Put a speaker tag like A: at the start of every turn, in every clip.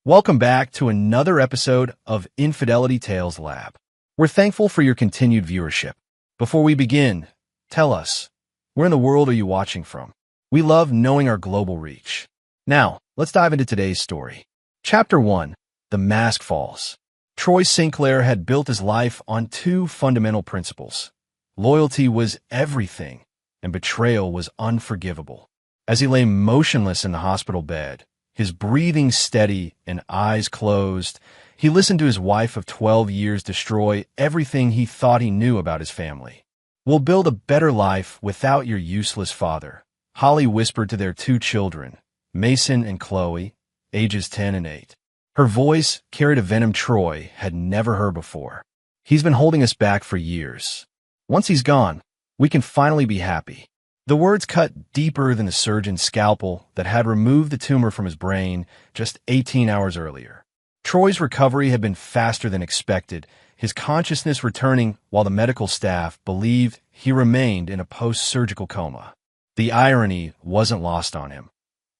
A: Welcome back to another episode of Infidelity Tales Lab. We're thankful for your continued viewership. Before we begin, tell us, where in the world are you watching from? We love knowing our global reach. Now, let's dive into today's story. Chapter 1. The Mask Falls. Troy Sinclair had built his life on two fundamental principles. Loyalty was everything, and betrayal was unforgivable. As he lay motionless in the hospital bed, his breathing steady and eyes closed, he listened to his wife of 12 years destroy everything he thought he knew about his family. "We'll build a better life without your useless father," Holly whispered to their two children, Mason and Chloe, ages 10 and 8. Her voice carried a venom Troy had never heard before. "He's been holding us back for years. Once he's gone, we can finally be happy." The words cut deeper than the surgeon's scalpel that had removed the tumor from his brain just 18 hours earlier. Troy's recovery had been faster than expected, his consciousness returning while the medical staff believed he remained in a post-surgical coma. The irony wasn't lost on him.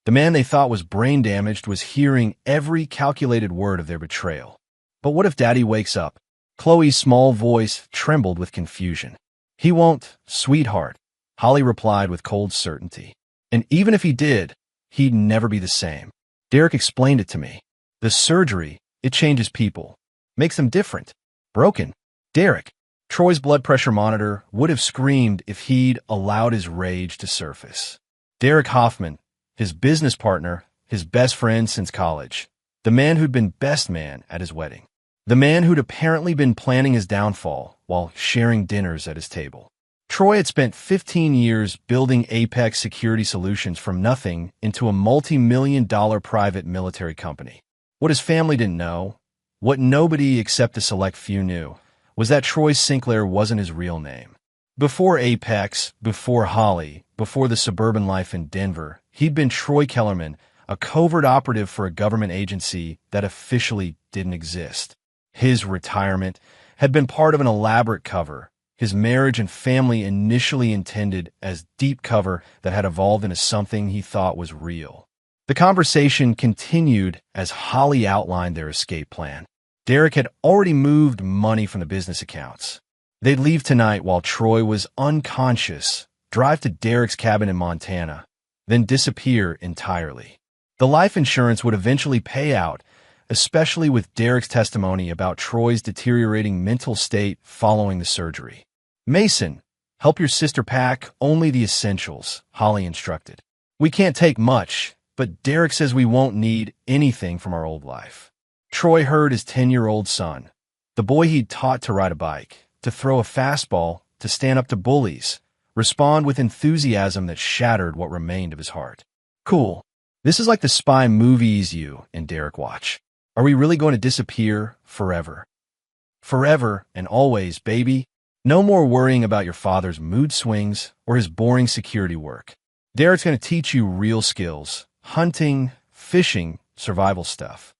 A: The man they thought was brain damaged was hearing every calculated word of their betrayal. "But what if Daddy wakes up?" Chloe's small voice trembled with confusion. "He won't, sweetheart," Holly replied with cold certainty. "And even if he did, he'd never be the same. Derek explained it to me. The surgery, it changes people. Makes them different. Broken. Derek." Troy's blood pressure monitor would have screamed if he'd allowed his rage to surface. Derek Hoffman, his business partner, his best friend since college. The man who'd been best man at his wedding. The man who'd apparently been planning his downfall while sharing dinners at his table. Troy had spent 15 years building Apex Security Solutions from nothing into a multi-million-dollar private military company. What his family didn't know, what nobody except a select few knew, was that Troy Sinclair wasn't his real name. Before Apex, before Holly, before the suburban life in Denver, he'd been Troy Kellerman, a covert operative for a government agency that officially didn't exist. His retirement had been part of an elaborate cover, his marriage and family initially intended as deep cover that had evolved into something he thought was real. The conversation continued as Holly outlined their escape plan. Derek had already moved money from the business accounts. They'd leave tonight while Troy was unconscious, drive to Derek's cabin in Montana, then disappear entirely. The life insurance would eventually pay out, especially with Derek's testimony about Troy's deteriorating mental state following the surgery. "Mason, help your sister pack only the essentials," Holly instructed. "We can't take much, but Derek says we won't need anything from our old life." Troy heard his 10-year-old son, the boy he'd taught to ride a bike, to throw a fastball, to stand up to bullies, respond with enthusiasm that shattered what remained of his heart. "Cool. This is like the spy movies you and Derek watch. Are we really going to disappear forever?" "Forever and always, baby. No more worrying about your father's mood swings or his boring security work. Derek's going to teach you real skills, hunting, fishing, survival stuff."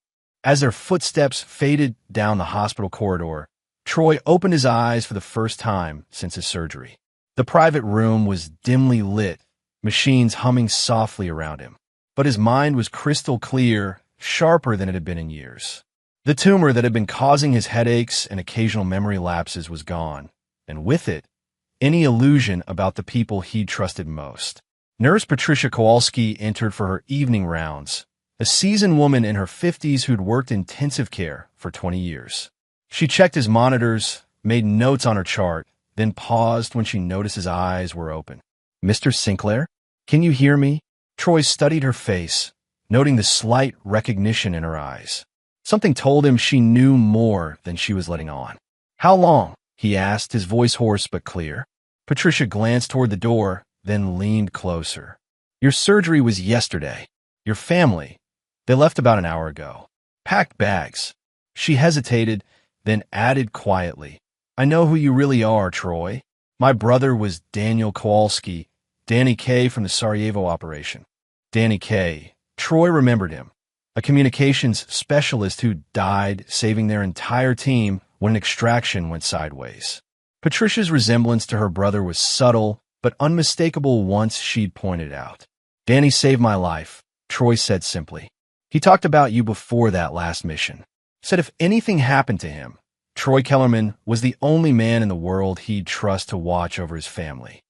A: As their footsteps faded down the hospital corridor, Troy opened his eyes for the first time since his surgery. The private room was dimly lit, machines humming softly around him. But his mind was crystal clear, sharper than it had been in years. The tumor that had been causing his headaches and occasional memory lapses was gone, and with it, any illusion about the people he'd trusted most. Nurse Patricia Kowalski entered for her evening rounds, a seasoned woman in her 50s who'd worked intensive care for 20 years. She checked his monitors, made notes on her chart, then paused when she noticed his eyes were open. "Mr. Sinclair, can you hear me?" Troy studied her face, noting the slight recognition in her eyes. Something told him she knew more than she was letting on. "How long?" he asked, his voice hoarse but clear. Patricia glanced toward the door, then leaned closer. "Your surgery was yesterday. Your family, they left about an hour ago. Packed bags." She hesitated, then added quietly, "I know who you really are, Troy. My brother was Daniel Kowalski, Danny Kaye from the Sarajevo operation." Danny Kaye. Troy remembered him, a communications specialist who died saving their entire team when an extraction went sideways. Patricia's resemblance to her brother was subtle but unmistakable once she'd pointed out. "Danny saved my life," Troy said simply. He talked about you before that last mission. Said if anything happened to him, Troy Kellerman was the only man in the world he'd trust to watch over his family.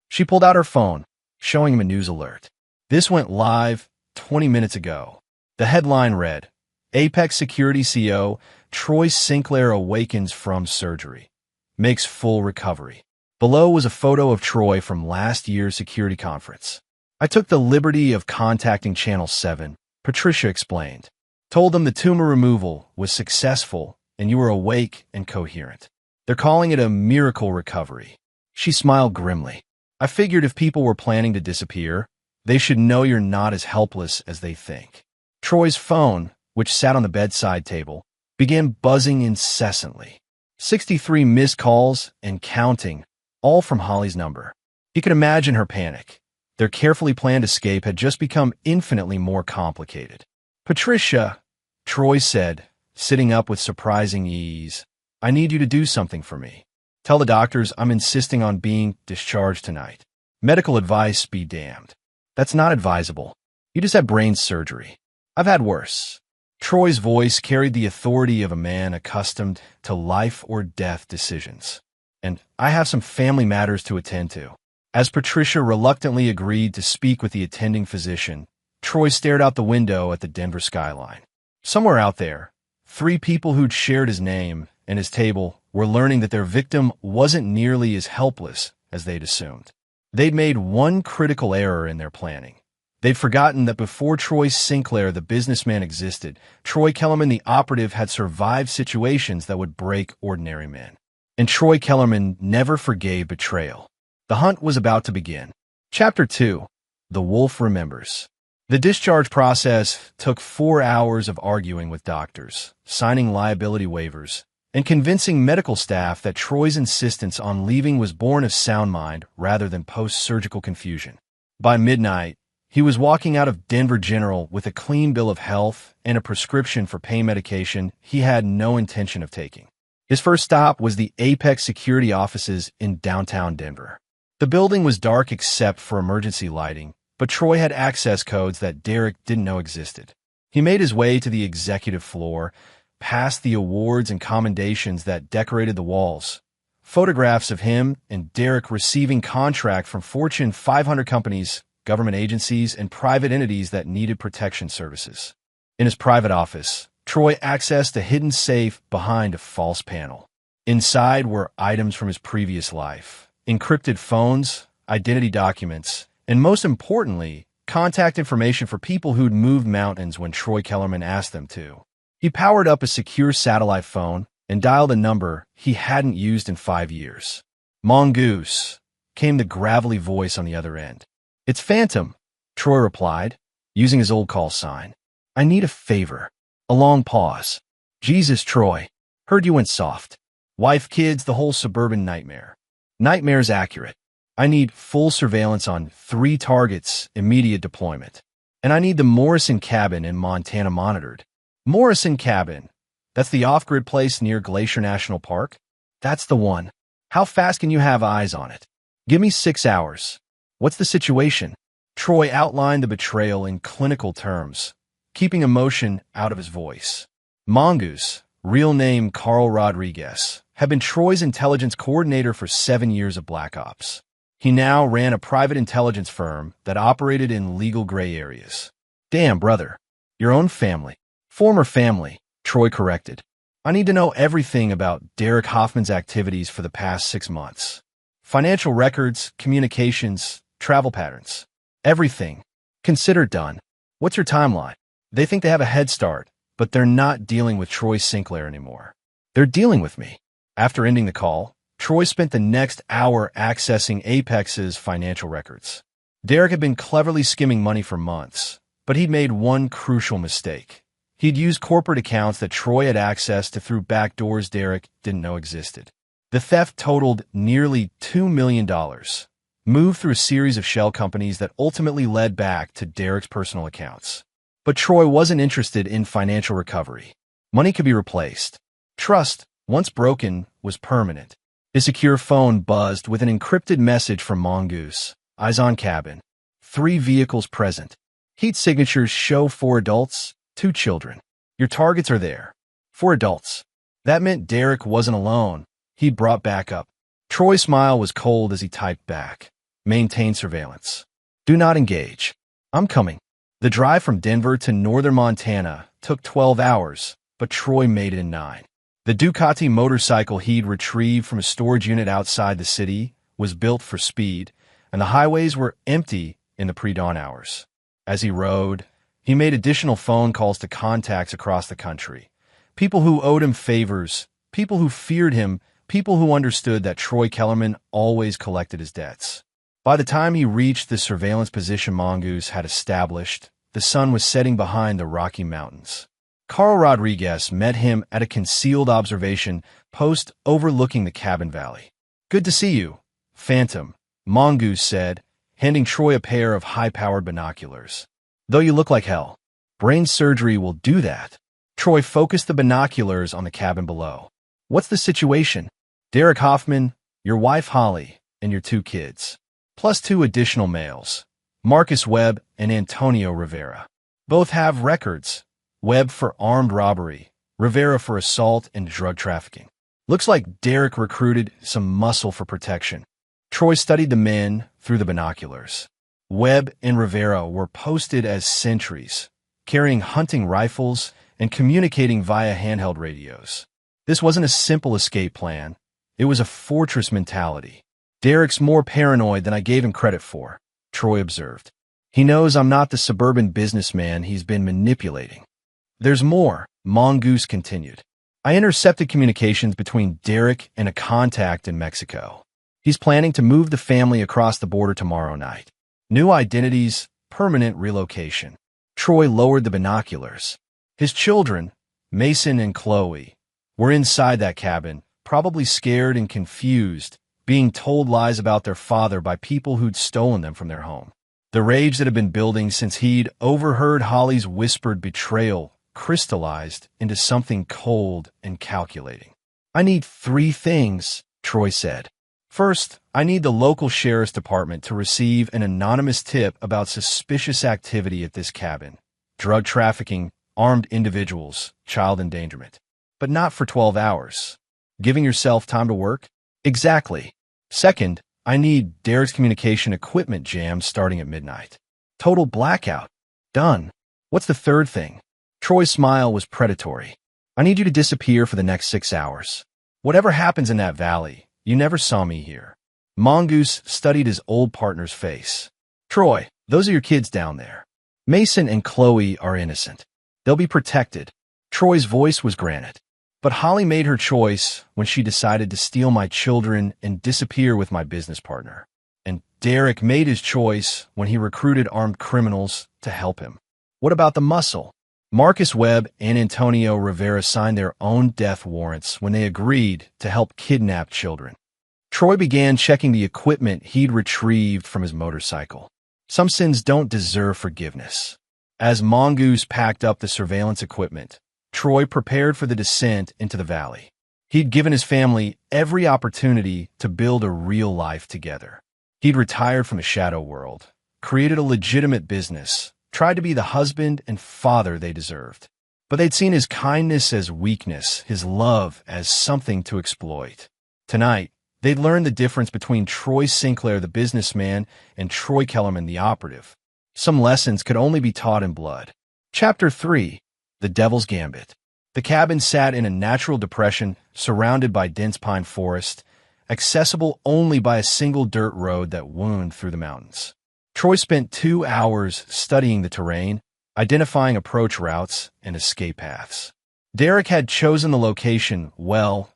A: She pulled out her phone, showing him a news alert. This went live 20 minutes ago. The headline read, Apex Security CEO Troy Sinclair awakens from surgery. Makes full recovery. Below was a photo of Troy from last year's security conference. I took the liberty of contacting Channel 7, Patricia explained. Told them the tumor removal was successful and you were awake and coherent. They're calling it a miracle recovery. She smiled grimly. I figured if people were planning to disappear, they should know you're not as helpless as they think. Troy's phone, which sat on the bedside table, began buzzing incessantly. 63 missed calls and counting, all from Holly's number. He could imagine her panic. Their carefully planned escape had just become infinitely more complicated. Patricia, Troy said, sitting up with surprising ease, I need you to do something for me. Tell the doctors I'm insisting on being discharged tonight. Medical advice be damned. That's not advisable. You just had brain surgery. I've had worse. Troy's voice carried the authority of a man accustomed to life or death decisions. And I have some family matters to attend to. As Patricia reluctantly agreed to speak with the attending physician, Troy stared out the window at the Denver skyline. Somewhere out there, 3 people who'd shared his name and his table were learning that their victim wasn't nearly as helpless as they'd assumed. They'd made one critical error in their planning. They'd forgotten that before Troy Sinclair, the businessman, existed, Troy Kellerman, the operative, had survived situations that would break ordinary men. And Troy Kellerman never forgave betrayal. The hunt was about to begin. Chapter 2. The Wolf Remembers. The discharge process took 4 hours of arguing with doctors, signing liability waivers, and convincing medical staff that Troy's insistence on leaving was born of sound mind rather than post-surgical confusion. By midnight, he was walking out of Denver General with a clean bill of health and a prescription for pain medication he had no intention of taking. His first stop was the Apex Security offices in downtown Denver. The building was dark except for emergency lighting, but Troy had access codes that Derek didn't know existed. He made his way to the executive floor, past the awards and commendations that decorated the walls. Photographs of him and Derek receiving contract from Fortune 500 companies, government agencies, and private entities that needed protection services. In his private office, Troy accessed a hidden safe behind a false panel. Inside were items from his previous life, encrypted phones, identity documents, and most importantly, contact information for people who'd moved mountains when Troy Kellerman asked them to. He powered up a secure satellite phone and dialed a number he hadn't used in 5 years. Mongoose, came the gravelly voice on the other end. It's Phantom, Troy replied, using his old call sign. I need a favor. A long pause. Jesus, Troy. Heard you went soft. Wife, kids, the whole suburban nightmare. Nightmare's accurate. I need full surveillance on 3 targets, immediate deployment. And I need the Morrison cabin in Montana monitored. Morrison cabin. That's the off-grid place near Glacier National Park? That's the one. How fast can you have eyes on it? Give me 6 hours. What's the situation? Troy outlined the betrayal in clinical terms, keeping emotion out of his voice. Mongoose, real name Carl Rodriguez, had been Troy's intelligence coordinator for 7 years of Black Ops. He now ran a private intelligence firm that operated in legal gray areas. Damn, brother. Your own family. Former family, Troy corrected. I need to know everything about Derek Hoffman's activities for the past 6 months. Financial records, communications, travel patterns. Everything. Consider done. What's your timeline? They think they have a head start, but they're not dealing with Troy Sinclair anymore. They're dealing with me. After ending the call, Troy spent the next hour accessing Apex's financial records. Derek had been cleverly skimming money for months, but he'd made one crucial mistake. He'd used corporate accounts that Troy had access to through back doors Derek didn't know existed. The theft totaled nearly $2 million, moved through a series of shell companies that ultimately led back to Derek's personal accounts. But Troy wasn't interested in financial recovery. Money could be replaced. Trust, once broken, was permanent. His secure phone buzzed with an encrypted message from Mongoose. Eyes on cabin. 3 vehicles present. Heat signatures show 4 adults, 2 children. Your targets are there. 4 adults. That meant Derek wasn't alone. He'd brought backup. Troy's smile was cold as he typed back. Maintain surveillance. Do not engage. I'm coming. The drive from Denver to northern Montana took 12 hours, but Troy made it in 9. The Ducati motorcycle he'd retrieved from a storage unit outside the city was built for speed, and the highways were empty in the pre-dawn hours. As he rode, he made additional phone calls to contacts across the country. People who owed him favors, people who feared him, people who understood that Troy Kellerman always collected his debts. By the time he reached the surveillance position Mongoose had established, the sun was setting behind the Rocky Mountains. Carl Rodriguez met him at a concealed observation post overlooking the cabin valley. Good to see you, Phantom, Mongoose said, handing Troy a pair of high-powered binoculars. Though you look like hell, brain surgery will do that. Troy focused the binoculars on the cabin below. What's the situation? Derek Hoffman, your wife Holly, and your 2 kids, plus 2 additional males, Marcus Webb and Antonio Rivera. Both have records. Webb for armed robbery, Rivera for assault and drug trafficking. Looks like Derek recruited some muscle for protection. Troy studied the men through the binoculars. Webb and Rivera were posted as sentries, carrying hunting rifles and communicating via handheld radios. This wasn't a simple escape plan. It was a fortress mentality. Derek's more paranoid than I gave him credit for, Troy observed. He knows I'm not the suburban businessman he's been manipulating. There's more, Mongoose continued. I intercepted communications between Derek and a contact in Mexico. He's planning to move the family across the border tomorrow night. New identities, permanent relocation. Troy lowered the binoculars. His children, Mason and Chloe, were inside that cabin, probably scared and confused, being told lies about their father by people who'd stolen them from their home. The rage that had been building since he'd overheard Holly's whispered betrayal crystallized into something cold and calculating. I need 3 things, Troy said. First, I need the local sheriff's department to receive an anonymous tip about suspicious activity at this cabin. Drug trafficking, armed individuals, child endangerment. But not for 12 hours. Giving yourself time to work? Exactly. Second, I need Derek's communication equipment jammed starting at midnight. Total blackout. Done. What's the third thing? Troy's smile was predatory. I need you to disappear for the next 6 hours. Whatever happens in that valley, you never saw me here. Mongoose studied his old partner's face. Troy, those are your kids down there. Mason and Chloe are innocent. They'll be protected. Troy's voice was granite. But Holly made her choice when she decided to steal my children and disappear with my business partner. And Derek made his choice when he recruited armed criminals to help him. What about the muscle? Marcus Webb and Antonio Rivera signed their own death warrants when they agreed to help kidnap children. Troy began checking the equipment he'd retrieved from his motorcycle. Some sins don't deserve forgiveness. As Mongoose packed up the surveillance equipment, Troy prepared for the descent into the valley. He'd given his family every opportunity to build a real life together. He'd retired from the shadow world, created a legitimate business, tried to be the husband and father they deserved. But they'd seen his kindness as weakness, his love as something to exploit. Tonight, they'd learned the difference between Troy Sinclair, the businessman, and Troy Kellerman, the operative. Some lessons could only be taught in blood. Chapter 3. The Devil's Gambit. The cabin sat in a natural depression surrounded by dense pine forest, accessible only by a single dirt road that wound through the mountains. Troy spent 2 hours studying the terrain, identifying approach routes and escape paths. Derek had chosen the location well,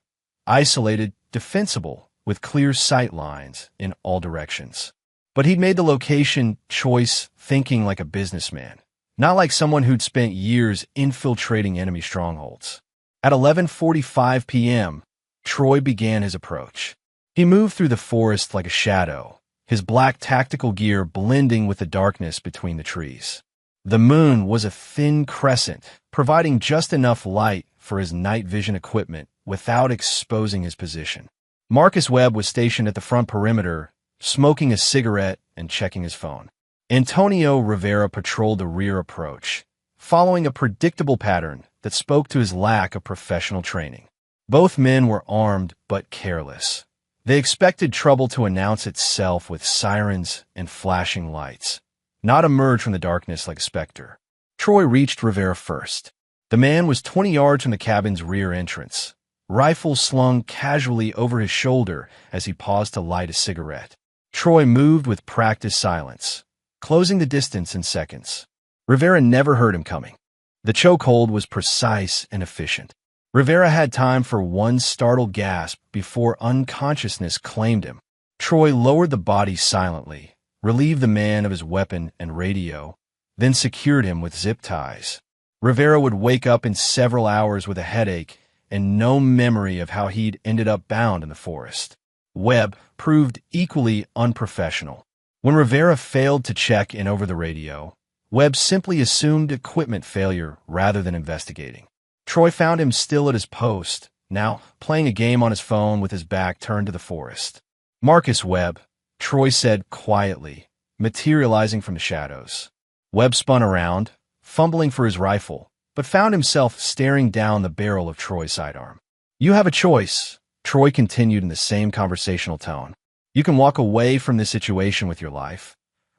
A: isolated, defensible, with clear sight lines in all directions. But he'd made the location choice thinking like a businessman, not like someone who'd spent years infiltrating enemy strongholds. At 11:45 p.m., Troy began his approach. He moved through the forest like a shadow, his black tactical gear blending with the darkness between the trees. The moon was a thin crescent, providing just enough light for his night vision equipment without exposing his position. Marcus Webb was stationed at the front perimeter, smoking a cigarette and checking his phone. Antonio Rivera patrolled the rear approach, following a predictable pattern that spoke to his lack of professional training. Both men were armed but careless. They expected trouble to announce itself with sirens and flashing lights, not emerge from the darkness like a specter. Troy reached Rivera first. The man was 20 yards from the cabin's rear entrance, rifle slung casually over his shoulder as he paused to light a cigarette. Troy moved with practiced silence, closing the distance in seconds. Rivera never heard him coming. The chokehold was precise and efficient. Rivera had time for one startled gasp before unconsciousness claimed him. Troy lowered the body silently, relieved the man of his weapon and radio, then secured him with zip ties. Rivera would wake up in several hours with a headache and no memory of how he'd ended up bound in the forest. Webb proved equally unprofessional. When Rivera failed to check in over the radio, Webb simply assumed equipment failure rather than investigating. Troy found him still at his post, now playing a game on his phone with his back turned to the forest. "Marcus Webb," Troy said quietly, materializing from the shadows. Webb spun around, fumbling for his rifle, but found himself staring down the barrel of Troy's sidearm. "You have a choice," Troy continued in the same conversational tone. "You can walk away from this situation with your life,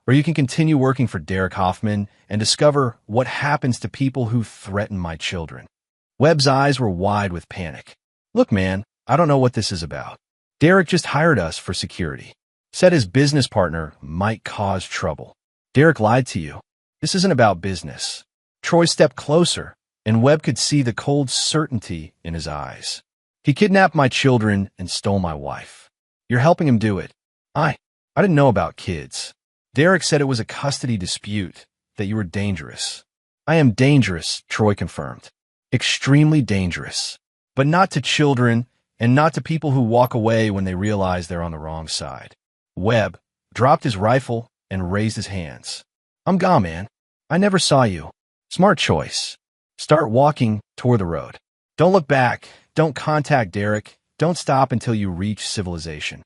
A: or you can continue working for Derek Hoffman and discover what happens to people who threaten my children." Webb's eyes were wide with panic. "Look, man, I don't know what this is about. Derek just hired us for security. Said his business partner might cause trouble. Derek lied to you. This isn't about business." Troy stepped closer, and Webb could see the cold certainty in his eyes. "He kidnapped my children and stole my wife. You're helping him do it. I didn't know about kids. Derek said it was a custody dispute, that you were dangerous." "I am dangerous," Troy confirmed. "Extremely dangerous. But not to children and not to people who walk away when they realize they're on the wrong side." Webb dropped his rifle and raised his hands. "I'm gone, man. I never saw you. Smart choice. Start walking toward the road. Don't look back. Don't contact Derek. Don't stop until you reach civilization."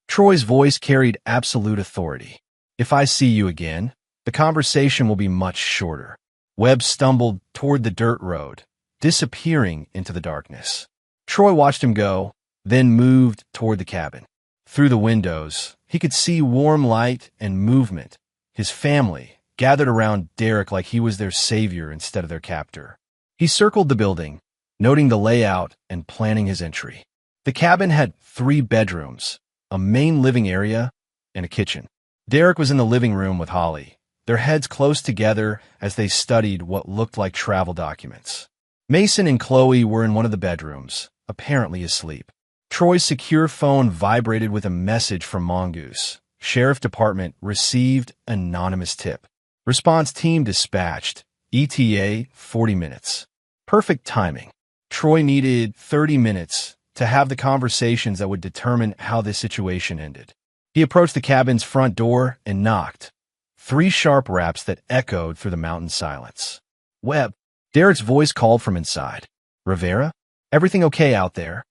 A: Troy's voice carried absolute authority. "If I see you again, the conversation will be much shorter." Webb stumbled toward the dirt road, disappearing into the darkness. Troy watched him go, then moved toward the cabin. Through the windows, he could see warm light and movement. His family gathered around Derek like he was their savior instead of their captor. He circled the building, noting the layout and planning his entry. The cabin had 3 bedrooms, a main living area, and a kitchen. Derek was in the living room with Holly, their heads close together as they studied what looked like travel documents. Mason and Chloe were in one of the bedrooms, apparently asleep. Troy's secure phone vibrated with a message from Mongoose. Sheriff Department received anonymous tip. Response team dispatched. ETA 40 minutes. Perfect timing. Troy needed 30 minutes to have the conversations that would determine how this situation ended. He approached the cabin's front door and knocked. 3 sharp raps that echoed through the mountain silence. "Webb," Derek's voice called from inside. "Rivera? Everything okay out there?"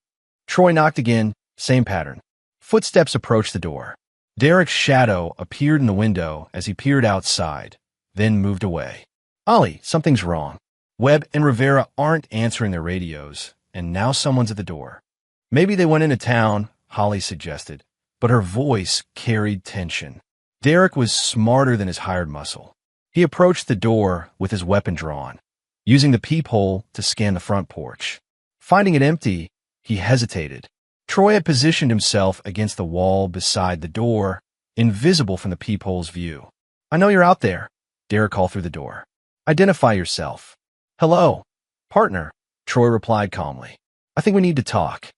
A: Troy knocked again, same pattern. Footsteps approached the door. Derek's shadow appeared in the window as he peered outside, then moved away. "Ollie, something's wrong. Webb and Rivera aren't answering their radios, and now someone's at the door." "Maybe they went into town," Holly suggested, but her voice carried tension. Derek was smarter than his hired muscle. He approached the door with his weapon drawn, using the peephole to scan the front porch. Finding it empty, he hesitated. Troy had positioned himself against the wall beside the door, invisible from the peephole's view. "I know you're out there," Derek called through the door. "Identify yourself." "Hello, partner," Troy replied calmly. "I think we need to talk."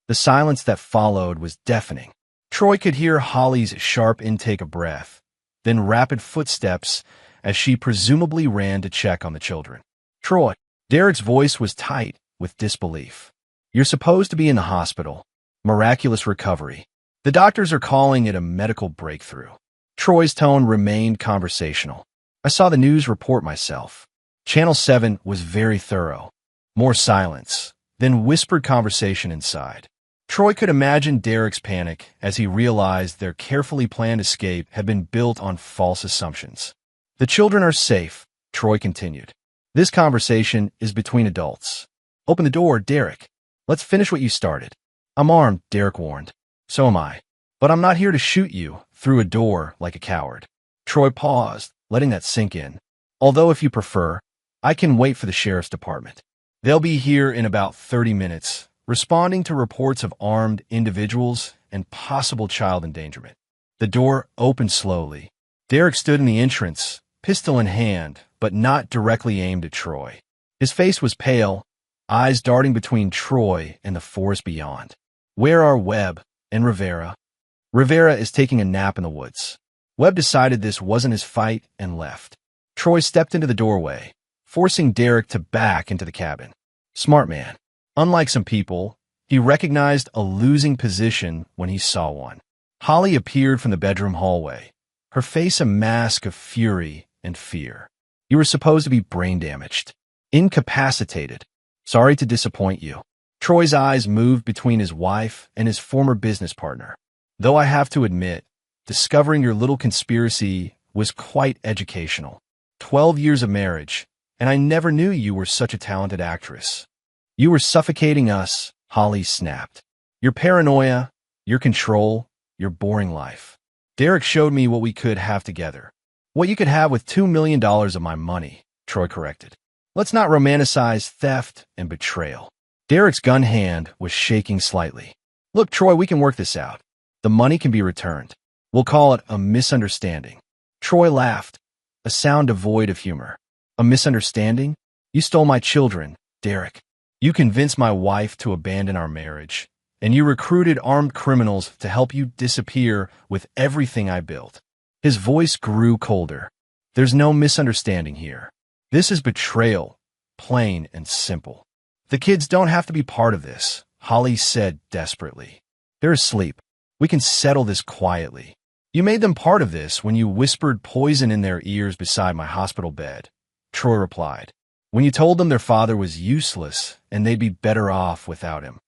A: The silence that followed was deafening. Troy could hear Holly's sharp intake of breath, then rapid footsteps as she presumably ran to check on the children. "Troy," Derek's voice was tight with disbelief. "You're supposed to be in the hospital. Miraculous recovery. The doctors are calling it a medical breakthrough." Troy's tone remained conversational. "I saw the news report myself." Channel 7 was very thorough. More silence, then whispered conversation inside. Troy could imagine Derek's panic as he realized their carefully planned escape had been built on false assumptions. "The children are safe," Troy continued. This conversation is between adults. Open the door, Derek. Let's finish what you started. I'm armed, Derek warned. So am I. But I'm not here to shoot you through a door like a coward. Troy paused, letting that sink in. Although if you prefer, I can wait for the sheriff's department. They'll be here in about 30 minutes, responding to reports of armed individuals and possible child endangerment. The door opened slowly. Derek stood in the entrance, pistol in hand, but not directly aimed at Troy. His face was pale, eyes darting between Troy and the forest beyond. Where are Webb and Rivera? Rivera is taking a nap in the woods. Webb decided this wasn't his fight and left. Troy stepped into the doorway, forcing Derek to back into the cabin. Smart man. Unlike some people, he recognized a losing position when he saw one. Holly appeared from the bedroom hallway, her face a mask of fury and fear. You were supposed to be brain damaged, incapacitated. Sorry to disappoint you. Troy's eyes moved between his wife and his former business partner. Though I have to admit, discovering your little conspiracy was quite educational. 12 years of marriage, and I never knew you were such a talented actress. You were suffocating us, Holly snapped. Your paranoia, your control, your boring life. Derek showed me what we could have together. What you could have with $2 million of my money, Troy corrected. Let's not romanticize theft and betrayal. Derek's gun hand was shaking slightly. Look, Troy, we can work this out. The money can be returned. We'll call it a misunderstanding. Troy laughed, a sound devoid of humor. A misunderstanding? You stole my children, Derek. You convinced my wife to abandon our marriage, and you recruited armed criminals to help you disappear with everything I built. His voice grew colder. There's no misunderstanding here. This is betrayal, plain and simple. The kids don't have to be part of this, Holly said desperately. They're asleep. We can settle this quietly. You made them part of this when you whispered poison in their ears beside my hospital bed, Troy replied. When you told them their father was useless and they'd be better off without him.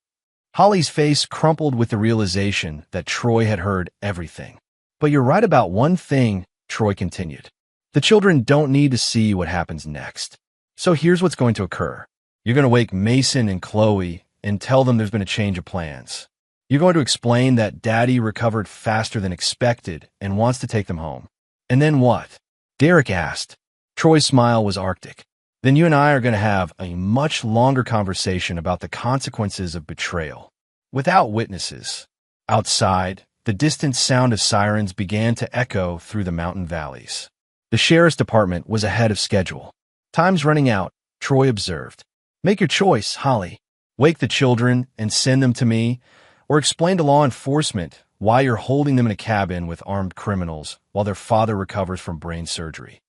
A: Holly's face crumpled with the realization that Troy had heard everything. But you're right about one thing, Troy continued. The children don't need to see what happens next. So here's what's going to occur. You're going to wake Mason and Chloe and tell them there's been a change of plans. You're going to explain that Daddy recovered faster than expected and wants to take them home. And then what? Derek asked. Troy's smile was arctic. Then you and I are going to have a much longer conversation about the consequences of betrayal. Without witnesses. Outside, the distant sound of sirens began to echo through the mountain valleys. The sheriff's department was ahead of schedule. Time's running out, Troy observed. Make your choice, Holly. Wake the children and send them to me, or explain to law enforcement why you're holding them in a cabin with armed criminals while their father recovers from brain surgery.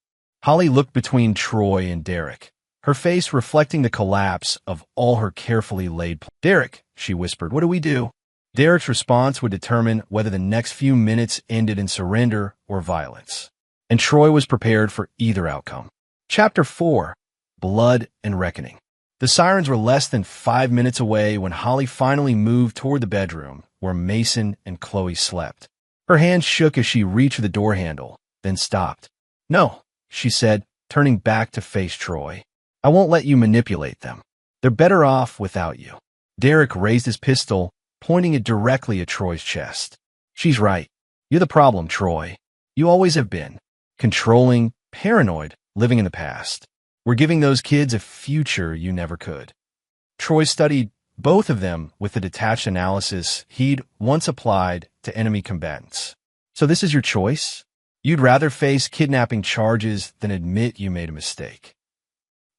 A: Holly looked between Troy and Derek, her face reflecting the collapse of all her carefully laid plans. Derek, she whispered, what do we do? Derek's response would determine whether the next few minutes ended in surrender or violence. And Troy was prepared for either outcome. Chapter 4. Blood and Reckoning. The sirens were less than 5 minutes away when Holly finally moved toward the bedroom where Mason and Chloe slept. Her hand shook as she reached for the door handle, then stopped. No, she said, turning back to face Troy. I won't let you manipulate them. They're better off without you. Derek raised his pistol, pointing it directly at Troy's chest. She's right. You're the problem, Troy. You always have been. Controlling, paranoid, living in the past. We're giving those kids a future you never could. Troy studied both of them with the detached analysis he'd once applied to enemy combatants. So this is your choice? You'd rather face kidnapping charges than admit you made a mistake.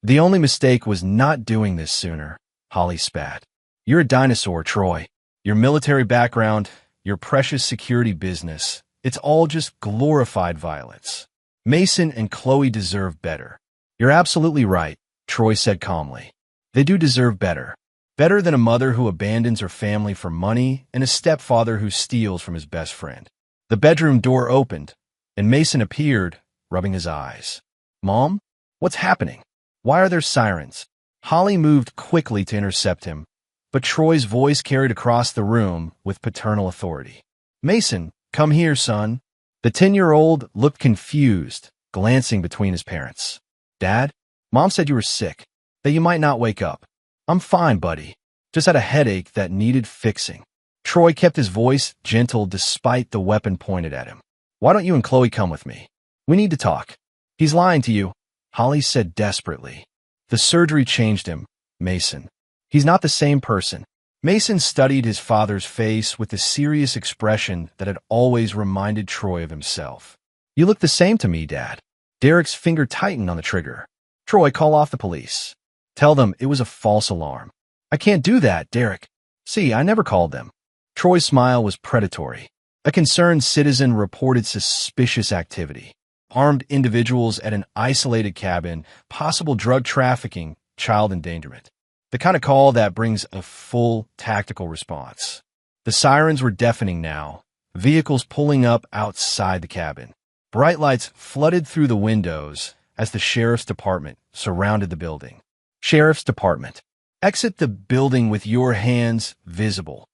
A: The only mistake was not doing this sooner, Holly spat. You're a dinosaur, Troy. Your military background, your precious security business, it's all just glorified violence. Mason and Chloe deserve better. You're absolutely right, Troy said calmly. They do deserve better. Better than a mother who abandons her family for money and a stepfather who steals from his best friend. The bedroom door opened, and Mason appeared, rubbing his eyes. Mom? What's happening? Why are there sirens? Holly moved quickly to intercept him, but Troy's voice carried across the room with paternal authority. Mason, come here, son. The 10-year-old looked confused, glancing between his parents. Dad? Mom said you were sick, that you might not wake up. I'm fine, buddy. Just had a headache that needed fixing. Troy kept his voice gentle despite the weapon pointed at him. Why don't you and Chloe come with me? We need to talk. He's lying to you, Holly said desperately. The surgery changed him, Mason. He's not the same person. Mason studied his father's face with the serious expression that had always reminded Troy of himself. You look the same to me, Dad. Derek's finger tightened on the trigger. Troy, call off the police. Tell them it was a false alarm. I can't do that, Derek. See, I never called them. Troy's smile was predatory. A concerned citizen reported suspicious activity. Armed individuals at an isolated cabin, possible drug trafficking, child endangerment. The kind of call that brings a full tactical response. The sirens were deafening now, vehicles pulling up outside the cabin. Bright lights flooded through the windows as the sheriff's department surrounded the building. Sheriff's department. Exit the building with your hands visible.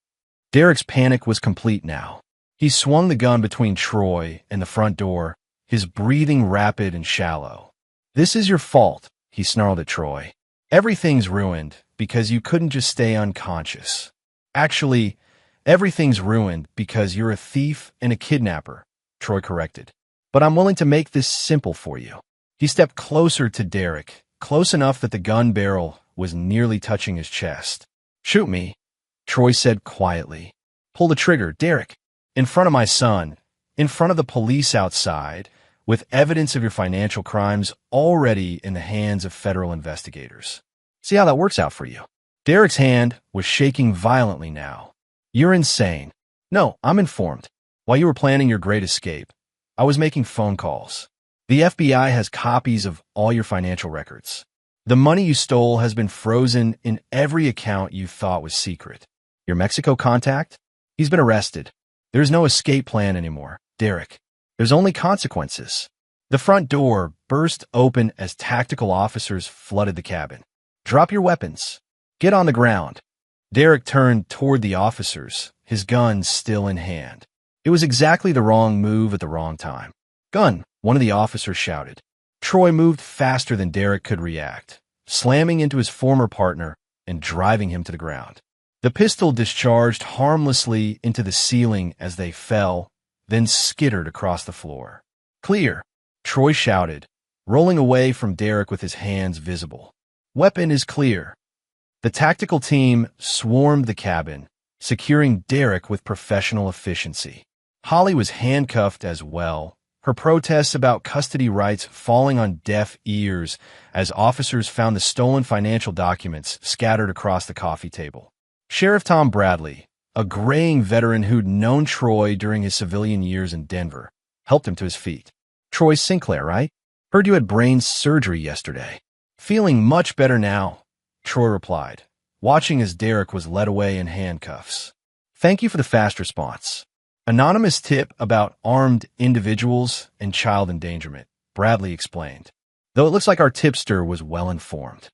A: Derek's panic was complete now. He swung the gun between Troy and the front door, his breathing rapid and shallow. This is your fault, he snarled at Troy. Everything's ruined because you couldn't just stay unconscious. Actually, everything's ruined because you're a thief and a kidnapper, Troy corrected. But I'm willing to make this simple for you. He stepped closer to Derek, close enough that the gun barrel was nearly touching his chest. Shoot me, Troy said quietly. Pull the trigger, Derek. In front of my son, in front of the police outside, with evidence of your financial crimes already in the hands of federal investigators. See how that works out for you. Derek's hand was shaking violently now. You're insane. No, I'm informed. While you were planning your great escape, I was making phone calls. The FBI has copies of all your financial records. The money you stole has been frozen in every account you thought was secret. Your Mexico contact? He's been arrested. There's no escape plan anymore, Derek. There's only consequences. The front door burst open as tactical officers flooded the cabin. Drop your weapons. Get on the ground. Derek turned toward the officers, his gun still in hand. It was exactly the wrong move at the wrong time. Gun, one of the officers shouted. Troy moved faster than Derek could react, slamming into his former partner and driving him to the ground. The pistol discharged harmlessly into the ceiling as they fell, then skittered across the floor. Clear, Troy shouted, rolling away from Derek with his hands visible. Weapon is clear. The tactical team swarmed the cabin, securing Derek with professional efficiency. Holly was handcuffed as well, her protests about custody rights falling on deaf ears as officers found the stolen financial documents scattered across the coffee table. Sheriff Tom Bradley, a graying veteran who'd known Troy during his civilian years in Denver, helped him to his feet. Troy Sinclair, right? Heard you had brain surgery yesterday. Feeling much better now, Troy replied, watching as Derek was led away in handcuffs. Thank you for the fast response. Anonymous tip about armed individuals and child endangerment, Bradley explained, though it looks like our tipster was well informed.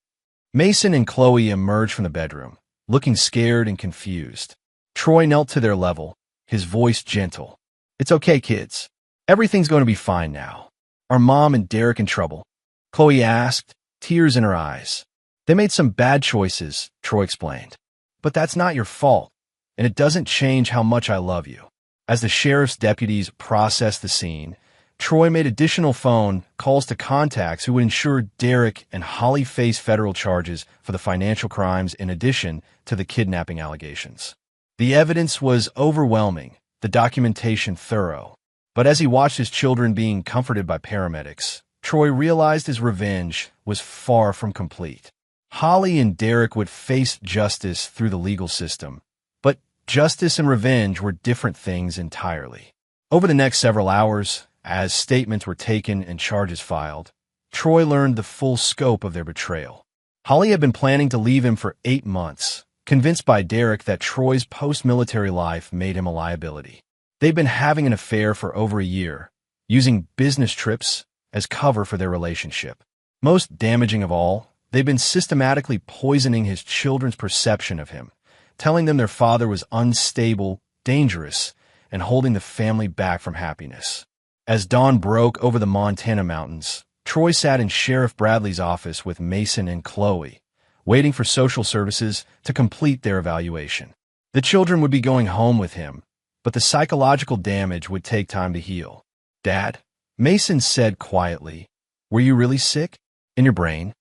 A: Mason and Chloe emerged from the bedroom, looking scared and confused. Troy knelt to their level, his voice gentle. It's okay, kids. Everything's going to be fine now. Are Mom and Derek in trouble? Chloe asked, tears in her eyes. They made some bad choices, Troy explained. But that's not your fault, and it doesn't change how much I love you. As the sheriff's deputies processed the scene, Troy made additional phone calls to contacts who would ensure Derek and Holly face federal charges for the financial crimes in addition to the kidnapping allegations. The evidence was overwhelming, the documentation thorough. But as he watched his children being comforted by paramedics, Troy realized his revenge was far from complete. Holly and Derek would face justice through the legal system, but justice and revenge were different things entirely. Over the next several hours, as statements were taken and charges filed, Troy learned the full scope of their betrayal. Holly had been planning to leave him for 8 months, convinced by Derek that Troy's post-military life made him a liability. They'd been having an affair for over a year, using business trips as cover for their relationship. Most damaging of all, they'd been systematically poisoning his children's perception of him, telling them their father was unstable, dangerous, and holding the family back from happiness. As dawn broke over the Montana mountains, Troy sat in Sheriff Bradley's office with Mason and Chloe, waiting for social services to complete their evaluation. The children would be going home with him, but the psychological damage would take time to heal. "Dad," Mason said quietly, "were you really sick? In your brain?"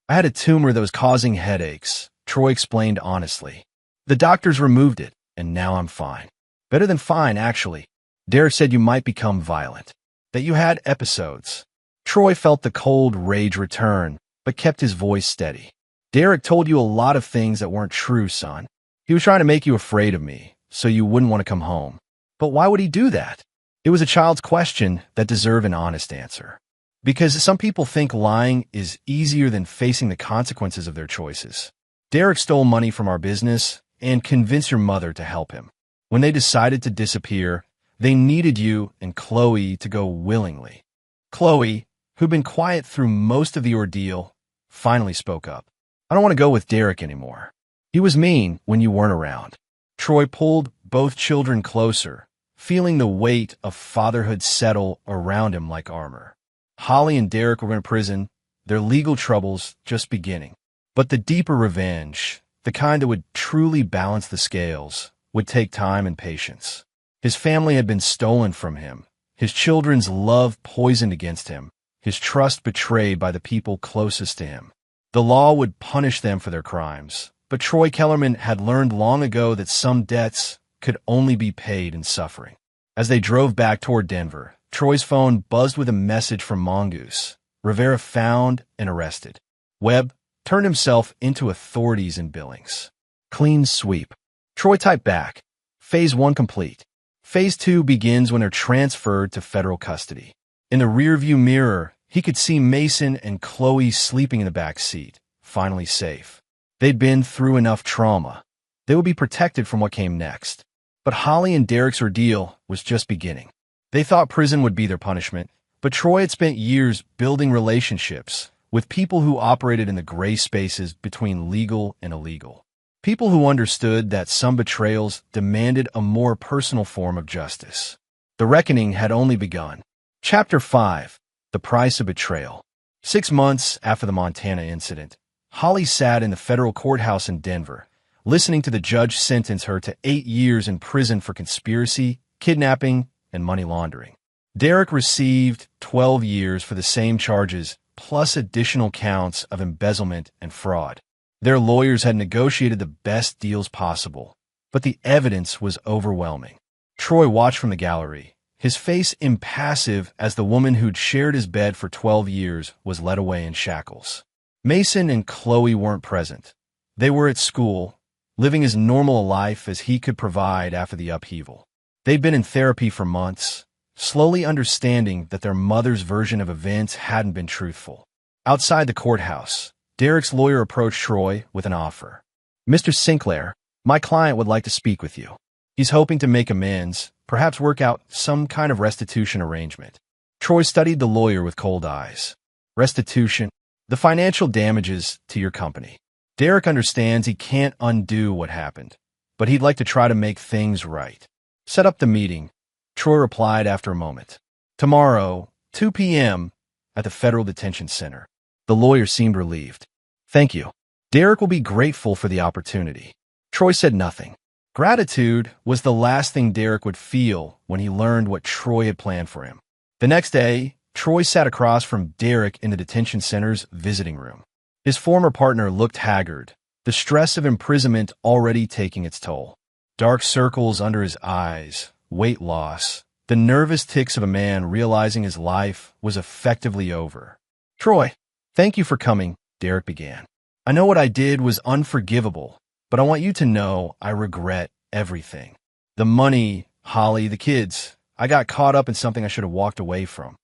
A: "I had a tumor that was causing headaches," Troy explained honestly. "The doctors removed it, and now I'm fine. Better than fine, actually. Derek said you might become violent, that you had episodes." Troy felt the cold rage return, but kept his voice steady. "Derek told you a lot of things that weren't true, son. He was trying to make you afraid of me, so you wouldn't want to come home. But why would he do that?" It was a child's question that deserved an honest answer. Because some people think lying is easier than facing the consequences of their choices. "Derek stole money from our business and convinced your mother to help him. When they decided to disappear, they needed you and Chloe to go willingly." Chloe, who'd been quiet through most of the ordeal, finally spoke up. "I don't want to go with Derek anymore. He was mean when you weren't around." Troy pulled both children closer, feeling the weight of fatherhood settle around him like armor. Holly and Derek were in prison, their legal troubles just beginning. But the deeper revenge, the kind that would truly balance the scales, would take time and patience. His family had been stolen from him, his children's love poisoned against him, his trust betrayed by the people closest to him. The law would punish them for their crimes, but Troy Kellerman had learned long ago that some debts could only be paid in suffering. As they drove back toward Denver, Troy's phone buzzed with a message from Mongoose. Rivera found and arrested. Webb turned himself into authorities in Billings. Clean sweep. Troy typed back. Phase 1 complete. Phase 2 begins when they're transferred to federal custody. In the rearview mirror, he could see Mason and Chloe sleeping in the back seat, finally safe. They'd been through enough trauma. They would be protected from what came next. But Holly and Derek's ordeal was just beginning. They thought prison would be their punishment, but Troy had spent years building relationships with people who operated in the gray spaces between legal and illegal. People who understood that some betrayals demanded a more personal form of justice. The reckoning had only begun. Chapter 5. The Price of Betrayal. 6 months after the Montana incident, Holly sat in the federal courthouse in Denver, listening to the judge sentence her to 8 years in prison for conspiracy, kidnapping, and money laundering. Derek received 12 years for the same charges, plus additional counts of embezzlement and fraud. Their lawyers had negotiated the best deals possible, but the evidence was overwhelming. Troy watched from the gallery, his face impassive as the woman who'd shared his bed for 12 years was led away in shackles. Mason and Chloe weren't present. They were at school, living as normal a life as he could provide after the upheaval. They'd been in therapy for months, slowly understanding that their mother's version of events hadn't been truthful. Outside the courthouse, Derek's lawyer approached Troy with an offer. "Mr. Sinclair, my client would like to speak with you. He's hoping to make amends, perhaps work out some kind of restitution arrangement." Troy studied the lawyer with cold eyes. "Restitution? The financial damages to your company. Derek understands he can't undo what happened, but he'd like to try to make things right. Set up the meeting," Troy replied after a moment. "Tomorrow, 2 p.m., at the Federal Detention Center." The lawyer seemed relieved. "Thank you. Derek will be grateful for the opportunity." Troy said nothing. Gratitude was the last thing Derek would feel when he learned what Troy had planned for him. The next day, Troy sat across from Derek in the detention center's visiting room. His former partner looked haggard, the stress of imprisonment already taking its toll. Dark circles under his eyes, weight loss, the nervous tics of a man realizing his life was effectively over. "Troy, thank you for coming," Derek began. "I know what I did was unforgivable, but I want you to know I regret everything. The money, Holly, the kids. I got caught up in something I should have walked away from."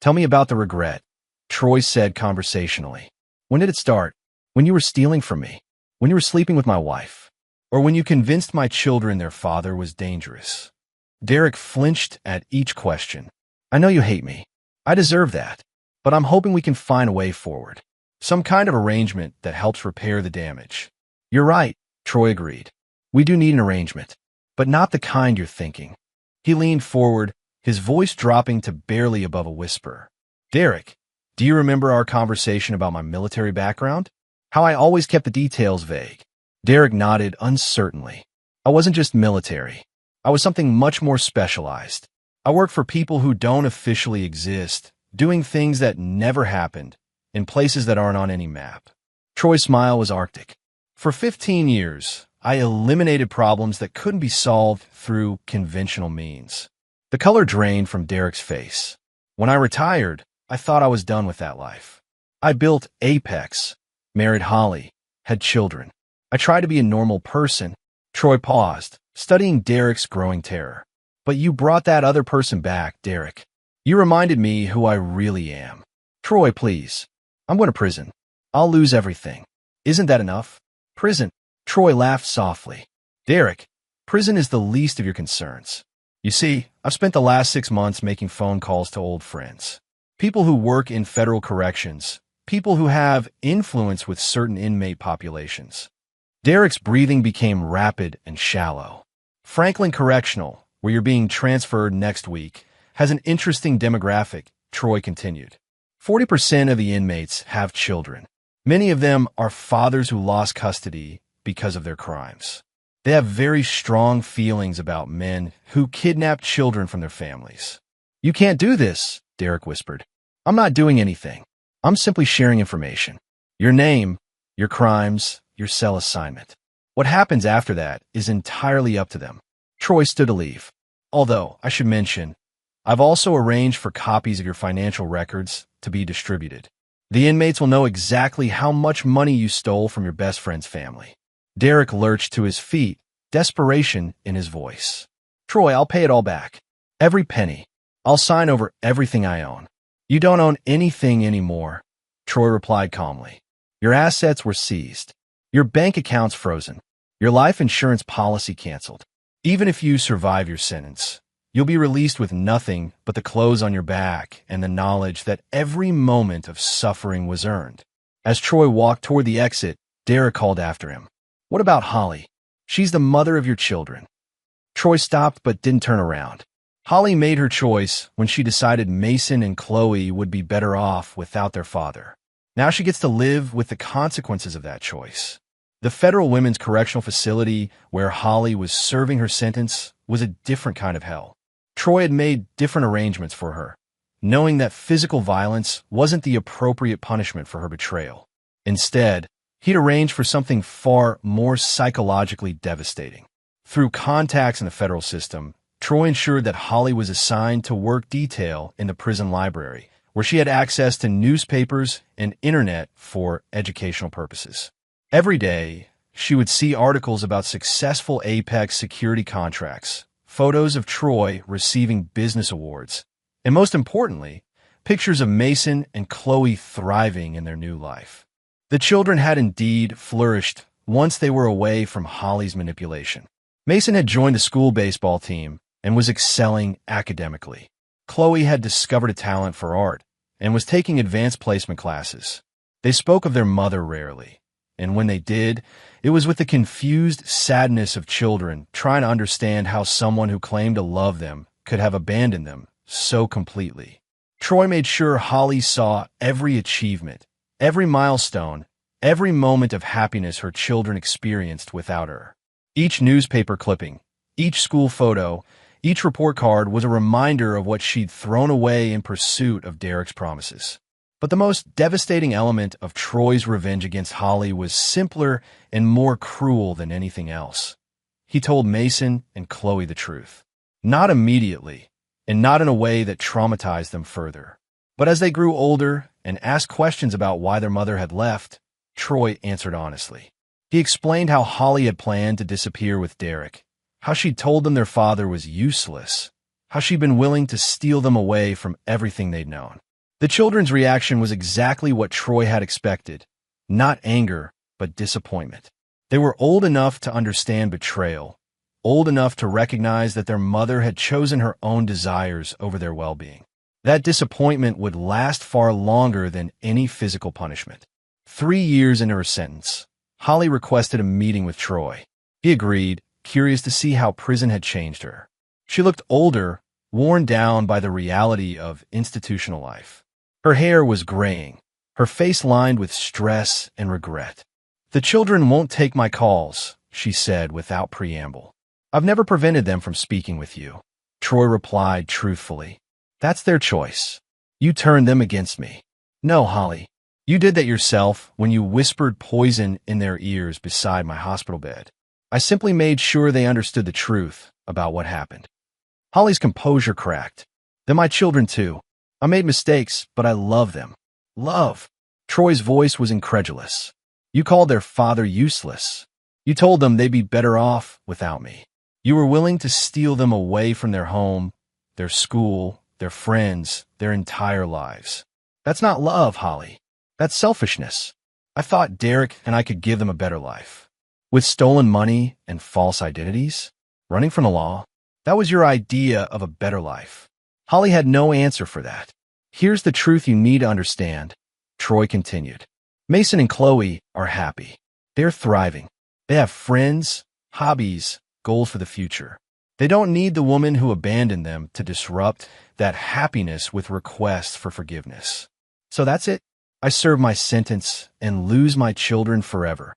A: "Tell me about the regret," Troy said conversationally. "When did it start? When you were stealing from me? When you were sleeping with my wife? Or when you convinced my children their father was dangerous?" Derek flinched at each question. "I know you hate me. I deserve that. But I'm hoping we can find a way forward. Some kind of arrangement that helps repair the damage." "You're right," Troy agreed. "We do need an arrangement, but not the kind you're thinking." He leaned forward, his voice dropping to barely above a whisper. "Derek, Do you remember our conversation about my military background? How I always kept the details vague. Derek nodded uncertainly. I wasn't just military. I was something much more specialized. I worked for people who don't officially exist, doing things that never happened, in places that aren't on any map. Troy's smile was arctic. For 15 years, I eliminated problems that couldn't be solved through conventional means. The color drained from Derek's face. When I retired, I thought I was done with that life. I built Apex, married Holly, had children. I tried to be a normal person. Troy paused, studying Derek's growing terror. But you brought that other person back, Derek. You reminded me who I really am. Troy, please. I'm going to prison. I'll lose everything. Isn't that enough? Prison. Troy laughed softly. Derek, prison is the least of your concerns. You see, I've spent the last 6 months making phone calls to old friends. People who work in federal corrections. People who have influence with certain inmate populations. Derek's breathing became rapid and shallow. Franklin Correctional, where you're being transferred next week, has an interesting demographic, Troy continued. 40% of the inmates have children. Many of them are fathers who lost custody because of their crimes. They have very strong feelings about men who kidnap children from their families. You can't do this, Derek whispered. I'm not doing anything. I'm simply sharing information. Your name, your crimes, your cell assignment. What happens after that is entirely up to them. Troy stood to leave. Although, I should mention, I've also arranged for copies of your financial records to be distributed. The inmates will know exactly how much money you stole from your best friend's family. Derek lurched to his feet, desperation in his voice. Troy, I'll pay it all back. Every penny. I'll sign over everything I own. You don't own anything anymore, Troy replied calmly. Your assets were seized. Your bank account's frozen. Your life insurance policy canceled. Even if you survive your sentence, you'll be released with nothing but the clothes on your back and the knowledge that every moment of suffering was earned. As Troy walked toward the exit, Derek called after him. What about Holly? She's the mother of your children. Troy stopped but didn't turn around. Holly made her choice when she decided Mason and Chloe would be better off without their father. Now she gets to live with the consequences of that choice. The Federal Women's Correctional Facility where Holly was serving her sentence was a different kind of hell. Troy had made different arrangements for her, knowing that physical violence wasn't the appropriate punishment for her betrayal. Instead, he'd arranged for something far more psychologically devastating. Through contacts in the federal system, Troy ensured that Holly was assigned to work detail in the prison library, where she had access to newspapers and internet for educational purposes. Every day, she would see articles about successful Apex security contracts, photos of Troy receiving business awards, and most importantly, pictures of Mason and Chloe thriving in their new life. The children had indeed flourished once they were away from Holly's manipulation. Mason had joined the school baseball team and was excelling academically. Chloe had discovered a talent for art and was taking advanced placement classes. They spoke of their mother rarely, and when they did, it was with the confused sadness of children trying to understand how someone who claimed to love them could have abandoned them so completely. Troy made sure Holly saw every achievement, every milestone, every moment of happiness her children experienced without her. Each newspaper clipping, each school photo, each report card was a reminder of what she'd thrown away in pursuit of Derek's promises. But the most devastating element of Troy's revenge against Holly was simpler and more cruel than anything else. He told Mason and Chloe the truth. Not immediately, and not in a way that traumatized them further. But as they grew older and asked questions about why their mother had left, Troy answered honestly. He explained how Holly had planned to disappear with Derek, how she'd told them their father was useless, how she'd been willing to steal them away from everything they'd known. The children's reaction was exactly what Troy had expected, not anger, but disappointment. They were old enough to understand betrayal, old enough to recognize that their mother had chosen her own desires over their well-being. That disappointment would last far longer than any physical punishment. 3 years into her sentence, Holly requested a meeting with Troy. He agreed, curious to see how prison had changed her. She looked older, worn down by the reality of institutional life. Her hair was graying, her face lined with stress and regret. "The children won't take my calls," she said without preamble. "I've never prevented them from speaking with you." Troy replied truthfully. "That's their choice. You turned them against me." "No, Holly. You did that yourself when you whispered poison in their ears beside my hospital bed. I simply made sure they understood the truth about what happened." Holly's composure cracked. "Then my children too. I made mistakes, but I love them." "Love?" Troy's voice was incredulous. "You called their father useless. You told them they'd be better off without me. You were willing to steal them away from their home, their school, their friends, their entire lives. That's not love, Holly. That's selfishness. I thought Derek and I could give them a better life. With stolen money and false identities? Running from the law? That was your idea of a better life." Holly had no answer for that. "Here's the truth you need to understand," Troy continued. "Mason and Chloe are happy. They're thriving. They have friends, hobbies, goals for the future. They don't need the woman who abandoned them to disrupt that happiness with requests for forgiveness. So that's it. I serve my sentence and lose my children forever."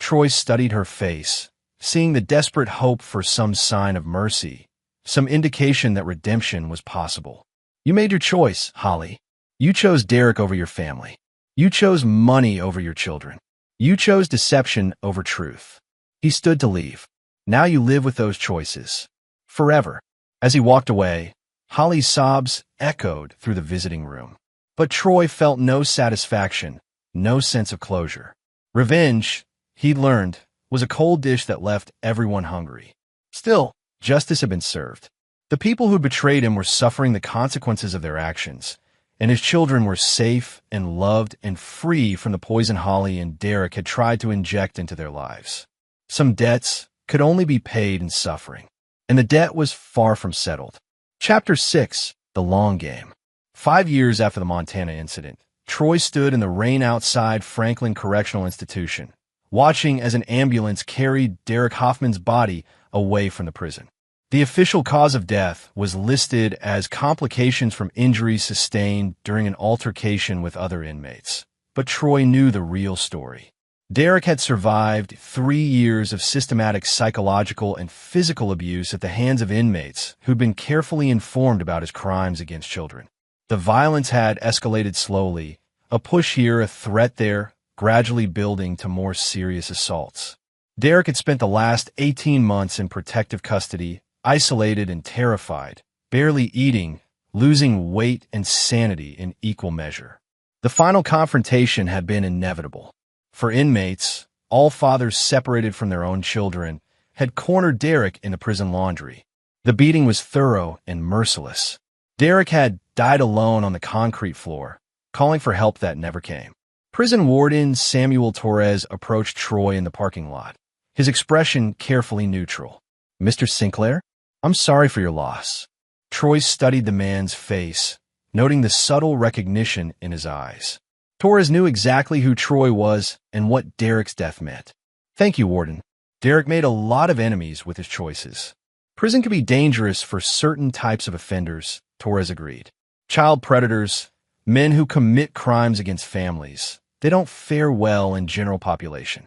A: Troy studied her face, seeing the desperate hope for some sign of mercy, some indication that redemption was possible. "You made your choice, Holly. You chose Derek over your family. You chose money over your children. You chose deception over truth." He stood to leave. "Now you live with those choices. Forever." As he walked away, Holly's sobs echoed through the visiting room. But Troy felt no satisfaction, no sense of closure. Revenge, he'd learned, was a cold dish that left everyone hungry. Still, justice had been served. The people who betrayed him were suffering the consequences of their actions, and his children were safe and loved and free from the poison Holly and Derek had tried to inject into their lives. Some debts could only be paid in suffering, and the debt was far from settled. Chapter 6, The Long Game. 5 years after the Montana incident, Troy stood in the rain outside Franklin Correctional Institution, watching as an ambulance carried Derek Hoffman's body away from the prison. The official cause of death was listed as complications from injuries sustained during an altercation with other inmates. But Troy knew the real story. Derek had survived 3 years of systematic psychological and physical abuse at the hands of inmates who'd been carefully informed about his crimes against children. The violence had escalated slowly, a push here, a threat there, gradually building to more serious assaults. Derek had spent the last 18 months in protective custody, isolated and terrified, barely eating, losing weight and sanity in equal measure. The final confrontation had been inevitable. For inmates, all fathers separated from their own children had cornered Derek in the prison laundry. The beating was thorough and merciless. Derek had died alone on the concrete floor, calling for help that never came. Prison warden Samuel Torres approached Troy in the parking lot, his expression carefully neutral. "Mr. Sinclair, I'm sorry for your loss." Troy studied the man's face, noting the subtle recognition in his eyes. Torres knew exactly who Troy was and what Derek's death meant. "Thank you, Warden. Derek made a lot of enemies with his choices." "Prison can be dangerous for certain types of offenders," Torres agreed. "Child predators, men who commit crimes against families. They don't fare well in general population.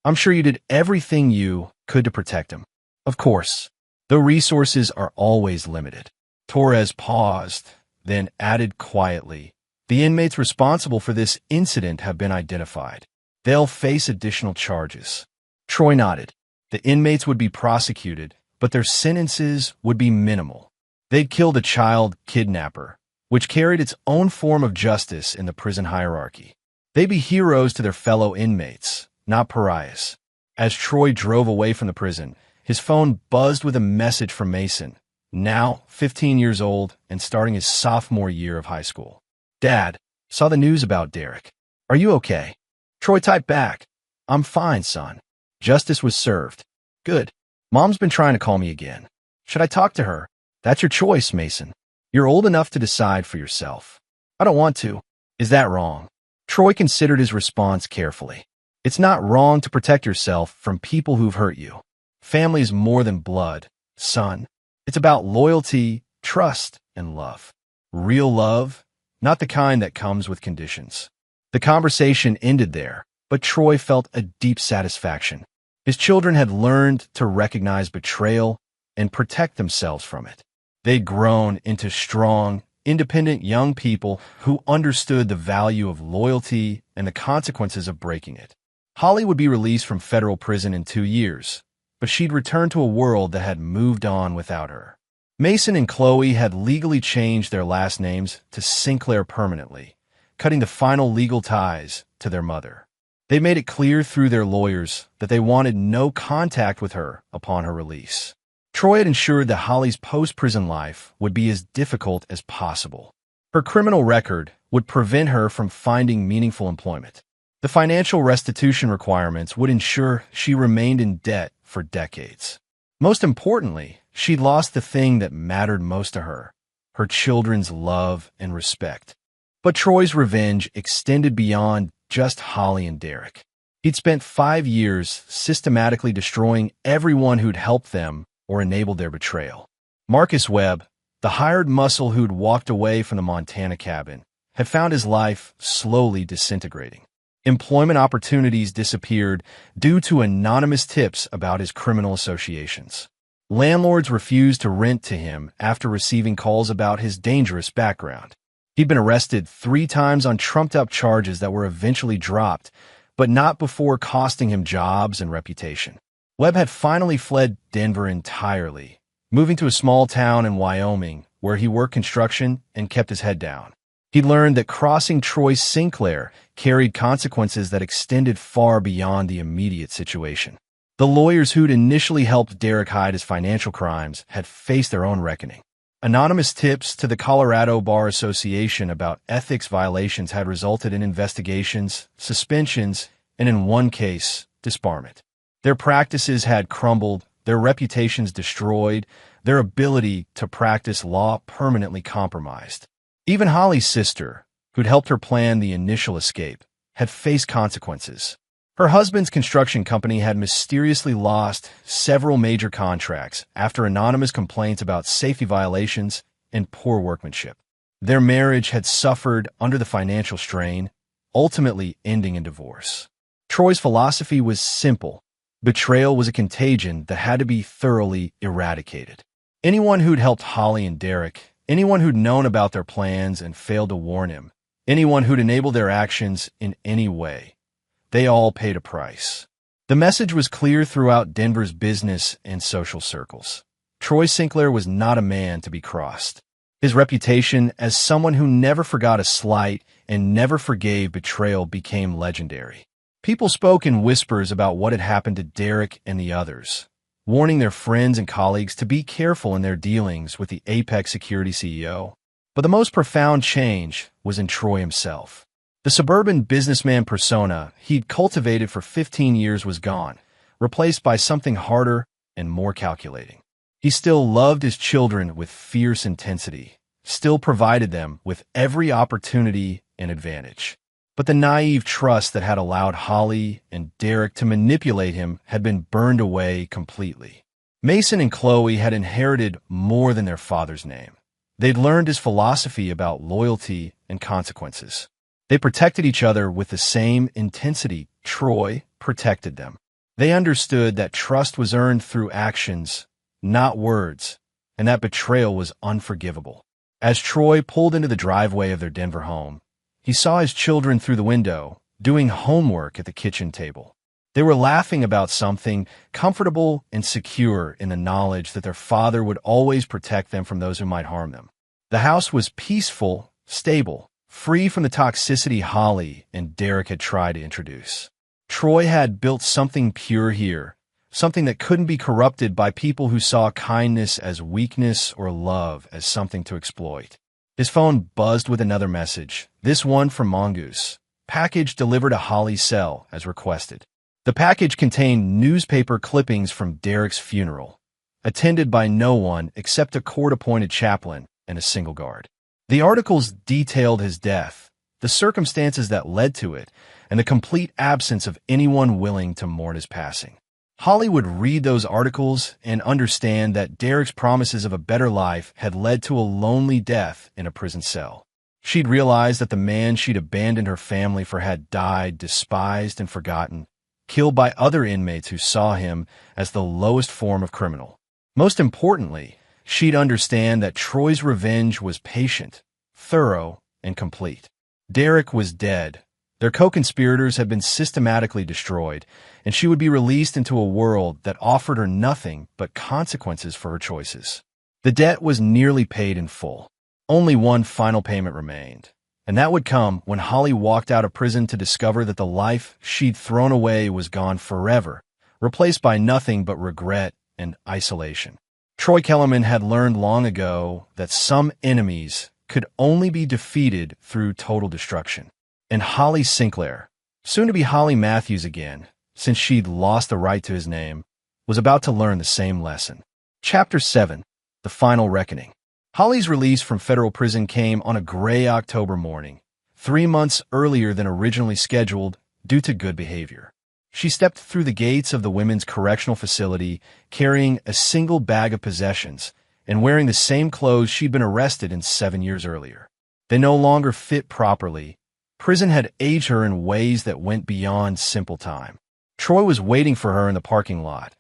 A: I'm sure you did everything you could to protect them. Of course, the resources are always limited." Torres paused, then added quietly, "The inmates responsible for this incident have been identified. They'll face additional charges." Troy nodded. The inmates would be prosecuted, but their sentences would be minimal. They'd killed a child kidnapper, which carried its own form of justice in the prison hierarchy. They'd be heroes to their fellow inmates, not pariahs. As Troy drove away from the prison, his phone buzzed with a message from Mason, now 15 years old and starting his sophomore year of high school. "Dad, saw the news about Derek. Are you okay?" Troy typed back, "I'm fine, son. Justice was served." "Good. Mom's been trying to call me again. Should I talk to her?" "That's your choice, Mason. You're old enough to decide for yourself." "I don't want to." "Is that wrong?" Troy considered his response carefully. "It's not wrong to protect yourself from people who've hurt you. Family is more than blood, son. It's about loyalty, trust, and love. Real love, not the kind that comes with conditions. The conversation ended there, but Troy felt a deep satisfaction. His children had learned to recognize betrayal and protect themselves from it. They'd grown into strong, independent young people who understood the value of loyalty and the consequences of breaking it. Holly would be released from federal prison in 2 years, but she'd return to a world that had moved on without her. Mason and Chloe had legally changed their last names to Sinclair permanently, cutting the final legal ties to their mother. They made it clear through their lawyers that they wanted no contact with her upon her release. Troy had ensured that Holly's post-prison life would be as difficult as possible. Her criminal record would prevent her from finding meaningful employment. The financial restitution requirements would ensure she remained in debt for decades. Most importantly, she'd lost the thing that mattered most to her, her children's love and respect. But Troy's revenge extended beyond just Holly and Derek. He'd spent 5 years systematically destroying everyone who'd helped them or enabled their betrayal. Marcus Webb, the hired muscle who'd walked away from the Montana cabin, had found his life slowly disintegrating. Employment opportunities disappeared due to anonymous tips about his criminal associations. Landlords refused to rent to him after receiving calls about his dangerous background. He'd been arrested 3 times on trumped-up charges that were eventually dropped, but not before costing him jobs and reputation. Webb had finally fled Denver entirely, moving to a small town in Wyoming where he worked construction and kept his head down. He learned that crossing Troy Sinclair carried consequences that extended far beyond the immediate situation. The lawyers who'd initially helped Derek hide his financial crimes had faced their own reckoning. Anonymous tips to the Colorado Bar Association about ethics violations had resulted in investigations, suspensions, and in one case, disbarment. Their practices had crumbled, their reputations destroyed, their ability to practice law permanently compromised. Even Holly's sister, who'd helped her plan the initial escape, had faced consequences. Her husband's construction company had mysteriously lost several major contracts after anonymous complaints about safety violations and poor workmanship. Their marriage had suffered under the financial strain, ultimately ending in divorce. Troy's philosophy was simple. Betrayal was a contagion that had to be thoroughly eradicated. Anyone who'd helped Holly and Derek, anyone who'd known about their plans and failed to warn him, anyone who'd enabled their actions in any way, they all paid a price. The message was clear throughout Denver's business and social circles. Troy Sinclair was not a man to be crossed. His reputation as someone who never forgot a slight and never forgave betrayal became legendary. People spoke in whispers about what had happened to Derek and the others, warning their friends and colleagues to be careful in their dealings with the Apex Security CEO. But the most profound change was in Troy himself. The suburban businessman persona he'd cultivated for 15 years was gone, replaced by something harder and more calculating. He still loved his children with fierce intensity, still provided them with every opportunity and advantage. But the naive trust that had allowed Holly and Derek to manipulate him had been burned away completely. Mason and Chloe had inherited more than their father's name. They'd learned his philosophy about loyalty and consequences. They protected each other with the same intensity Troy protected them. They understood that trust was earned through actions, not words, and that betrayal was unforgivable. As Troy pulled into the driveway of their Denver home, he saw his children through the window, doing homework at the kitchen table. They were laughing about something, comfortable and secure in the knowledge that their father would always protect them from those who might harm them. The house was peaceful, stable, free from the toxicity Holly and Derek had tried to introduce. Troy had built something pure here, something that couldn't be corrupted by people who saw kindness as weakness or love as something to exploit. His phone buzzed with another message, this one from Mongoose. Package delivered to Holly's cell as requested. The package contained newspaper clippings from Derek's funeral, attended by no one except a court-appointed chaplain and a single guard. The articles detailed his death, the circumstances that led to it, and the complete absence of anyone willing to mourn his passing. Holly would read those articles and understand that Derek's promises of a better life had led to a lonely death in a prison cell. She'd realized that the man she'd abandoned her family for had died, despised and forgotten, killed by other inmates who saw him as the lowest form of criminal. Most importantly, she'd understand that Troy's revenge was patient, thorough, and complete. Derek was dead. Their co-conspirators had been systematically destroyed, and she would be released into a world that offered her nothing but consequences for her choices. The debt was nearly paid in full. Only one final payment remained, and that would come when Holly walked out of prison to discover that the life she'd thrown away was gone forever, replaced by nothing but regret and isolation. Troy Kellerman had learned long ago that some enemies could only be defeated through total destruction. And Holly Sinclair, soon to be Holly Matthews again, since she'd lost the right to his name, was about to learn the same lesson. Chapter 7. The Final Reckoning. Holly's release from federal prison came on a gray October morning, 3 months earlier than originally scheduled due to good behavior. She stepped through the gates of the women's correctional facility carrying a single bag of possessions and wearing the same clothes she'd been arrested in 7 years earlier. They no longer fit properly. Prison had aged her in ways that went beyond simple time. Troy was waiting for her in the parking lot,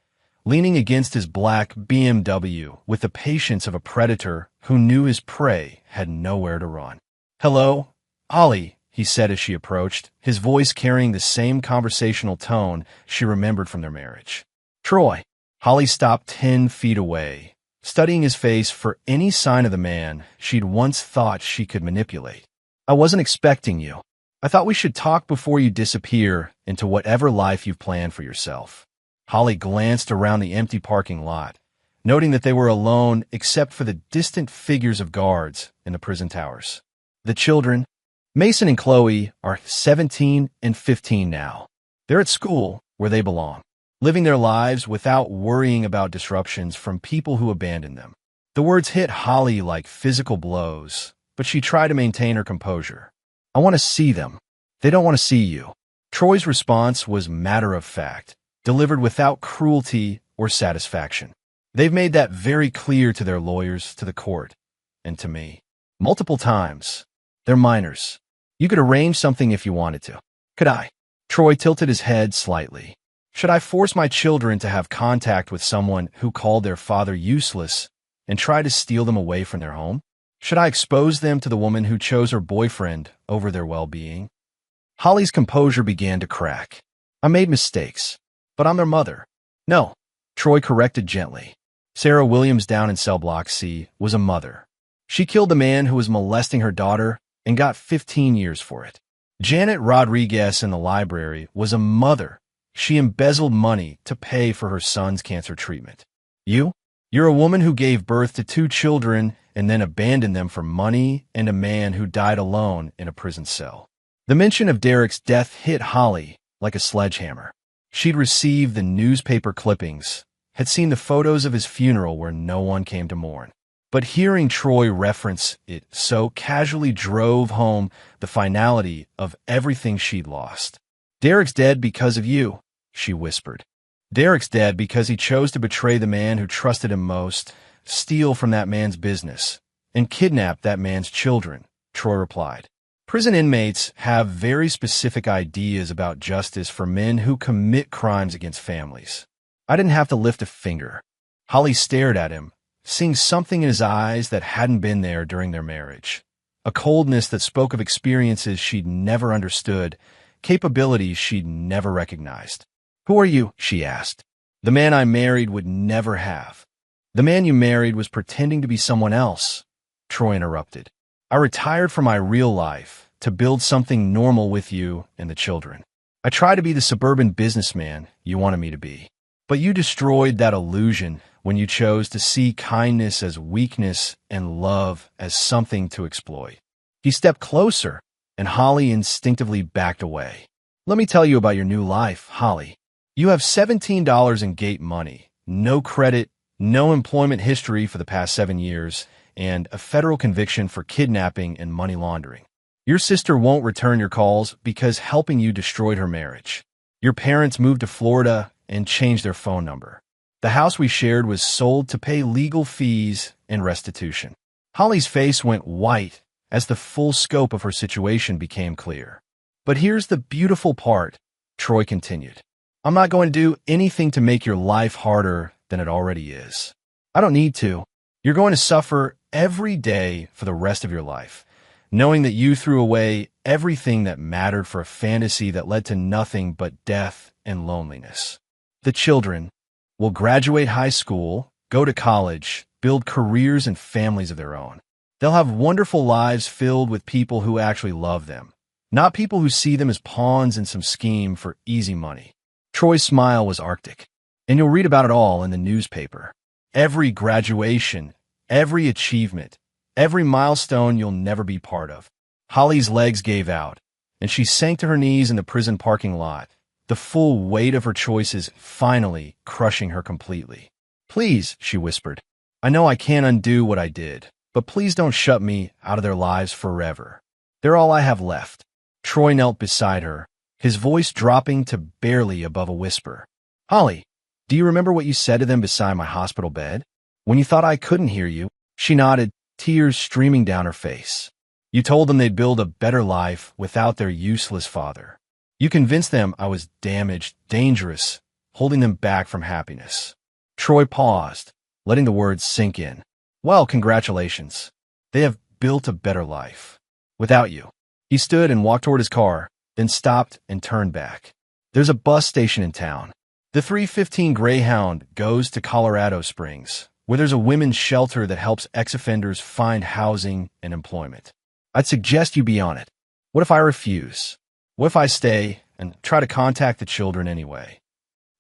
A: leaning against his black BMW with the patience of a predator who knew his prey had nowhere to run. "Hello, Ollie," he said as she approached, his voice carrying the same conversational tone she remembered from their marriage. "Troy." Holly stopped 10 feet away, studying his face for any sign of the man she'd once thought she could manipulate. "I wasn't expecting you. I thought we should talk before you disappear into whatever life you've planned for yourself." Holly glanced around the empty parking lot, noting that they were alone except for the distant figures of guards in the prison towers. The children, Mason and Chloe, are 17 and 15 now. They're at school where they belong, living their lives without worrying about disruptions from people who abandoned them. The words hit Holly like physical blows, but she tried to maintain her composure. "I want to see them. They don't want to see you." Troy's response was matter-of-fact, delivered without cruelty or satisfaction. "They've made that very clear to their lawyers, to the court, and to me. Multiple times. They're minors. You could arrange something if you wanted to. Could I?" Troy tilted his head slightly. "Should I force my children to have contact with someone who called their father useless and try to steal them away from their home? Should I expose them to the woman who chose her boyfriend over their well-being?" Holly's composure began to crack. "I made mistakes, but I'm their mother." "No," Troy corrected gently. "Sarah Williams down in cell block C was a mother. She killed the man who was molesting her daughter and got 15 years for it. Janet Rodriguez in the library was a mother. She embezzled money to pay for her son's cancer treatment. You're a woman who gave birth to 2 children and then abandoned them for money and a man who died alone in a prison cell." The mention of Derek's death hit Holly like a sledgehammer. She'd received the newspaper clippings, had seen the photos of his funeral where no one came to mourn. But hearing Troy reference it so casually drove home the finality of everything she'd lost. "Derek's dead because of you," she whispered. "Derek's dead because he chose to betray the man who trusted him most, steal from that man's business, and kidnap that man's children," Troy replied. "Prison inmates have very specific ideas about justice for men who commit crimes against families. I didn't have to lift a finger." Holly stared at him, seeing something in his eyes that hadn't been there during their marriage. A coldness that spoke of experiences she'd never understood, capabilities she'd never recognized. "Who are you?" she asked. "The man I married would never have." "The man you married was pretending to be someone else," Troy interrupted. "I retired from my real life to build something normal with you and the children. I tried to be the suburban businessman you wanted me to be. But you destroyed that illusion when you chose to see kindness as weakness and love as something to exploit." He stepped closer, and Holly instinctively backed away. "Let me tell you about your new life, Holly. You have $17 in gate money, no credit, no employment history for the past 7 years, and a federal conviction for kidnapping and money laundering. Your sister won't return your calls because helping you destroyed her marriage. Your parents moved to Florida and changed their phone number. The house we shared was sold to pay legal fees and restitution." Holly's face went white as the full scope of her situation became clear. "But here's the beautiful part," Troy continued. "I'm not going to do anything to make your life harder than it already is. I don't need to. You're going to suffer every day for the rest of your life, knowing that you threw away everything that mattered for a fantasy that led to nothing but death and loneliness. The children will graduate high school, go to college, build careers and families of their own. They'll have wonderful lives filled with people who actually love them, not people who see them as pawns in some scheme for easy money." Troy's smile was arctic. "And you'll read about it all in the newspaper. Every graduation, every achievement, every milestone you'll never be part of." Holly's legs gave out, and she sank to her knees in the prison parking lot, the full weight of her choices finally crushing her completely. "Please," she whispered, "I know I can't undo what I did, but please don't shut me out of their lives forever. They're all I have left." Troy knelt beside her, his voice dropping to barely above a whisper. "Holly, do you remember what you said to them beside my hospital bed? When you thought I couldn't hear you?" She nodded, tears streaming down her face. "You told them they'd build a better life without their useless father. You convinced them I was damaged, dangerous, holding them back from happiness." Troy paused, letting the words sink in. "Well, congratulations. They have built a better life. Without you." He stood and walked toward his car, then stopped and turned back. "There's a bus station in town. The 315 Greyhound goes to Colorado Springs, where there's a women's shelter that helps ex-offenders find housing and employment. I'd suggest you be on it. What if I refuse? What if I stay and try to contact the children anyway?"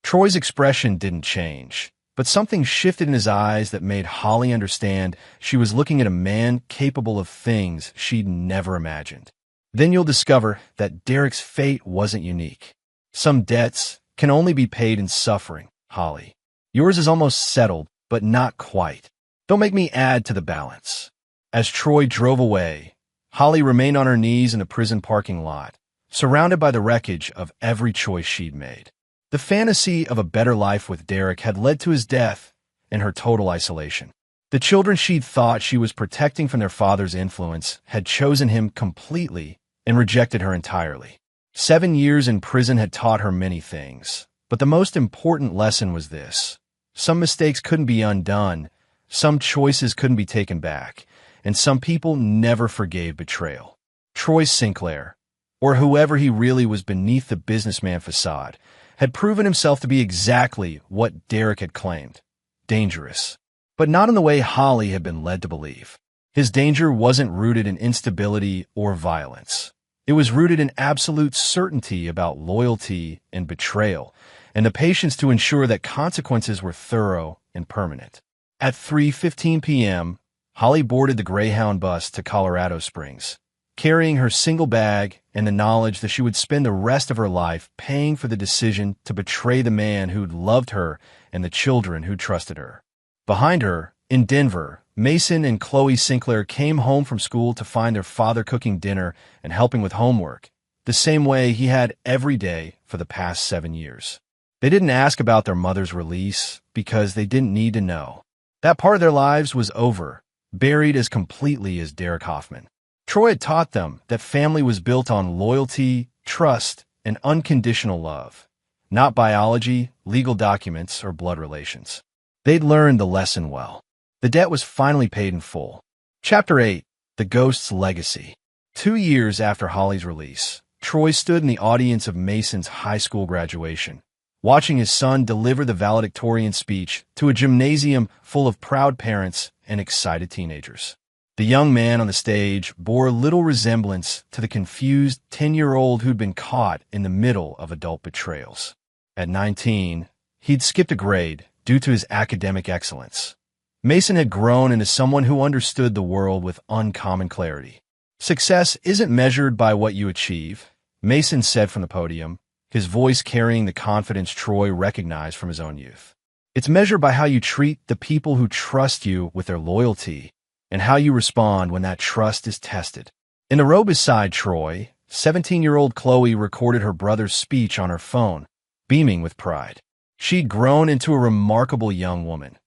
A: Troy's expression didn't change, but something shifted in his eyes that made Holly understand she was looking at a man capable of things she'd never imagined. "Then you'll discover that Derek's fate wasn't unique. Some debts can only be paid in suffering, Holly. Yours is almost settled, but not quite. Don't make me add to the balance." As Troy drove away, Holly remained on her knees in a prison parking lot, surrounded by the wreckage of every choice she'd made. The fantasy of a better life with Derek had led to his death and her total isolation. The children she'd thought she was protecting from their father's influence had chosen him completely and rejected her entirely. 7 years in prison had taught her many things, but the most important lesson was this: some mistakes couldn't be undone, some choices couldn't be taken back, and some people never forgave betrayal. Troy Sinclair, or whoever he really was beneath the businessman facade, had proven himself to be exactly what Derek had claimed: dangerous. But not in the way Holly had been led to believe. His danger wasn't rooted in instability or violence. It was rooted in absolute certainty about loyalty and betrayal, and the patience to ensure that consequences were thorough and permanent. At 3:15 p.m., Holly boarded the Greyhound bus to Colorado Springs, carrying her single bag and the knowledge that she would spend the rest of her life paying for the decision to betray the man who'd loved her and the children who trusted her. Behind her, in Denver, Mason and Chloe Sinclair came home from school to find their father cooking dinner and helping with homework, the same way he had every day for the past 7 years. They didn't ask about their mother's release because they didn't need to know. That part of their lives was over, buried as completely as Derek Hoffman. Troy had taught them that family was built on loyalty, trust, and unconditional love, not biology, legal documents, or blood relations. They'd learned the lesson well. The debt was finally paid in full. Chapter 8: The Ghost's Legacy. 2 years after Holly's release, Troy stood in the audience of Mason's high school graduation, watching his son deliver the valedictorian speech to a gymnasium full of proud parents and excited teenagers. The young man on the stage bore little resemblance to the confused 10-year-old who'd been caught in the middle of adult betrayals. At 19, he'd skipped a grade due to his academic excellence. Mason had grown into someone who understood the world with uncommon clarity. "Success isn't measured by what you achieve," Mason said from the podium, his voice carrying the confidence Troy recognized from his own youth. "It's measured by how you treat the people who trust you with their loyalty and how you respond when that trust is tested." In the row beside Troy, 17-year-old Chloe recorded her brother's speech on her phone, beaming with pride. She'd grown into a remarkable young woman,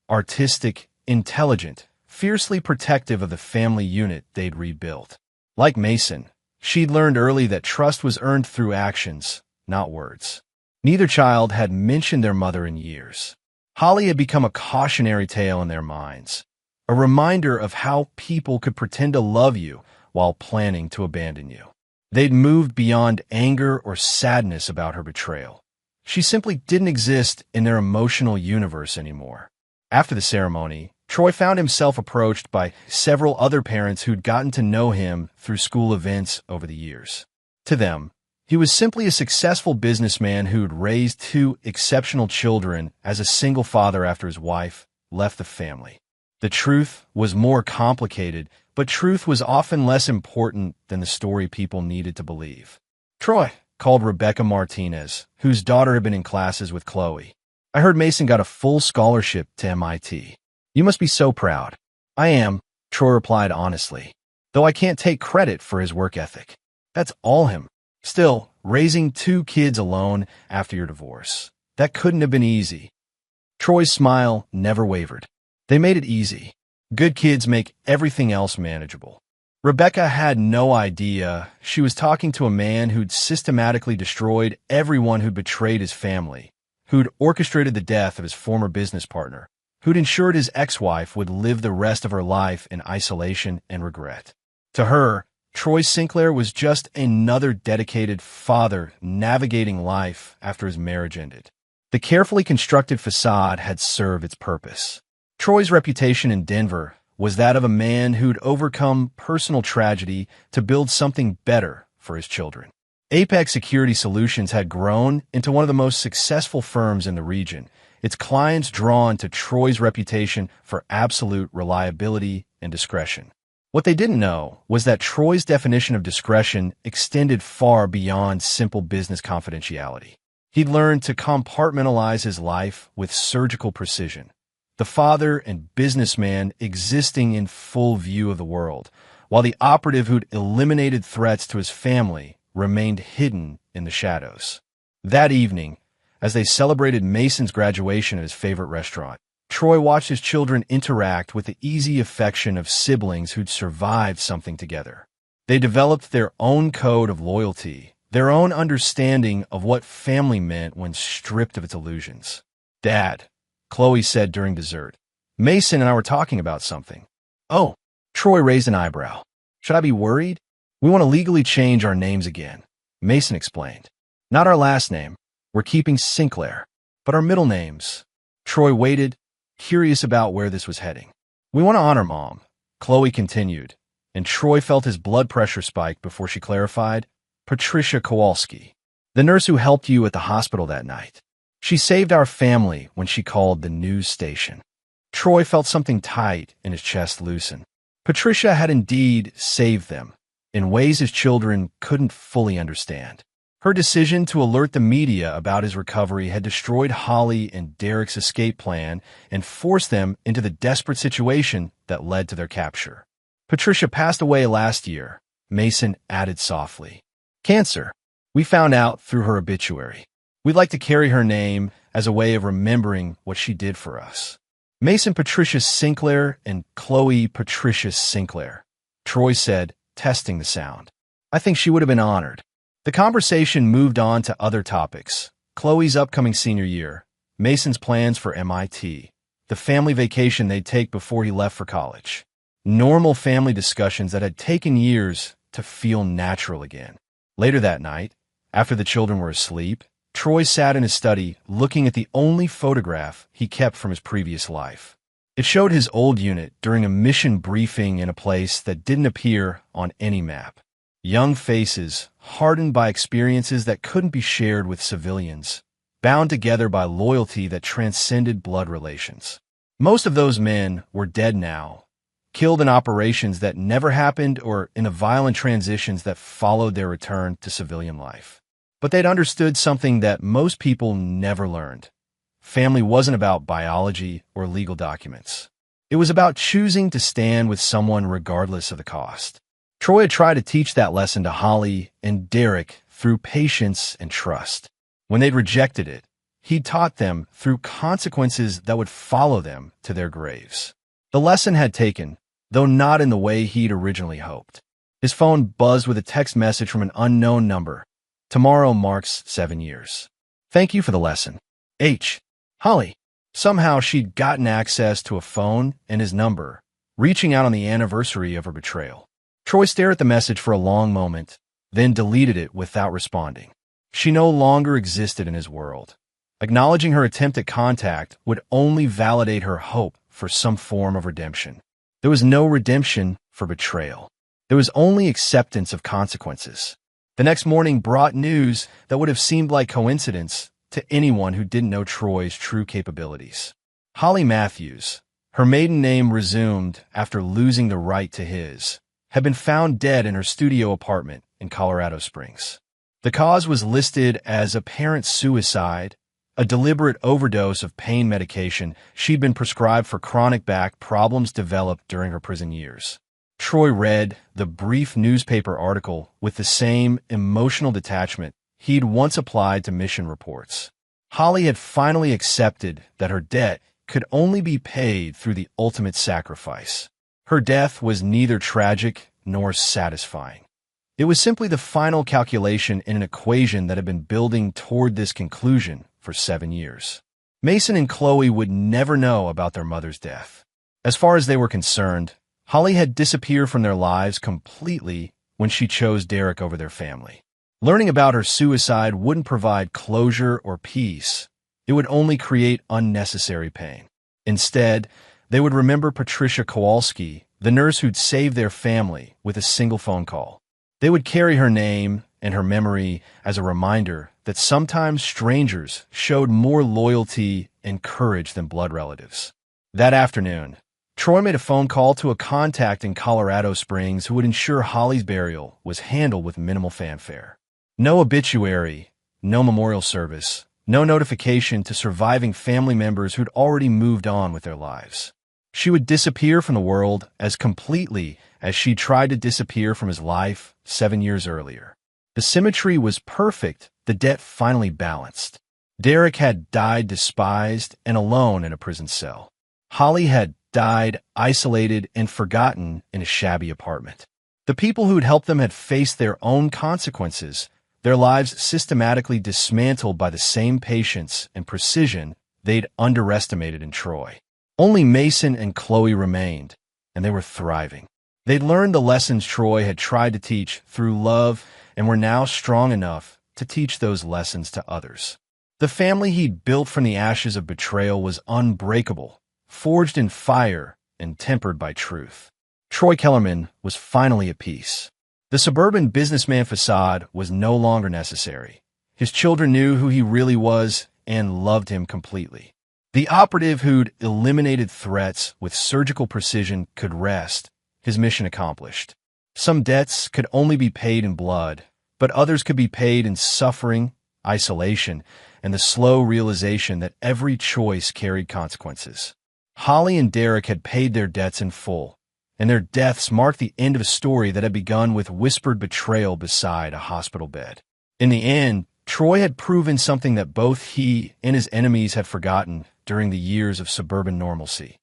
A: artistic, intelligent, fiercely protective of the family unit they'd rebuilt. Like Mason, she'd learned early that trust was earned through actions, not words. Neither child had mentioned their mother in years. Holly had become a cautionary tale in their minds, a reminder of how people could pretend to love you while planning to abandon you. They'd moved beyond anger or sadness about her betrayal. She simply didn't exist in their emotional universe anymore. After the ceremony, Troy found himself approached by several other parents who'd gotten to know him through school events over the years. To them, he was simply a successful businessman who'd raised two exceptional children as a single father after his wife left the family. The truth was more complicated, but truth was often less important than the story people needed to believe. Troy called Rebecca Martinez, whose daughter had been in classes with Chloe. I heard Mason got a full scholarship to MIT. You must be so proud. I am, Troy replied honestly, though I can't take credit for his work ethic. That's all him. Still, raising two kids alone after your divorce, that couldn't have been easy. Troy's smile never wavered. They made it easy. Good kids make everything else manageable. Rebecca had no idea she was talking to a man who'd systematically destroyed everyone who'd betrayed his family, who'd orchestrated the death of his former business partner, who'd ensured his ex-wife would live the rest of her life in isolation and regret. To her, Troy Sinclair was just another dedicated father navigating life after his marriage ended. The carefully constructed facade had served its purpose. Troy's reputation in Denver was that of a man who'd overcome personal tragedy to build something better for his children. Apex Security Solutions had grown into one of the most successful firms in the region, its clients drawn to Troy's reputation for absolute reliability and discretion. What they didn't know was that Troy's definition of discretion extended far beyond simple business confidentiality. He'd learned to compartmentalize his life with surgical precision. The father and businessman existing in full view of the world, while the operative who'd eliminated threats to his family remained hidden in the shadows. That evening, as they celebrated Mason's graduation at his favorite restaurant, Troy watched his children interact with the easy affection of siblings who'd survived something together. They developed their own code of loyalty, their own understanding of what family meant when stripped of its illusions. "Dad," Chloe said during dessert, "Mason and I were talking about something." "Oh," Troy raised an eyebrow. "Should I be worried?" "We want to legally change our names again," Mason explained. "Not our last name. We're keeping Sinclair, but our middle names." Troy waited, curious about where this was heading. "We want to honor Mom," Chloe continued, and Troy felt his blood pressure spike before she clarified, "Patricia Kowalski, the nurse who helped you at the hospital that night. She saved our family when she called the news station." Troy felt something tight in his chest loosen. Patricia had indeed saved them, in ways his children couldn't fully understand. Her decision to alert the media about his recovery had destroyed Holly and Derek's escape plan and forced them into the desperate situation that led to their capture. "Patricia passed away last year," Mason added softly. "Cancer. We found out through her obituary. We'd like to carry her name as a way of remembering what she did for us." "Mason Patricia Sinclair and Chloe Patricia Sinclair," Troy said, testing the sound. "I think she would have been honored." The conversation moved on to other topics: Chloe's upcoming senior year, Mason's plans for MIT, the family vacation they'd take before he left for college. Normal family discussions that had taken years to feel natural again. Later that night, after the children were asleep, Troy sat in his study looking at the only photograph he kept from his previous life. It showed his old unit during a mission briefing in a place that didn't appear on any map. Young faces, hardened by experiences that couldn't be shared with civilians, bound together by loyalty that transcended blood relations. Most of those men were dead now, killed in operations that never happened or in the violent transitions that followed their return to civilian life. But they'd understood something that most people never learned. Family wasn't about biology or legal documents. It was about choosing to stand with someone regardless of the cost. Troy had tried to teach that lesson to Holly and Derek through patience and trust. When they'd rejected it, he'd taught them through consequences that would follow them to their graves. The lesson had taken, though not in the way he'd originally hoped. His phone buzzed with a text message from an unknown number. Tomorrow marks 7 years. Thank you for the lesson. Holly. Somehow she'd gotten access to a phone and his number, reaching out on the anniversary of her betrayal. Troy stared at the message for a long moment, then deleted it without responding. She no longer existed in his world. Acknowledging her attempt at contact would only validate her hope for some form of redemption. There was no redemption for betrayal. There was only acceptance of consequences. The next morning brought news that would have seemed like coincidence to anyone who didn't know Troy's true capabilities. Holly Matthews, her maiden name resumed after losing the right to his, had been found dead in her studio apartment in Colorado Springs. The cause was listed as apparent suicide, a deliberate overdose of pain medication she'd been prescribed for chronic back problems developed during her prison years. Troy read the brief newspaper article with the same emotional detachment he'd once applied to mission reports. Holly had finally accepted that her debt could only be paid through the ultimate sacrifice. Her death was neither tragic nor satisfying. It was simply the final calculation in an equation that had been building toward this conclusion for 7 years. Mason and Chloe would never know about their mother's death. As far as they were concerned, Holly had disappeared from their lives completely when she chose Derek over their family. Learning about her suicide wouldn't provide closure or peace. It would only create unnecessary pain. Instead, they would remember Patricia Kowalski, the nurse who'd saved their family, with a single phone call. They would carry her name and her memory as a reminder that sometimes strangers showed more loyalty and courage than blood relatives. That afternoon, Troy made a phone call to a contact in Colorado Springs who would ensure Holly's burial was handled with minimal fanfare. No obituary, no memorial service, no notification to surviving family members who'd already moved on with their lives. She would disappear from the world as completely as she tried to disappear from his life 7 years earlier. The symmetry was perfect, the debt finally balanced. Derek had died despised and alone in a prison cell. Holly had died isolated and forgotten in a shabby apartment. The people who'd helped them had faced their own consequences, their lives systematically dismantled by the same patience and precision they'd underestimated in Troy. Only Mason and Chloe remained, and they were thriving. They'd learned the lessons Troy had tried to teach through love and were now strong enough to teach those lessons to others. The family he'd built from the ashes of betrayal was unbreakable, forged in fire and tempered by truth. Troy Kellerman was finally at peace. The suburban businessman facade was no longer necessary. His children knew who he really was and loved him completely. The operative who'd eliminated threats with surgical precision could rest, his mission accomplished. Some debts could only be paid in blood, but others could be paid in suffering, isolation, and the slow realization that every choice carried consequences. Holly and Derek had paid their debts in full, and their deaths marked the end of a story that had begun with whispered betrayal beside a hospital bed. In the end, Troy had proven something that both he and his enemies had forgotten during the years of suburban normalcy.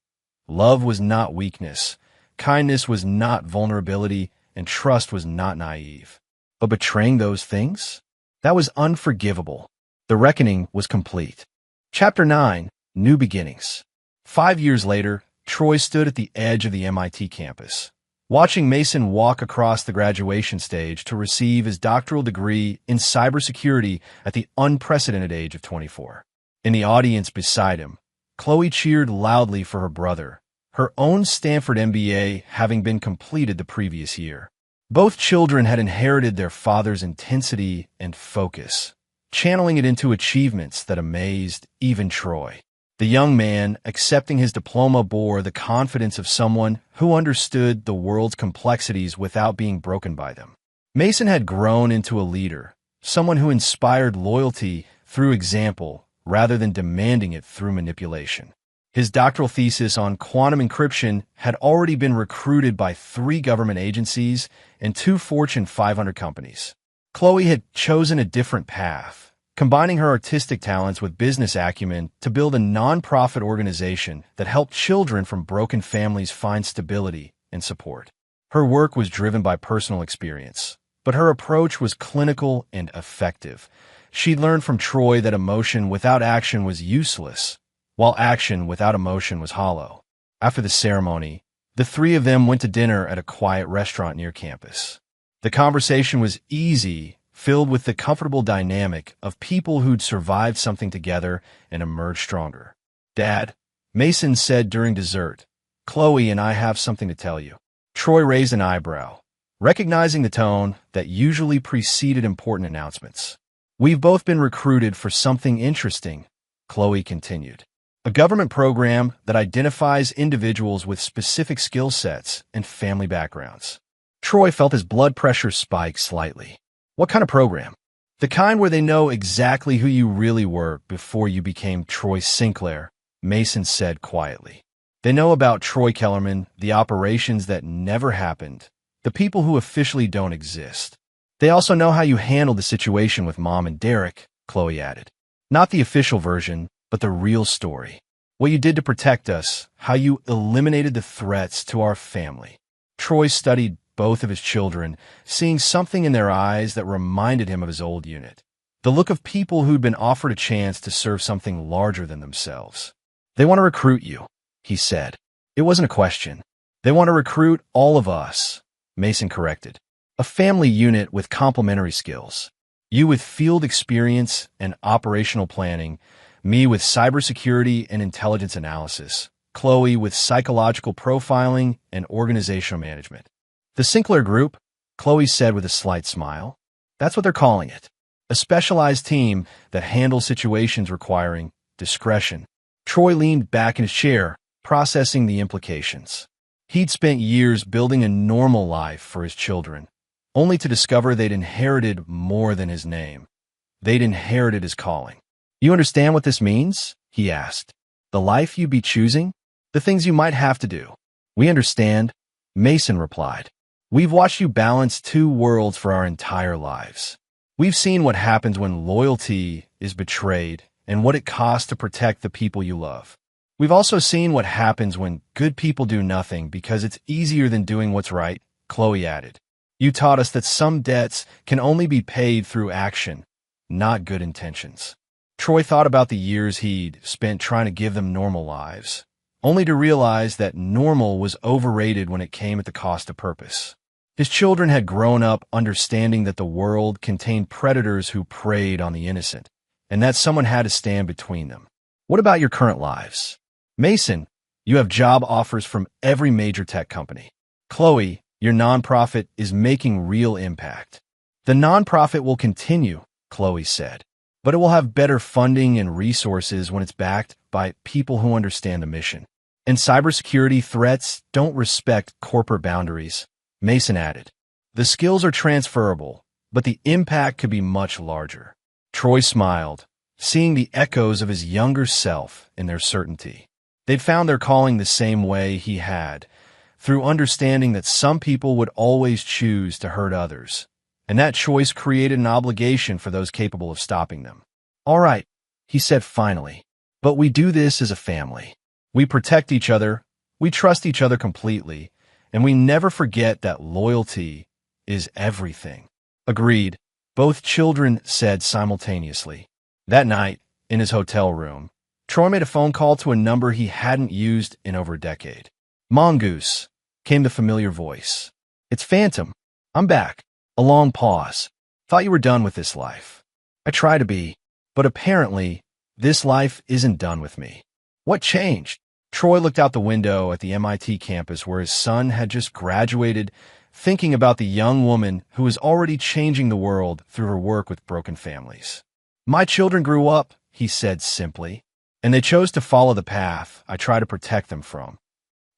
A: Love was not weakness, kindness was not vulnerability, and trust was not naive. But betraying those things? That was unforgivable. The reckoning was complete. Chapter 9, New Beginnings. 5 years later, Troy stood at the edge of the MIT campus, watching Mason walk across the graduation stage to receive his doctoral degree in cybersecurity at the unprecedented age of 24. In the audience beside him, Chloe cheered loudly for her brother, her own Stanford MBA having been completed the previous year. Both children had inherited their father's intensity and focus, channeling it into achievements that amazed even Troy. The young man accepting his diploma bore the confidence of someone who understood the world's complexities without being broken by them. Mason had grown into a leader, someone who inspired loyalty through example rather than demanding it through manipulation. His doctoral thesis on quantum encryption had already been recruited by 3 government agencies and 2 Fortune 500 companies. Chloe had chosen a different path, combining her artistic talents with business acumen to build a non-profit organization that helped children from broken families find stability and support. Her work was driven by personal experience, but her approach was clinical and effective. She'd learned from Troy that emotion without action was useless, while action without emotion was hollow. After the ceremony, the three of them went to dinner at a quiet restaurant near campus. The conversation was easy, filled with the comfortable dynamic of people who'd survived something together and emerged stronger. "Dad," Mason said during dessert, "Chloe and I have something to tell you." Troy raised an eyebrow, recognizing the tone that usually preceded important announcements. "We've both been recruited for something interesting," Chloe continued. "A government program that identifies individuals with specific skill sets and family backgrounds." Troy felt his blood pressure spike slightly. "What kind of program?" "The kind where they know exactly who you really were before you became Troy Sinclair," Mason said quietly. "They know about Troy Kellerman, the operations that never happened, the people who officially don't exist. They also know how you handled the situation with Mom and Derek," Chloe added. "Not the official version, but the real story. What you did to protect us, how you eliminated the threats to our family." Troy studied both of his children, seeing something in their eyes that reminded him of his old unit. The look of people who'd been offered a chance to serve something larger than themselves. "They want to recruit you," he said. "It wasn't a question. They want to recruit all of us," Mason corrected. "A family unit with complementary skills. You with field experience and operational planning, me with cybersecurity and intelligence analysis, Chloe with psychological profiling and organizational management." "The Sinclair Group," Chloe said with a slight smile. "That's what they're calling it. A specialized team that handles situations requiring discretion." Troy leaned back in his chair, processing the implications. He'd spent years building a normal life for his children, only to discover they'd inherited more than his name. They'd inherited his calling. "You understand what this means?" he asked. "The life you'd be choosing? The things you might have to do." "We understand," Mason replied. "We've watched you balance two worlds for our entire lives. We've seen what happens when loyalty is betrayed and what it costs to protect the people you love. We've also seen what happens when good people do nothing because it's easier than doing what's right," Chloe added. "You taught us that some debts can only be paid through action, not good intentions." Troy thought about the years he'd spent trying to give them normal lives, only to realize that normal was overrated when it came at the cost of purpose. His children had grown up understanding that the world contained predators who preyed on the innocent, and that someone had to stand between them. "What about your current lives?" "Mason, you have job offers from every major tech company. Chloe, your nonprofit is making real impact." "The nonprofit will continue," Chloe said, "but it will have better funding and resources when it's backed by people who understand the mission. And cybersecurity threats don't respect corporate boundaries," Mason added. "The skills are transferable, but the impact could be much larger." Troy smiled, seeing the echoes of his younger self in their certainty. They'd found their calling the same way he had, through understanding that some people would always choose to hurt others, and that choice created an obligation for those capable of stopping them. "All right," he said finally, "but we do this as a family. We protect each other, we trust each other completely, and we never forget that loyalty is everything." "Agreed," both children said simultaneously. That night, in his hotel room, Troy made a phone call to a number he hadn't used in over a decade. "Mongoose," came the familiar voice. "It's Phantom. I'm back." A long pause. "Thought you were done with this life." "I try to be, but apparently, this life isn't done with me." "What changed?" Troy looked out the window at the MIT campus where his son had just graduated, thinking about the young woman who was already changing the world through her work with broken families. "My children grew up," he said simply, "and they chose to follow the path I try to protect them from.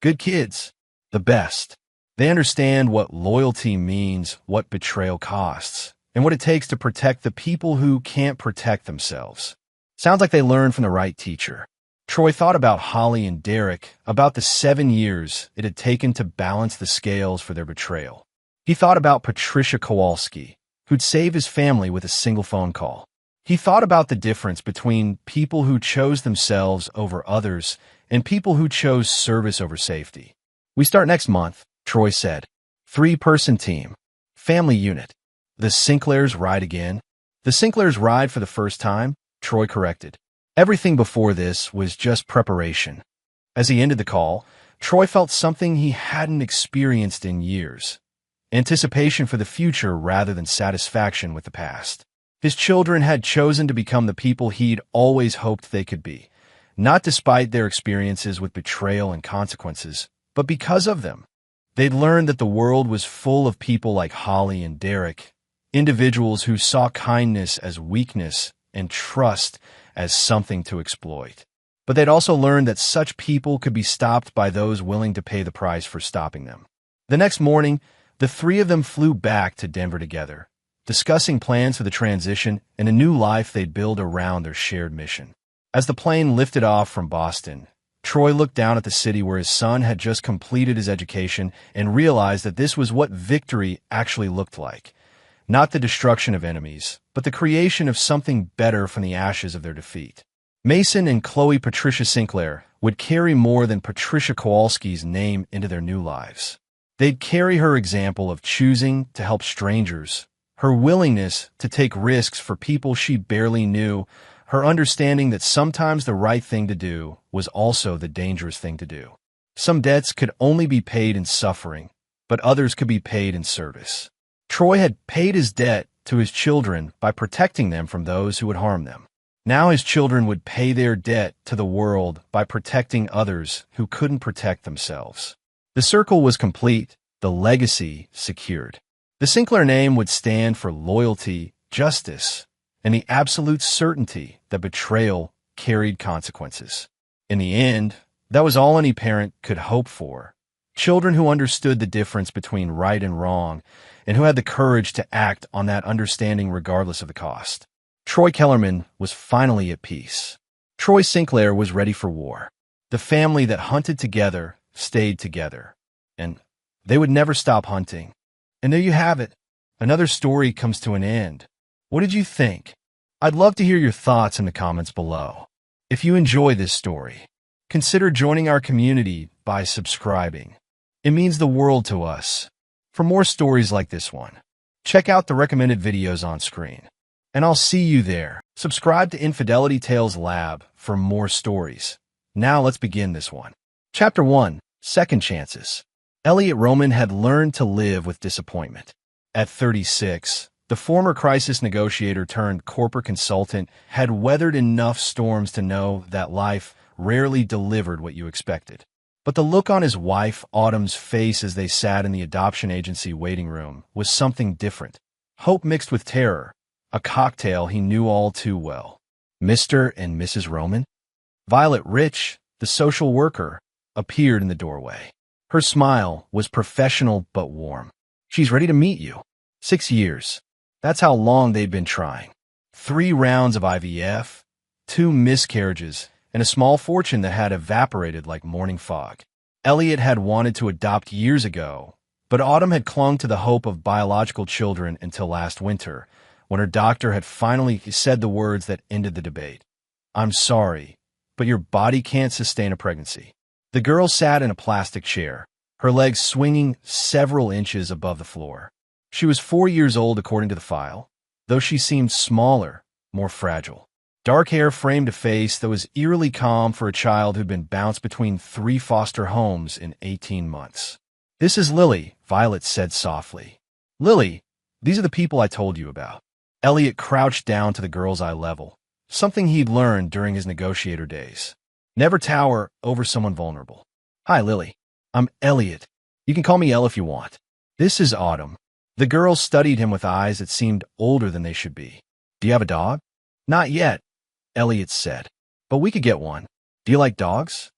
A: Good kids, the best. They understand what loyalty means, what betrayal costs, and what it takes to protect the people who can't protect themselves. Sounds like they learned from the right teacher." Troy thought about Holly and Derek, about the 7 years it had taken to balance the scales for their betrayal. He thought about Patricia Kowalski, who'd save his family with a single phone call. He thought about the difference between people who chose themselves over others and people who chose service over safety. "We start next month," Troy said. "Three-person team. Family unit." "The Sinclairs ride again?" "The Sinclairs ride for the first time," Troy corrected. Everything before this was just preparation. As he ended the call, Troy felt something he hadn't experienced in years. Anticipation for the future rather than satisfaction with the past. His children had chosen to become the people he'd always hoped they could be, not despite their experiences with betrayal and consequences, but because of them. They'd learned that the world was full of people like Holly and Derek, individuals who saw kindness as weakness and trust as something to exploit. But they'd also learned that such people could be stopped by those willing to pay the price for stopping them. The next morning, the three of them flew back to Denver together, discussing plans for the transition and a new life they'd build around their shared mission. As the plane lifted off from Boston, Troy looked down at the city where his son had just completed his education and realized that this was what victory actually looked like. Not the destruction of enemies, but the creation of something better from the ashes of their defeat. Mason and Chloe Patricia Sinclair would carry more than Patricia Kowalski's name into their new lives. They'd carry her example of choosing to help strangers, her willingness to take risks for people she barely knew, her understanding that sometimes the right thing to do was also the dangerous thing to do. Some debts could only be paid in suffering, but others could be paid in service. Troy had paid his debt to his children by protecting them from those who would harm them. Now his children would pay their debt to the world by protecting others who couldn't protect themselves. The circle was complete, the legacy secured. The Sinclair name would stand for loyalty, justice, and the absolute certainty that betrayal carried consequences. In the end, that was all any parent could hope for. Children who understood the difference between right and wrong, and who had the courage to act on that understanding regardless of the cost. Troy Kellerman was finally at peace. Troy Sinclair was ready for war. The family that hunted together stayed together, and they would never stop hunting. And there you have it. Another story comes to an end. What did you think? I'd love to hear your thoughts in the comments below. If you enjoy this story, consider joining our community by subscribing. It means the world to us. For more stories like this one, check out the recommended videos on screen. And I'll see you there. Subscribe to Infidelity Tales Lab for more stories. Now let's begin this one. Chapter 1. Second Chances. Elliot Roman had learned to live with disappointment. At 36, the former crisis negotiator turned corporate consultant had weathered enough storms to know that life rarely delivered what you expected. But the look on his wife, Autumn's face as they sat in the adoption agency waiting room was something different. Hope mixed with terror, a cocktail he knew all too well. Mr. and Mrs. Roman? Violet Rich, the social worker, appeared in the doorway. Her smile was professional but warm. "She's ready to meet you." 6 years. That's how long they'd been trying. 3 rounds of IVF, 2 miscarriages, and a small fortune that had evaporated like morning fog. Elliot had wanted to adopt years ago, but Autumn had clung to the hope of biological children until last winter, when her doctor had finally said the words that ended the debate. "I'm sorry, but your body can't sustain a pregnancy." The girl sat in a plastic chair, her legs swinging several inches above the floor. She was 4 years old according to the file, though she seemed smaller, more fragile. Dark hair framed a face that was eerily calm for a child who'd been bounced between 3 foster homes in 18 months. "This is Lily," Violet said softly. "Lily, these are the people I told you about." Elliot crouched down to the girl's eye level, something he'd learned during his negotiator days. Never tower over someone vulnerable. "Hi, Lily. I'm Elliot. You can call me Elle if you want. This is Autumn." The girl studied him with eyes that seemed older than they should be. "Do you have a dog?" "Not yet," Elliot said. "But we could get one. Do you like dogs?"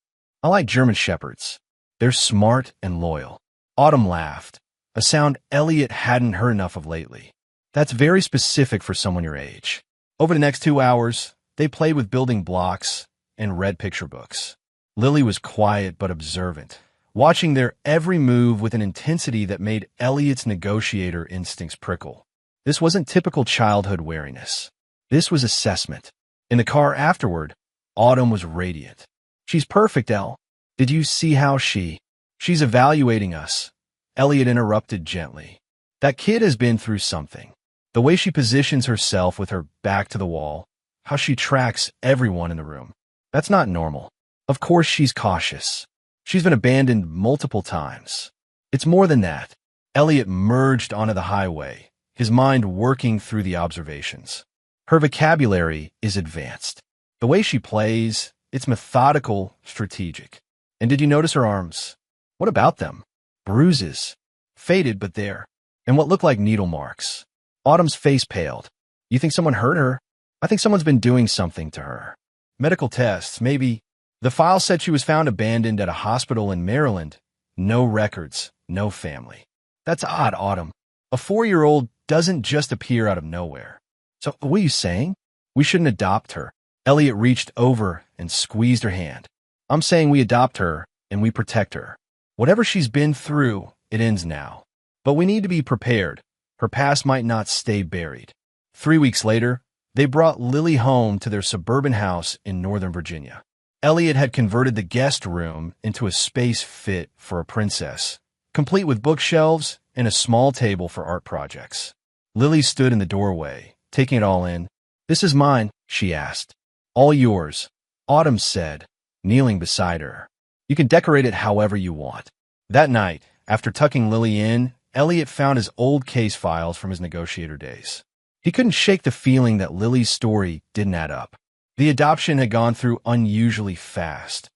A: "I like German Shepherds. They're smart and loyal." Autumn laughed, a sound Elliot hadn't heard enough of lately. "That's very specific for someone your age." Over the next 2 hours, they played with building blocks and read picture books. Lily was quiet but observant, watching their every move with an intensity that made Elliot's negotiator instincts prickle. This wasn't typical childhood wariness. This was assessment. In the car afterward, Autumn was radiant. She's perfect, Elle. Did you see how she's evaluating us? Elliot interrupted gently. That kid has been through something. The way she positions herself with her back to the wall, how she tracks everyone in the room. That's not normal. Of course she's cautious. She's been abandoned multiple times. It's more than that. Elliot merged onto the highway, his mind working through the observations. Her vocabulary is advanced. The way she plays, it's methodical, strategic. And did you notice her arms? What about them? Bruises. Faded, but there. And what looked like needle marks. Autumn's face paled. You think someone hurt her? I think someone's been doing something to her. Medical tests, maybe. The file said she was found abandoned at a hospital in Maryland. No records, no family. That's odd, Autumn. A 4-year-old doesn't just appear out of nowhere. So what are you saying? We shouldn't adopt her. Elliot reached over and squeezed her hand. I'm saying we adopt her and we protect her. Whatever she's been through, it ends now. But we need to be prepared. Her past might not stay buried. 3 weeks later, they brought Lily home to their suburban house in Northern Virginia. Elliot had converted the guest room into a space fit for a princess, complete with bookshelves and a small table for art projects. Lily stood in the doorway, taking it all in. This is mine, she asked. All yours, Autumn said, kneeling beside her. You can decorate it however you want. That night, after tucking Lily in, Elliot found his old case files from his negotiator days. He couldn't shake the feeling that Lily's story didn't add up. The adoption had gone through unusually fast.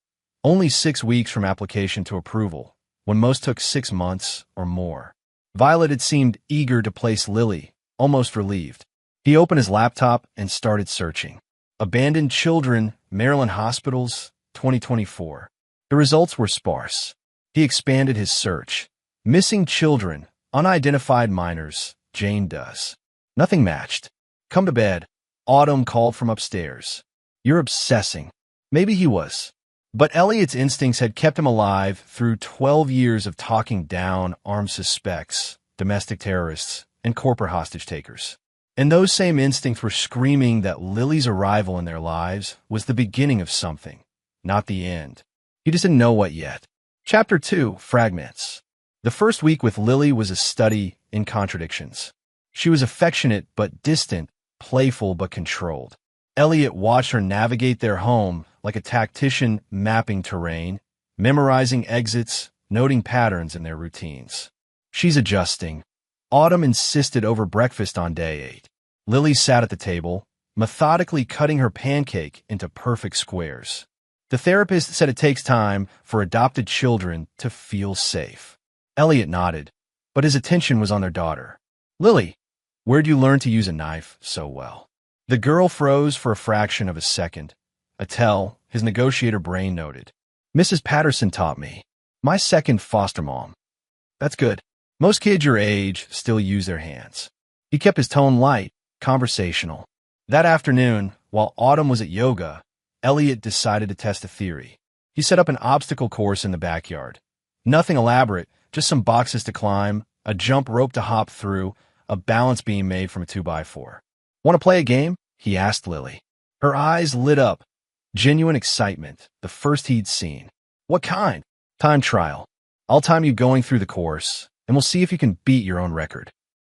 A: Only 6 weeks from application to approval, when most took 6 months or more. Violet had seemed eager to place Lily, almost relieved. He opened his laptop and started searching. Abandoned children, Maryland hospitals, 2024. The results were sparse. He expanded his search. Missing children, unidentified minors, Jane Does. Nothing matched. Come to bed. Autumn called from upstairs. You're obsessing. Maybe he was. But Elliot's instincts had kept him alive through 12 years of talking down armed suspects, domestic terrorists, and corporate hostage-takers. And those same instincts were screaming that Lily's arrival in their lives was the beginning of something, not the end. He just didn't know what yet. Chapter 2, Fragments. The first week with Lily was a study in contradictions. She was affectionate but distant, playful but controlled. Elliot watched her navigate their home like a tactician mapping terrain, memorizing exits, noting patterns in their routines. She's adjusting. Autumn insisted over breakfast on day 8. Lily sat at the table, methodically cutting her pancake into perfect squares. The therapist said it takes time for adopted children to feel safe. Elliot nodded, but his attention was on their daughter. Lily, where'd you learn to use a knife so well? The girl froze for a fraction of a second. Attell, his negotiator brain noted. Mrs. Patterson taught me. My second foster mom. That's good. Most kids your age still use their hands. He kept his tone light, conversational. That afternoon, while Autumn was at yoga, Elliot decided to test a theory. He set up an obstacle course in the backyard. Nothing elaborate, just some boxes to climb, a jump rope to hop through, a balance beam made from a 2x4. Want to play a game? He asked Lily. Her eyes lit up. Genuine excitement, the first he'd seen. What kind? Time trial. I'll time you going through the course, and we'll see if you can beat your own record.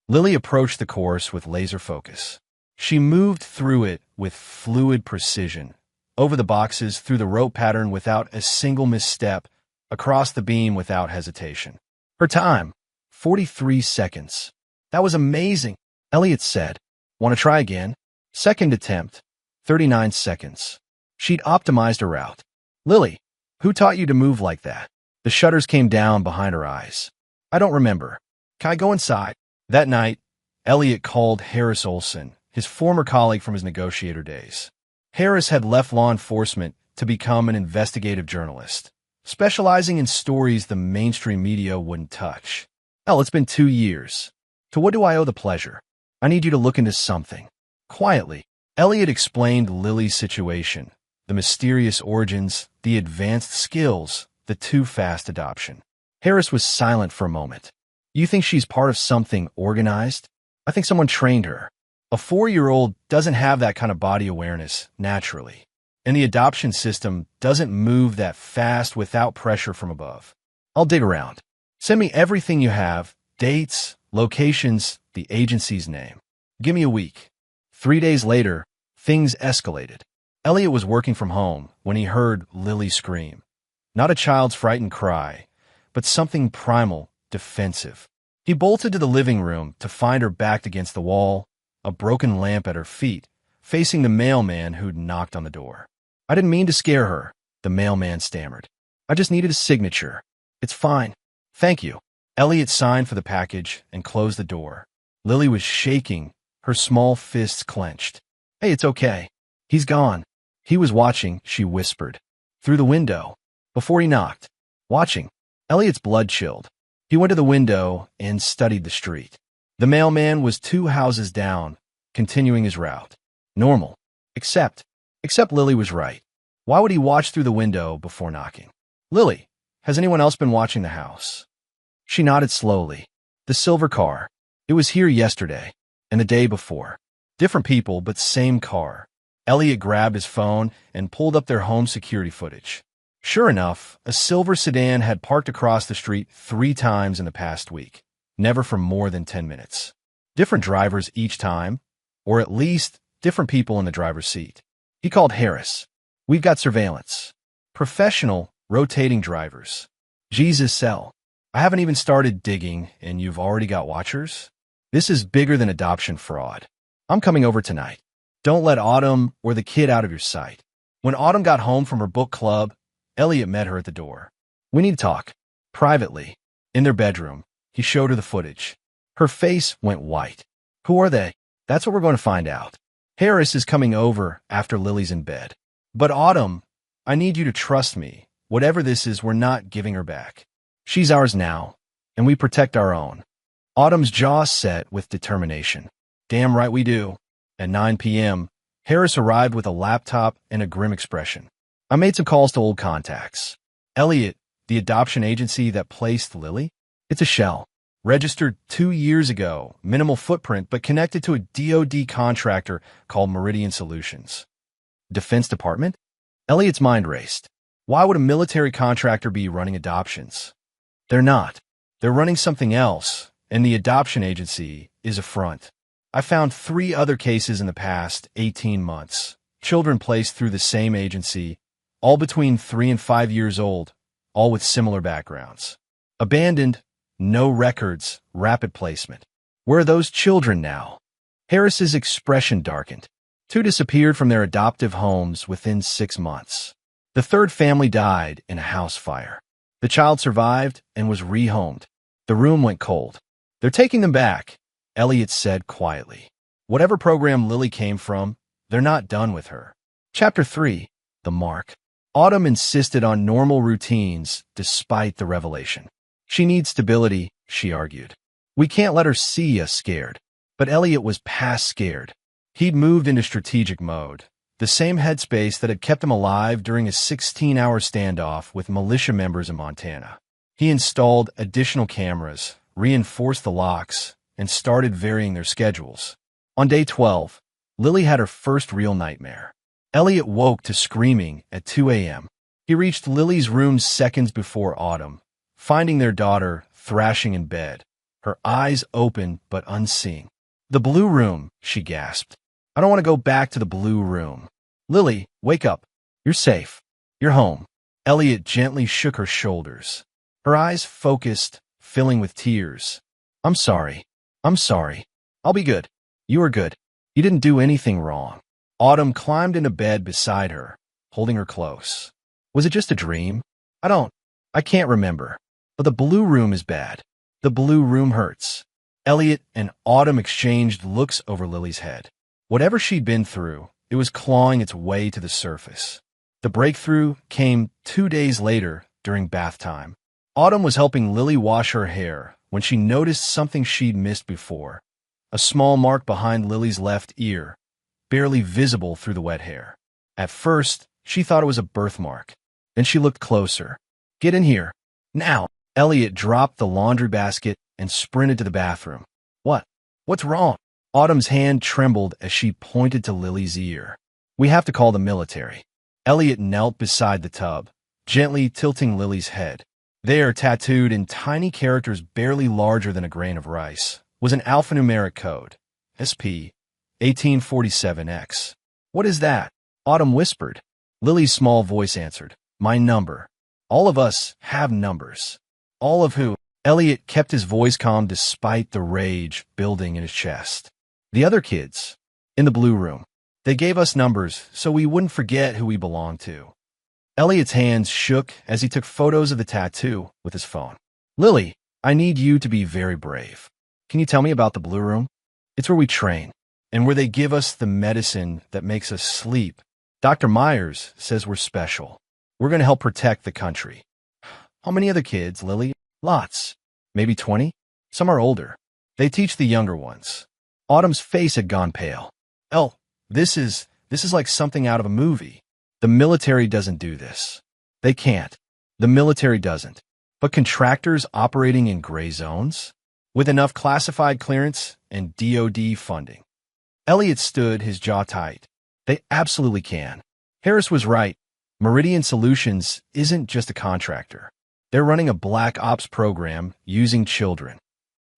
A: Lily approached the course with laser focus. She moved through it with fluid precision, over the boxes, through the rope pattern without a single misstep, across the beam without hesitation. Her time, 43 seconds. That was amazing, Elliot said. Want to try again? Second attempt, 39 seconds. She'd optimized her route. Lily, who taught you to move like that? The shutters came down behind her eyes. I don't remember. Can I go inside? That night, Elliot called Harris Olson, his former colleague from his negotiator days. Harris had left law enforcement to become an investigative journalist, specializing in stories the mainstream media wouldn't touch. Hell, it's been 2 years. To what do I owe the pleasure? I need you to look into something. Quietly, Elliot explained Lily's situation, the mysterious origins, the advanced skills, the too-fast adoption. Harris was silent for a moment. You think she's part of something organized? I think someone trained her. A 4-year-old doesn't have that kind of body awareness naturally, and the adoption system doesn't move that fast without pressure from above. I'll dig around. Send me everything you have, dates, locations, the agency's name. Give me a week. 3 days later, things escalated. Elliot was working from home when he heard Lily scream. Not a child's frightened cry, but something primal, defensive. He bolted to the living room to find her backed against the wall, a broken lamp at her feet, facing the mailman who'd knocked on the door. "I didn't mean to scare her," the mailman stammered. "I just needed a signature. It's fine. Thank you." Elliot signed for the package and closed the door. Lily was shaking, her small fists clenched. "Hey, it's okay. He's gone." "He was watching," she whispered. "Through the window." Before he knocked. "Watching." Elliot's blood chilled. He went to the window and studied the street. The mailman was 2 houses down, continuing his route. Normal. Except Lily was right. Why would he watch through the window before knocking? "Lily, has anyone else been watching the house?" She nodded slowly. "The silver car. It was here yesterday, and the day before. Different people, but same car." Elliot grabbed his phone and pulled up their home security footage. Sure enough, a silver sedan had parked across the street 3 times in the past week, never for more than 10 minutes. Different drivers each time, or at least different people in the driver's seat. He called Harris. "We've got surveillance. Professional, rotating drivers." Jesus, cell. I haven't even started digging, and you've already got watchers? This is bigger than adoption fraud. I'm coming over tonight. Don't let Autumn or the kid out of your sight. When Autumn got home from her book club, Elliot met her at the door. "We need to talk. Privately." In their bedroom, he showed her the footage. Her face went white. "Who are they?" "That's what we're going to find out. Harris is coming over after Lily's in bed. But Autumn, I need you to trust me. Whatever this is, we're not giving her back. She's ours now, and we protect our own." Autumn's jaw set with determination. "Damn right we do." At 9 p.m., Harris arrived with a laptop and a grim expression. "I made some calls to old contacts. Elliot, the adoption agency that placed Lily? It's a shell. Registered 2 years ago, minimal footprint, but connected to a DoD contractor called Meridian Solutions." Defense Department? Elliot's mind raced. Why would a military contractor be running adoptions? They're not. They're running something else, and the adoption agency is a front. I found 3 other cases in the past 18 months. Children placed through the same agency, all between 3 and 5 years old, all with similar backgrounds. Abandoned, no records, rapid placement. Where are those children now? Harris's expression darkened. 2 disappeared from their adoptive homes within 6 months. The 3rd family died in a house fire. The child survived and was rehomed. The room went cold. "They're taking them back," Elliot said quietly. "Whatever program Lily came from, they're not done with her." Chapter 3. The Mark. Autumn insisted on normal routines despite the revelation. "She needs stability," she argued. "We can't let her see us scared." But Elliot was past scared. He'd moved into strategic mode, the same headspace that had kept him alive during a 16-hour standoff with militia members in Montana. He installed additional cameras, reinforced the locks, and started varying their schedules. On day 12, Lily had her first real nightmare. Elliot woke to screaming at 2 a.m. He reached Lily's room seconds before Autumn, finding their daughter thrashing in bed, her eyes open but unseeing. "The blue room," she gasped. "I don't want to go back to the blue room." "Lily, wake up. You're safe. You're home." Elliot gently shook her shoulders. Her eyes focused, filling with tears. I'm sorry. I'll be good. You are good. You didn't do anything wrong." Autumn climbed into bed beside her, holding her close. "Was it just a dream? I can't remember. But the blue room is bad. The blue room hurts." Elliot and Autumn exchanged looks over Lily's head. Whatever she'd been through, it was clawing its way to the surface. The breakthrough came 2 days later during bath time. Autumn was helping Lily wash her hair when she noticed something she'd missed before. A small mark behind Lily's left ear, barely visible through the wet hair. At first, she thought it was a birthmark. Then she looked closer. "Get in here. Now." Elliot dropped the laundry basket and sprinted to the bathroom. What's wrong?" Autumn's hand trembled as she pointed to Lily's ear. We have to call the military. Elliot knelt beside the tub, gently tilting Lily's head. There, tattooed in tiny characters barely larger than a grain of rice, was an alphanumeric code. SP 1847X. What is that? Autumn whispered. Lily's small voice answered. My number. All of us have numbers. All of who? Elliot kept his voice calm despite the rage building in his chest. The other kids. In the blue room. They gave us numbers so we wouldn't forget who we belonged to. Elliot's hands shook as he took photos of the tattoo with his phone. Lily, I need you to be very brave. Can you tell me about the blue room? It's where we train, and where they give us the medicine that makes us sleep. Dr. Myers says we're special. We're going to help protect the country. How many other kids, Lily? Lots. Maybe 20? Some are older. They teach the younger ones. Autumn's face had gone pale. This is like something out of a movie. The military doesn't do this. They can't. The military doesn't. But contractors operating in gray zones? With enough classified clearance and DoD funding. Elliot stood, his jaw tight. They absolutely can. Harris was right. Meridian Solutions isn't just a contractor. They're running a black ops program using children.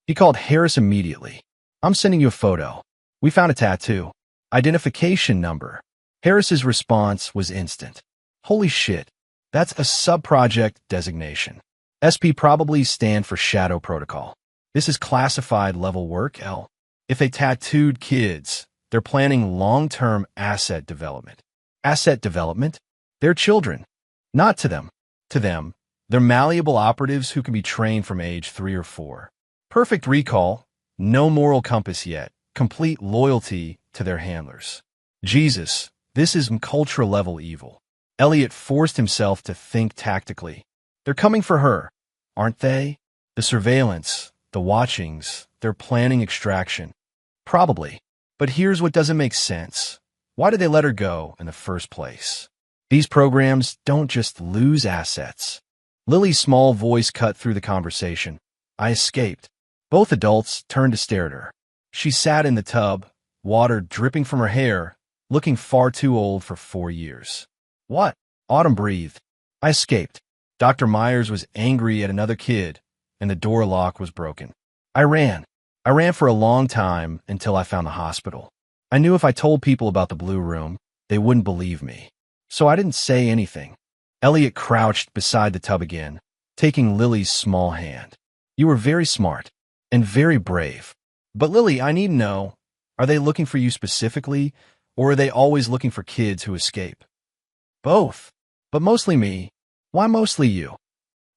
A: He called Harris immediately. I'm sending you a photo. We found a tattoo. Identification number. Harris's response was instant. Holy shit. That's a sub-project designation. SP probably stand for Shadow Protocol. This is classified level work, L. If they tattooed kids, they're planning long-term asset development. Asset development? They're children. Not to them. To them, they're malleable operatives who can be trained from age 3 or 4. Perfect recall, no moral compass yet, complete loyalty to their handlers. Jesus, this is cultural-level evil. Elliot forced himself to think tactically. They're coming for her, aren't they? The surveillance, the watchings, they're planning extraction. Probably. But here's what doesn't make sense. Why did they let her go in the first place? These programs don't just lose assets. Lily's small voice cut through the conversation. I escaped. Both adults turned to stare at her. She sat in the tub, water dripping from her hair, looking far too old for 4 years. What? Autumn breathed. I escaped. Dr. Myers was angry at another kid, and the door lock was broken. I ran. I ran for a long time until I found the hospital. I knew if I told people about the blue room, they wouldn't believe me. So I didn't say anything. Elliot crouched beside the tub again, taking Lily's small hand. You were very smart and very brave. But Lily, I need to know, are they looking for you specifically, or are they always looking for kids who escape? Both. But mostly me. Why mostly you?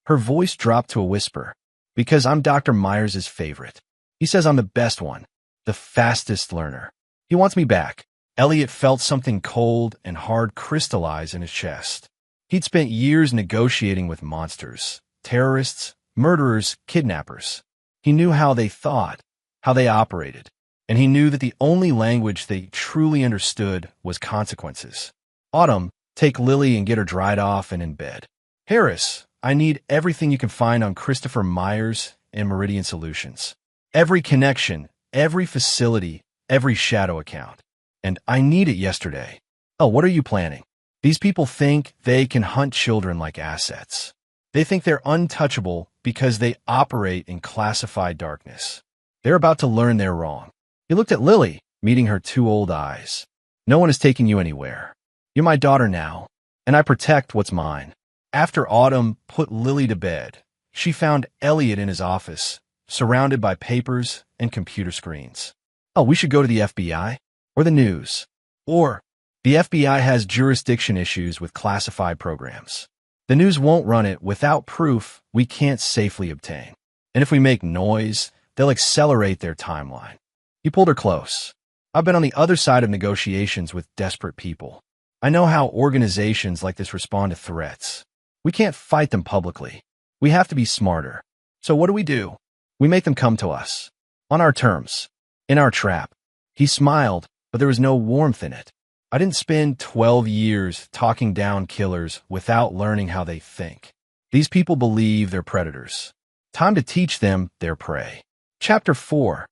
A: Her voice dropped to a whisper. Because I'm Dr. Myers' favorite. He says I'm the best one, the fastest learner. He wants me back. Elliot felt something cold and hard crystallize in his chest. He'd spent years negotiating with monsters, terrorists, murderers, kidnappers. He knew how they thought, how they operated, and he knew that the only language they truly understood was consequences. Autumn, take Lily and get her dried off and in bed. Harris, I need everything you can find on Christopher Myers and Meridian Solutions. Every connection, every facility, every shadow account. And I need it yesterday. Oh, what are you planning? These people think they can hunt children like assets. They think they're untouchable because they operate in classified darkness. They're about to learn they're wrong. He looked at Lily, meeting her 2 old eyes. No one is taking you anywhere. You're my daughter now, and I protect what's mine. After Autumn put Lily to bed, she found Elliot in his office, surrounded by papers and computer screens. Oh, we should go to the FBI? Or the news. Or, the FBI has jurisdiction issues with classified programs. The news won't run it without proof we can't safely obtain. And if we make noise, they'll accelerate their timeline. He pulled her close. I've been on the other side of negotiations with desperate people. I know how organizations like this respond to threats. We can't fight them publicly. We have to be smarter. So what do? We make them come to us. On our terms. In our trap. He smiled, but there was no warmth in it. I didn't spend 12 years talking down killers without learning how they think. These people believe they're predators. Time to teach them their prey. Chapter 4.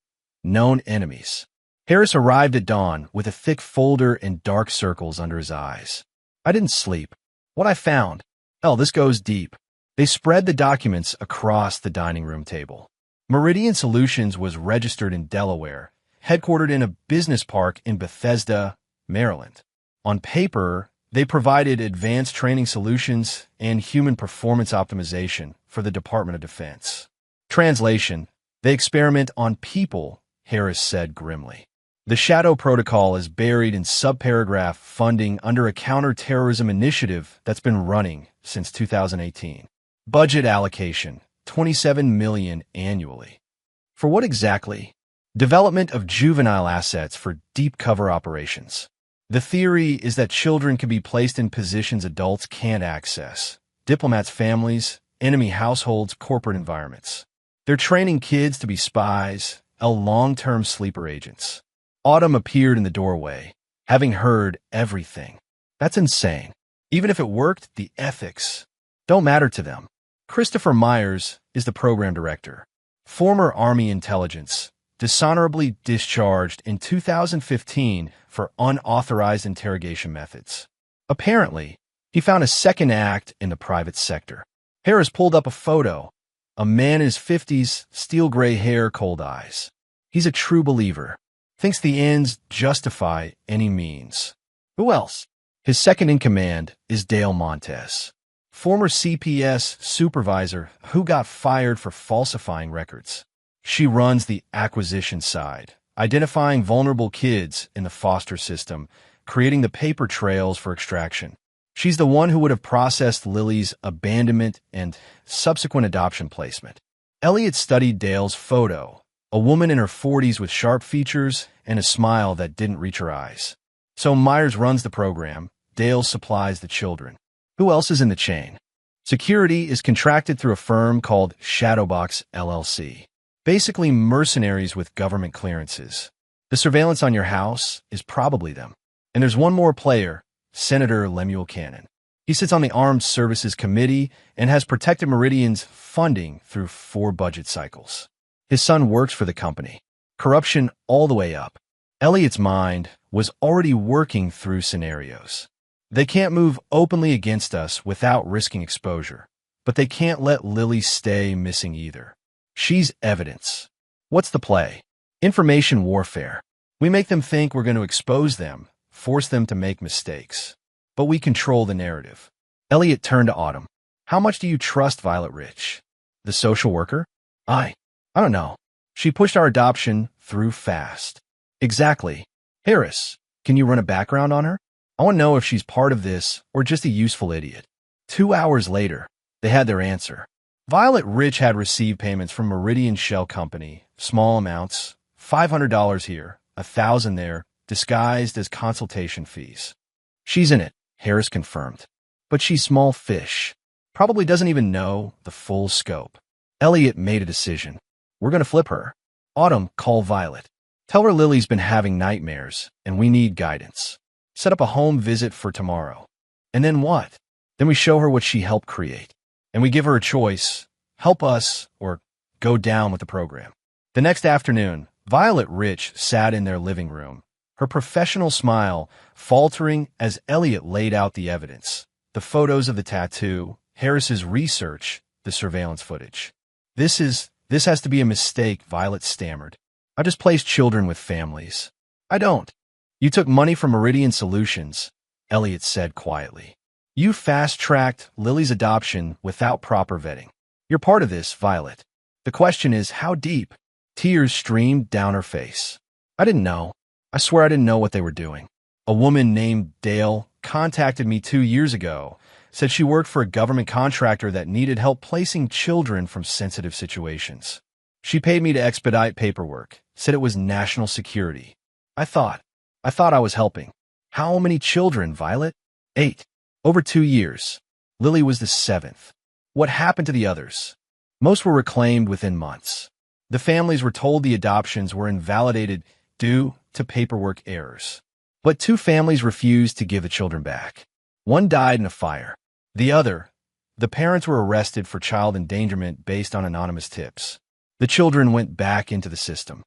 A: Known Enemies. Harris arrived at dawn with a thick folder and dark circles under his eyes. I didn't sleep. What I found? Oh, this goes deep. They spread the documents across the dining room table. Meridian Solutions was registered in Delaware, headquartered in a business park in Bethesda, Maryland. On paper, they provided advanced training solutions and human performance optimization for the Department of Defense. Translation: they experiment on people, Harris said grimly. The Shadow Protocol is buried in subparagraph funding under a counterterrorism initiative that's been running since 2018. Budget allocation, $27 million annually. For what exactly? Development of juvenile assets for deep cover operations. The theory is that children can be placed in positions adults can't access. Diplomats' families, enemy households, corporate environments. They're training kids to be spies, long-term sleeper agents. Autumn appeared in the doorway, having heard everything. That's insane. Even if it worked, the ethics don't matter to them. Christopher Myers is the program director. Former Army intelligence, dishonorably discharged in 2015 for unauthorized interrogation methods. Apparently, he found a second act in the private sector. Harris pulled up a photo. A man in his 50s, steel gray hair, cold eyes. He's a true believer. Thinks the ends justify any means. Who else? His second in command is Dale Montez, former CPS supervisor who got fired for falsifying records. She runs the acquisition side, identifying vulnerable kids in the foster system, creating the paper trails for extraction. She's the one who would have processed Lily's abandonment and subsequent adoption placement. Elliot studied Dale's photo, a woman in her 40s with sharp features and a smile that didn't reach her eyes. So Myers runs the program, Dale supplies the children. Who else is in the chain? Security is contracted through a firm called Shadowbox LLC. Basically mercenaries with government clearances. The surveillance on your house is probably them. And there's one more player, Senator Lemuel Cannon. He sits on the Armed Services Committee and has protected Meridian's funding through 4 budget cycles. His son works for the company. Corruption all the way up. Elliot's mind was already working through scenarios. They can't move openly against us without risking exposure, but they can't let Lily stay missing either. She's evidence. What's the play? Information warfare. We make them think we're going to expose them, force them to make mistakes. But we control the narrative. Elliot turned to Autumn. How much do you trust Violet Rich? The social worker? I don't know. She pushed our adoption through fast. Exactly. Harris, can you run a background on her? I want to know if she's part of this or just a useful idiot. 2 hours later, they had their answer. Violet Rich had received payments from Meridian Shell Company, small amounts, $500 here, $1,000 there, disguised as consultation fees. She's in it, Harris confirmed. But she's small fish. Probably doesn't even know the full scope. Elliot made a decision. We're going to flip her. Autumn, call Violet. Tell her Lily's been having nightmares, and we need guidance. Set up a home visit for tomorrow. And then what? Then we show her what she helped create. And we give her a choice, help us or go down with the program. The next afternoon, Violet Rich sat in their living room, her professional smile faltering as Elliot laid out the evidence, the photos of the tattoo, Harris's research, the surveillance footage. This has to be a mistake, Violet stammered. I just place children with families. I don't. You took money from Meridian Solutions, Elliot said quietly. You fast-tracked Lily's adoption without proper vetting. You're part of this, Violet. The question is, how deep? Tears streamed down her face. I didn't know. I swear I didn't know what they were doing. A woman named Dale contacted me 2 years ago, said she worked for a government contractor that needed help placing children from sensitive situations. She paid me to expedite paperwork, said it was national security. I thought I was helping. How many children, Violet? 8. Over 2 years. Lily was the 7th. What happened to the others? Most were reclaimed within months. The families were told the adoptions were invalidated due to paperwork errors. But 2 families refused to give the children back. One died in a fire. The parents were arrested for child endangerment based on anonymous tips. The children went back into the system.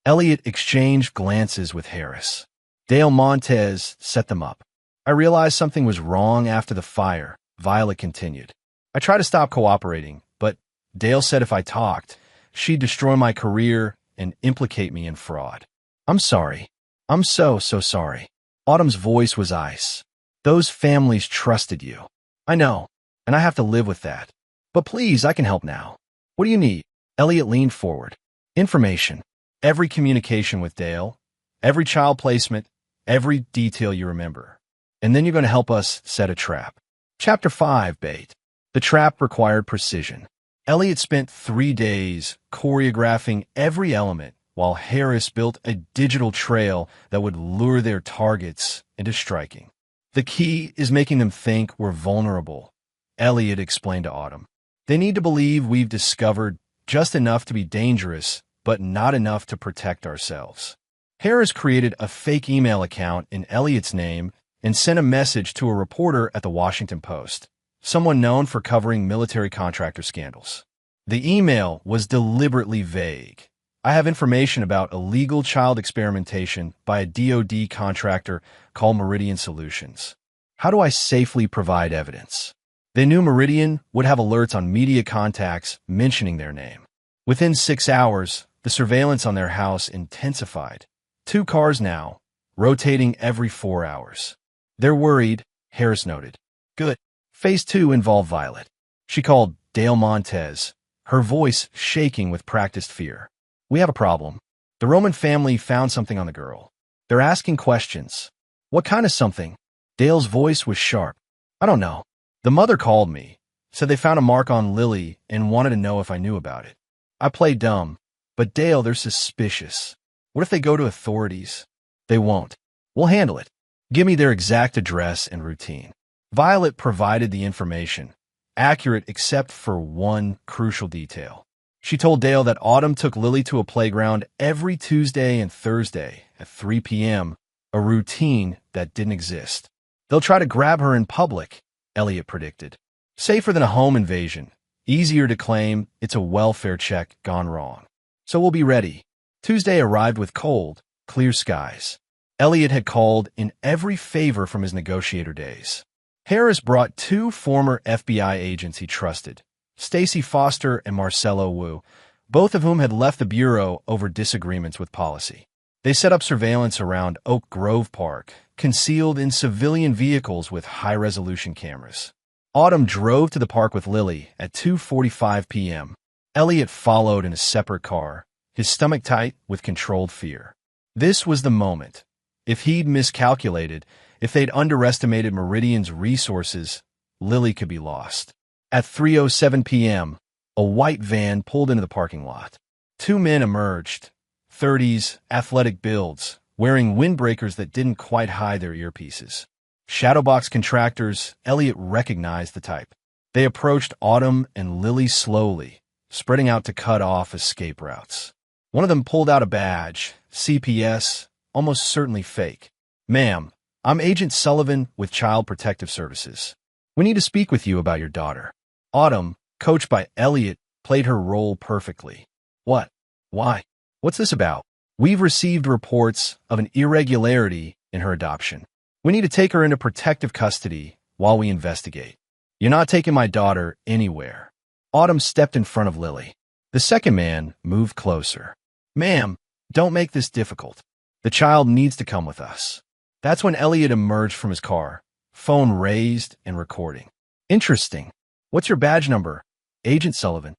A: Elliot exchanged glances with Harris. Dale Montez set them up. I realized something was wrong after the fire, Violet continued. I tried to stop cooperating, but Dale said if I talked, she'd destroy my career and implicate me in fraud. I'm sorry. I'm so sorry. Autumn's voice was ice. Those families trusted you. I know, and I have to live with that. But please, I can help now. What do you need? Elliot leaned forward. Information. Every communication with Dale, every child placement, every detail you remember. And then you're going to help us set a trap. Chapter 5, Bait. The trap required precision. Elliot spent 3 days choreographing every element, while Harris built a digital trail that would lure their targets into striking. The key is making them think we're vulnerable, Elliot explained to Autumn. They need to believe we've discovered just enough to be dangerous, but not enough to protect ourselves. Harris created a fake email account in Elliot's name and sent a message to a reporter at the Washington Post, someone known for covering military contractor scandals. The email was deliberately vague. I have information about illegal child experimentation by a DoD contractor called Meridian Solutions. How do I safely provide evidence? They knew Meridian would have alerts on media contacts mentioning their name. Within 6 hours, the surveillance on their house intensified. 2 cars now, rotating every 4 hours. They're worried, Harris noted. Good. Phase 2 involved Violet. She called Dale Montez, her voice shaking with practiced fear. We have a problem. The Roman family found something on the girl. They're asking questions. What kind of something? Dale's voice was sharp. I don't know. The mother called me, said they found a mark on Lily and wanted to know if I knew about it. I played dumb, but Dale, they're suspicious. What if they go to authorities? They won't. We'll handle it. Give me their exact address and routine. Violet provided the information, accurate except for one crucial detail. She told Dale that Autumn took Lily to a playground every Tuesday and Thursday at 3 p.m., a routine that didn't exist. They'll try to grab her in public, Elliot predicted. Safer than a home invasion. Easier to claim it's a welfare check gone wrong. So we'll be ready. Tuesday arrived with cold, clear skies. Elliot had called in every favor from his negotiator days. Harris brought 2 former FBI agents he trusted, Stacy Foster and Marcelo Wu, both of whom had left the Bureau over disagreements with policy. They set up surveillance around Oak Grove Park, concealed in civilian vehicles with high-resolution cameras. Autumn drove to the park with Lily at 2:45 p.m. Elliot followed in a separate car, his stomach tight with controlled fear. This was the moment. If he'd miscalculated, if they'd underestimated Meridian's resources, Lily could be lost. At 3:07 p.m., a white van pulled into the parking lot. 2 men emerged, 30s, athletic builds, wearing windbreakers that didn't quite hide their earpieces. Shadowbox contractors, Elliot recognized the type. They approached Autumn and Lily slowly, spreading out to cut off escape routes. One of them pulled out a badge, CPS, almost certainly fake. Ma'am, I'm Agent Sullivan with Child Protective Services. We need to speak with you about your daughter. Autumn, coached by Elliot, played her role perfectly. What? Why? What's this about? We've received reports of an irregularity in her adoption. We need to take her into protective custody while we investigate. You're not taking my daughter anywhere. Autumn stepped in front of Lily. The second man moved closer. Ma'am, don't make this difficult. The child needs to come with us. That's when Elliot emerged from his car, phone raised and recording. Interesting. What's your badge number? Agent Sullivan.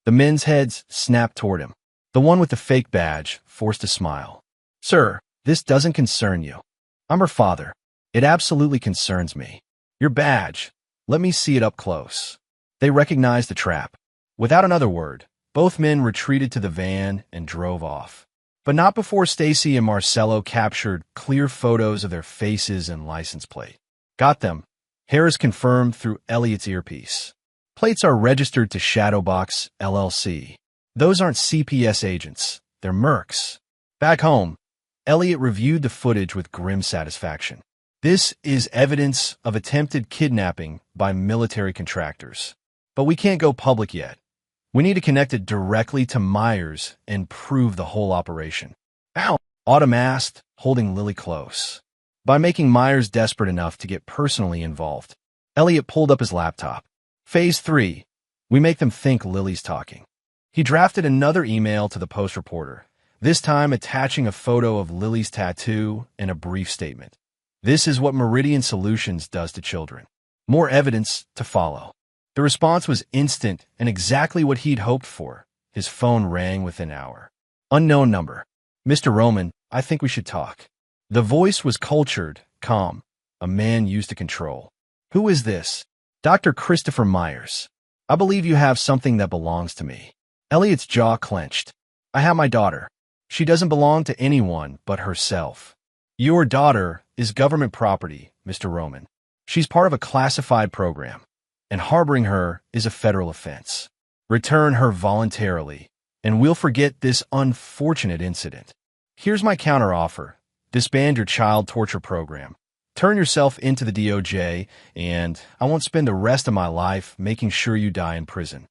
A: The men's heads snapped toward him. The one with the fake badge forced a smile. Sir, this doesn't concern you. I'm her father. It absolutely concerns me. Your badge. Let me see it up close. They recognized the trap. Without another word, both men retreated to the van and drove off. But not before Stacy and Marcelo captured clear photos of their faces and license plate. Got them, Harris confirmed through Elliot's earpiece. Plates are registered to Shadowbox, LLC. Those aren't CPS agents. They're mercs. Back home, Elliot reviewed the footage with grim satisfaction. This is evidence of attempted kidnapping by military contractors. But we can't go public yet. We need to connect it directly to Myers and prove the whole operation. Ow! Autumn asked, holding Lily close. By making Myers desperate enough to get personally involved. Elliot pulled up his laptop. Phase 3. We make them think Lily's talking. He drafted another email to the Post reporter, this time attaching a photo of Lily's tattoo and a brief statement. This is what Meridian Solutions does to children. More evidence to follow. The response was instant and exactly what he'd hoped for. His phone rang within an hour. Unknown number. Mr. Roman, I think we should talk. The voice was cultured, calm, a man used to control. Who is this? Dr. Christopher Myers. I believe you have something that belongs to me. Elliot's jaw clenched. I have my daughter. She doesn't belong to anyone but herself. Your daughter is government property, Mr. Roman. She's part of a classified program, and harboring her is a federal offense. Return her voluntarily, and we'll forget this unfortunate incident. Here's my counteroffer. Disband your child torture program. Turn yourself into the DOJ, and I won't spend the rest of my life making sure you die in prison.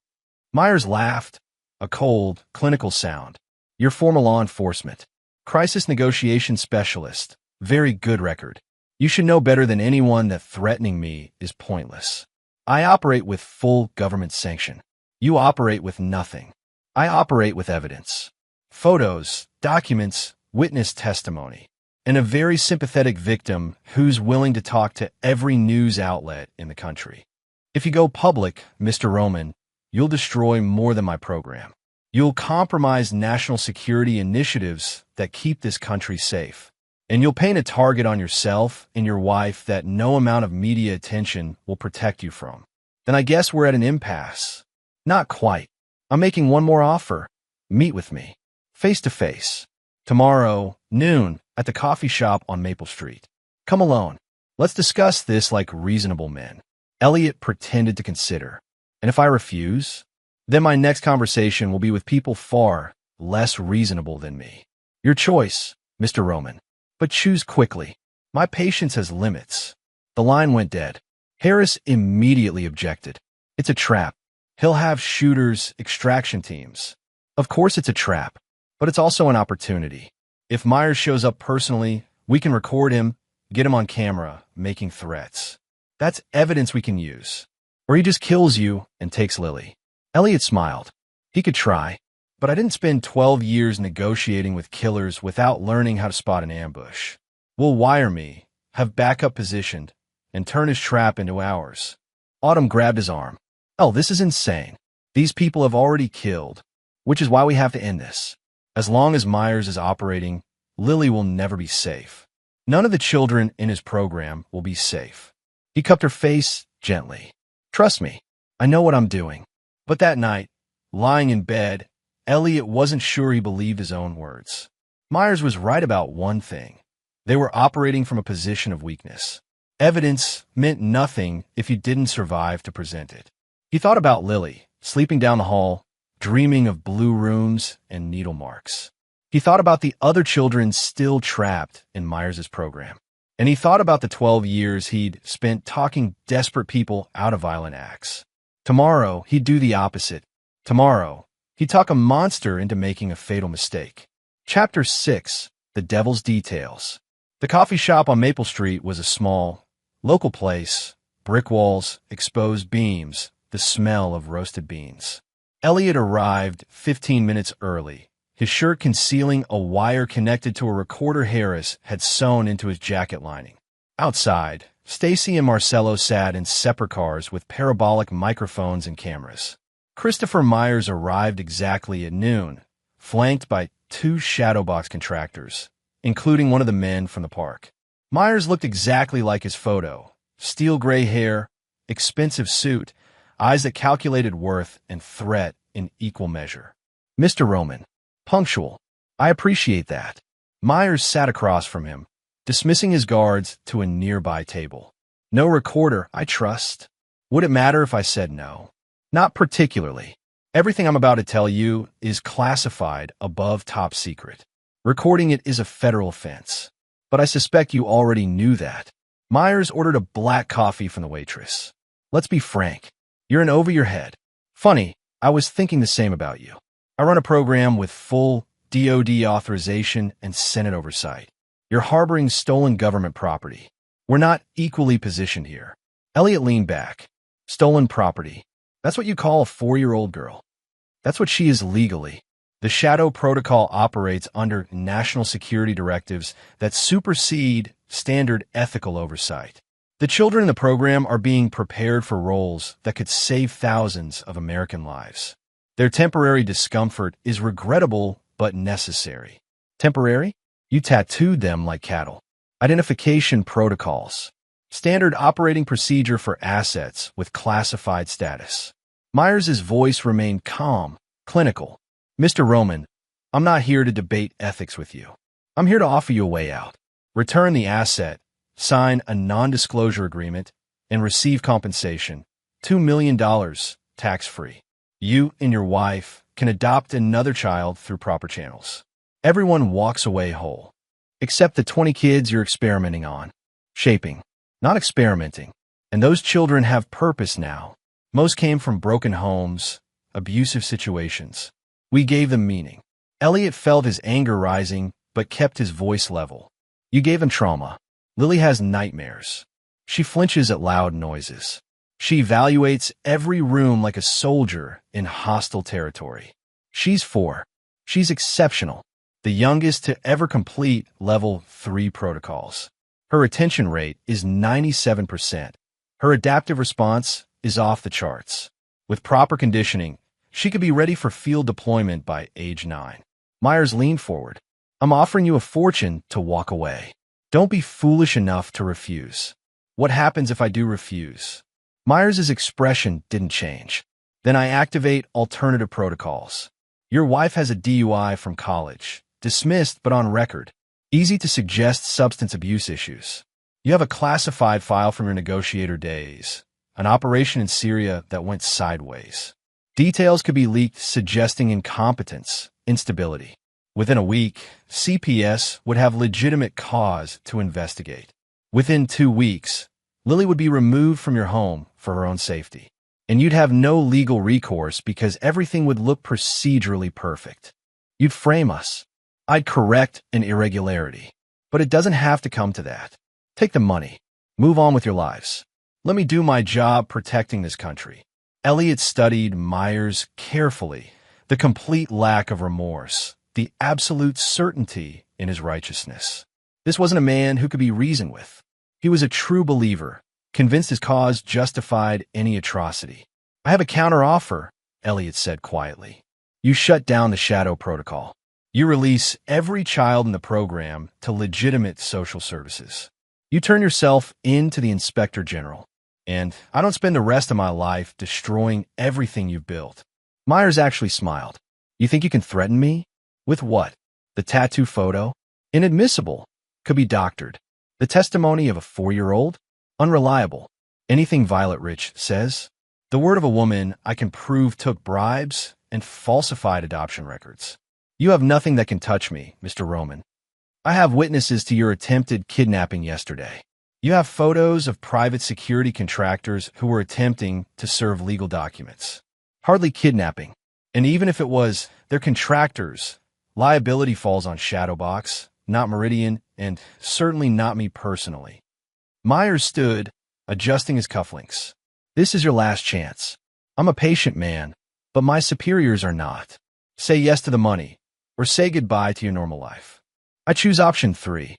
A: Myers laughed, a cold, clinical sound. You're former law enforcement. Crisis negotiation specialist. Very good record. You should know better than anyone that threatening me is pointless. I operate with full government sanction. You operate with nothing. I operate with evidence. Photos, documents, witness testimony, and a very sympathetic victim who's willing to talk to every news outlet in the country. If you go public, Mr. Roman, you'll destroy more than my program. You'll compromise national security initiatives that keep this country safe. And you'll paint a target on yourself and your wife that no amount of media attention will protect you from. Then I guess we're at an impasse. Not quite. I'm making one more offer. Meet with me. Face to face. Tomorrow, noon, at the coffee shop on Maple Street. Come alone. Let's discuss this like reasonable men. Elliot pretended to consider. And if I refuse, then my next conversation will be with people far less reasonable than me. Your choice, Mr. Roman. But choose quickly. My patience has limits. The line went dead. Harris immediately objected. It's a trap. He'll have shooters, extraction teams. Of course it's a trap, but it's also an opportunity. If Myers shows up personally, we can record him, get him on camera, making threats. That's evidence we can use. Or he just kills you and takes Lily. Elliot smiled. He could try, but I didn't spend 12 years negotiating with killers without learning how to spot an ambush. We'll wire me, have backup positioned, and turn his trap into ours. Autumn grabbed his arm. Oh, this is insane. These people have already killed, which is why we have to end this. As long as Myers is operating, Lily will never be safe. None of the children in his program will be safe. He cupped her face gently. Trust me, I know what I'm doing. But that night, lying in bed, Elliot wasn't sure he believed his own words. Myers was right about one thing. They were operating from a position of weakness. Evidence meant nothing if you didn't survive to present it. He thought about Lily, sleeping down the hall, dreaming of blue rooms and needle marks. He thought about the other children still trapped in Myers' program. And he thought about the 12 years he'd spent talking desperate people out of violent acts. Tomorrow, he'd do the opposite. Tomorrow, he'd talk a monster into making a fatal mistake. Chapter 6. The Devil's Details. The coffee shop on Maple Street was a small, local place. Brick walls, exposed beams, the smell of roasted beans. Elliot arrived 15 minutes early, his shirt concealing a wire connected to a recorder Harris had sewn into his jacket lining. Outside, Stacy and Marcello sat in separate cars with parabolic microphones and cameras. Christopher Myers arrived exactly at noon, flanked by 2 shadowbox contractors, including one of the men from the park. Myers looked exactly like his photo. Steel gray hair, expensive suit, eyes that calculated worth and threat in equal measure. Mr. Roman. Punctual. I appreciate that. Myers sat across from him, dismissing his guards to a nearby table. No recorder, I trust. Would it matter if I said no? Not particularly. Everything I'm about to tell you is classified above top secret. Recording it is a federal offense. But I suspect you already knew that. Myers ordered a black coffee from the waitress. Let's be frank. You're in over your head. Funny, I was thinking the same about you. I run a program with full DoD authorization and Senate oversight. You're harboring stolen government property. We're not equally positioned here. Elliot leaned back. Stolen property. That's what you call a 4-year-old girl. That's what she is legally. The Shadow Protocol operates under national security directives that supersede standard ethical oversight. The children in the program are being prepared for roles that could save thousands of American lives. Their temporary discomfort is regrettable but necessary. Temporary? You tattooed them like cattle. Identification protocols. Standard operating procedure for assets with classified status. Myers' voice remained calm, clinical. Mr. Roman, I'm not here to debate ethics with you. I'm here to offer you a way out. Return the asset, sign a non-disclosure agreement, and receive compensation. $2 million, tax-free. You and your wife can adopt another child through proper channels. Everyone walks away whole. Except the 20 kids you're experimenting on. Shaping, not experimenting. And those children have purpose now. Most came from broken homes, abusive situations. We gave them meaning. Elliot felt his anger rising, but kept his voice level. You gave him trauma. Lily has nightmares. She flinches at loud noises. She evaluates every room like a soldier in hostile territory. She's 4. She's exceptional. The youngest to ever complete level 3 protocols. Her retention rate is 97%. Her adaptive response is off the charts. With proper conditioning, she could be ready for field deployment by age 9. Myers leaned forward. I'm offering you a fortune to walk away. Don't be foolish enough to refuse. What happens if I do refuse? Myers' expression didn't change. Then I activate alternative protocols. Your wife has a DUI from college. Dismissed but on record. Easy to suggest substance abuse issues. You have a classified file from your negotiator days. An operation in Syria that went sideways. Details could be leaked suggesting incompetence, instability. Within a week, CPS would have legitimate cause to investigate. Within 2 weeks, Lily would be removed from your home for her own safety. And you'd have no legal recourse because everything would look procedurally perfect. You'd frame us. I'd correct an irregularity. But it doesn't have to come to that. Take the money. Move on with your lives. Let me do my job protecting this country. Elliot studied Myers carefully, the complete lack of remorse, the absolute certainty in his righteousness. This wasn't a man who could be reasoned with. He was a true believer, convinced his cause justified any atrocity. I have a counteroffer, Elliot said quietly. You shut down the Shadow Protocol. You release every child in the program to legitimate social services. You turn yourself into the Inspector General. And I don't spend the rest of my life destroying everything you've built. Myers actually smiled. You think you can threaten me? With what? The tattoo photo? Inadmissible. Could be doctored. The testimony of a 4-year-old? Unreliable. Anything Violet Rich says? The word of a woman I can prove took bribes and falsified adoption records. You have nothing that can touch me, Mr. Roman. I have witnesses to your attempted kidnapping yesterday. You have photos of private security contractors who were attempting to serve legal documents. Hardly kidnapping. And even if it was, they're contractors. Liability falls on Shadowbox, not Meridian, and certainly not me personally. Myers stood, adjusting his cufflinks. This is your last chance. I'm a patient man, but my superiors are not. Say yes to the money, or say goodbye to your normal life. I choose option 3.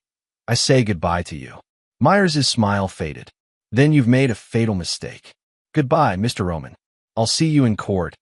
A: I say goodbye to you. Myers' smile faded. Then you've made a fatal mistake. Goodbye, Mr. Roman. I'll see you in court,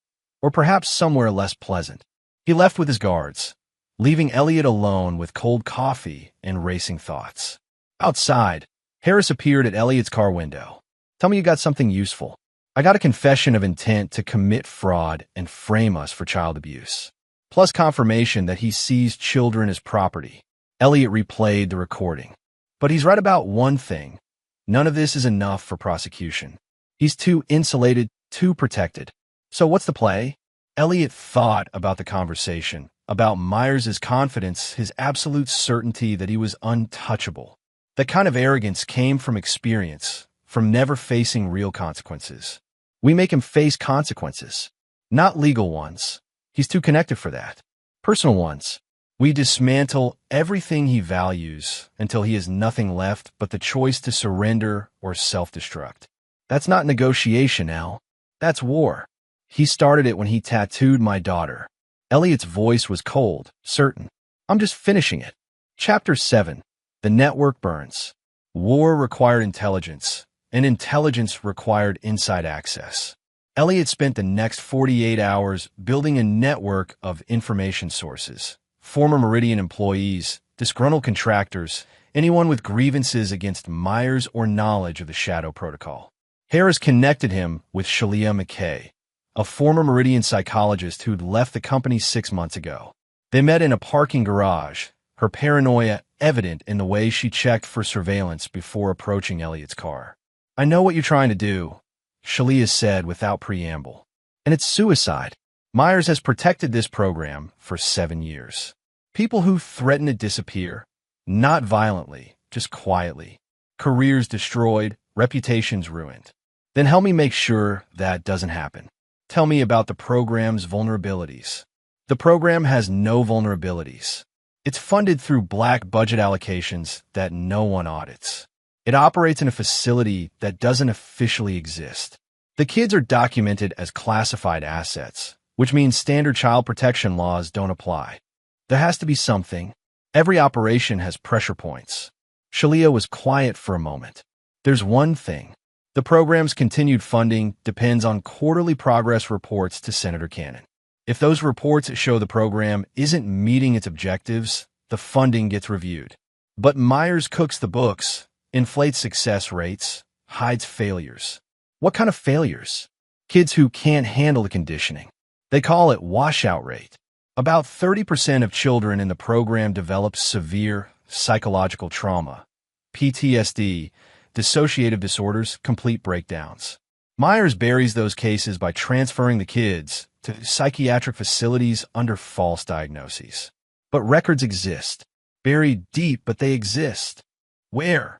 A: or perhaps somewhere less pleasant. He left with his guards, leaving Elliot alone with cold coffee and racing thoughts. Outside, Harris appeared at Elliot's car window. Tell me you got something useful. I got a confession of intent to commit fraud and frame us for child abuse, plus confirmation that he sees children as property. Elliot replayed the recording. But he's right about one thing. None of this is enough for prosecution. He's too insulated, too protected. So what's the play? Elliot thought about the conversation, about Myers' confidence, his absolute certainty that he was untouchable. That kind of arrogance came from experience, from never facing real consequences. We make him face consequences. Not legal ones. He's too connected for that. Personal ones. We dismantle everything he values until he has nothing left but the choice to surrender or self-destruct. That's not negotiation, Al. That's war. He started it when he tattooed my daughter. Elliot's voice was cold, certain. I'm just finishing it. Chapter 7. The network burns. War required intelligence, and intelligence required inside access. Elliot spent the next 48 hours building a network of information sources. Former Meridian employees, disgruntled contractors, anyone with grievances against Myers or knowledge of the Shadow Protocol. Harris connected him with Shalia McKay, a former Meridian psychologist who'd left the company 6 months ago. They met in a parking garage, her paranoia evident in the way she checked for surveillance before approaching Elliot's car. I know what you're trying to do, Shalia said without preamble. And it's suicide. Myers has protected this program for 7 years. People who threaten to disappear, not violently, just quietly. Careers destroyed, reputations ruined. Then help me make sure that doesn't happen. Tell me about the program's vulnerabilities. The program has no vulnerabilities. It's funded through black budget allocations that no one audits. It operates in a facility that doesn't officially exist. The kids are documented as classified assets, which means standard child protection laws don't apply. There has to be something. Every operation has pressure points. Shalia was quiet for a moment. There's one thing. The program's continued funding depends on quarterly progress reports to Senator Cannon. If those reports show the program isn't meeting its objectives, the funding gets reviewed. But Myers cooks the books, inflates success rates, hides failures. What kind of failures? Kids who can't handle the conditioning. They call it washout rate. About 30% of children in the program develop severe psychological trauma, PTSD, dissociative disorders, complete breakdowns. Myers buries those cases by transferring the kids to psychiatric facilities under false diagnoses. But records exist. Buried deep, but they exist. Where?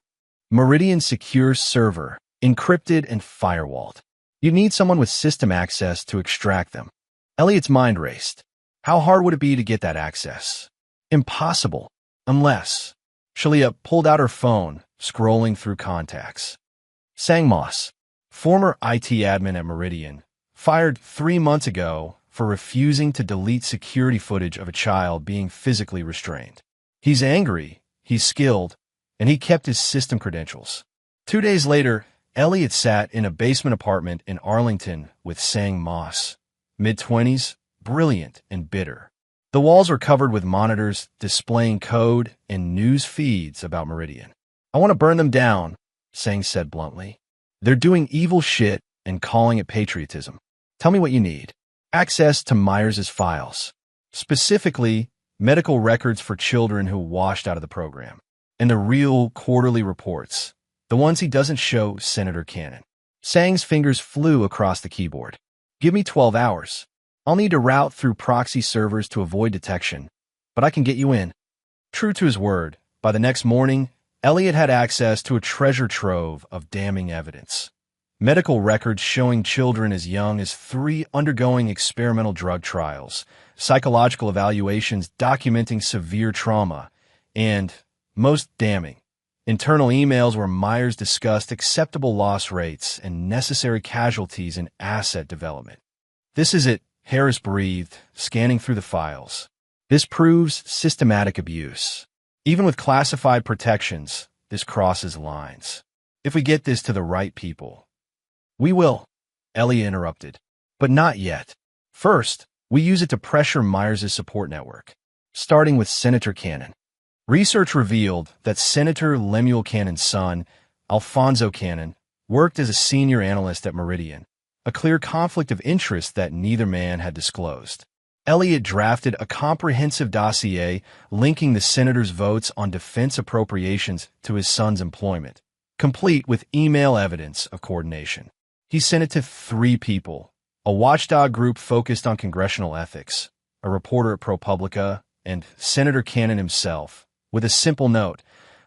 A: Meridian Secure Server, encrypted and firewalled. You need someone with system access to extract them. Elliot's mind raced. How hard would it be to get that access? Impossible. Unless... Shalia pulled out her phone, scrolling through contacts. Sang Moss, former IT admin at Meridian, fired 3 months ago for refusing to delete security footage of a child being physically restrained. He's angry, he's skilled, and he kept his system credentials. 2 days later, Elliot sat in a basement apartment in Arlington with Sang Moss. Mid-20s, brilliant and bitter. The walls were covered with monitors displaying code and news feeds about Meridian. I want to burn them down, Sang said bluntly. They're doing evil shit and calling it patriotism. Tell me what you need. Access to Myers' files. Specifically, medical records for children who washed out of the program. And the real quarterly reports. The ones he doesn't show Senator Cannon. Sang's fingers flew across the keyboard. Give me 12 hours. I'll need to route through proxy servers to avoid detection, but I can get you in. True to his word, by the next morning, Elliot had access to a treasure trove of damning evidence. Medical records showing children as young as 3 undergoing experimental drug trials, psychological evaluations documenting severe trauma, and, most damning, internal emails where Myers discussed acceptable loss rates and necessary casualties in asset development. This is it, Harris breathed, scanning through the files. This proves systematic abuse. Even with classified protections, this crosses lines. If we get this to the right people. We will, Elliot interrupted. But not yet. First, we use it to pressure Myers' support network, starting with Senator Cannon. Research revealed that Senator Lemuel Cannon's son, Alfonso Cannon, worked as a senior analyst at Meridian, a clear conflict of interest that neither man had disclosed. Elliot drafted a comprehensive dossier linking the senator's votes on defense appropriations to his son's employment, complete with email evidence of coordination. He sent it to 3 people, a watchdog group focused on congressional ethics, a reporter at ProPublica, and Senator Cannon himself, with a simple note: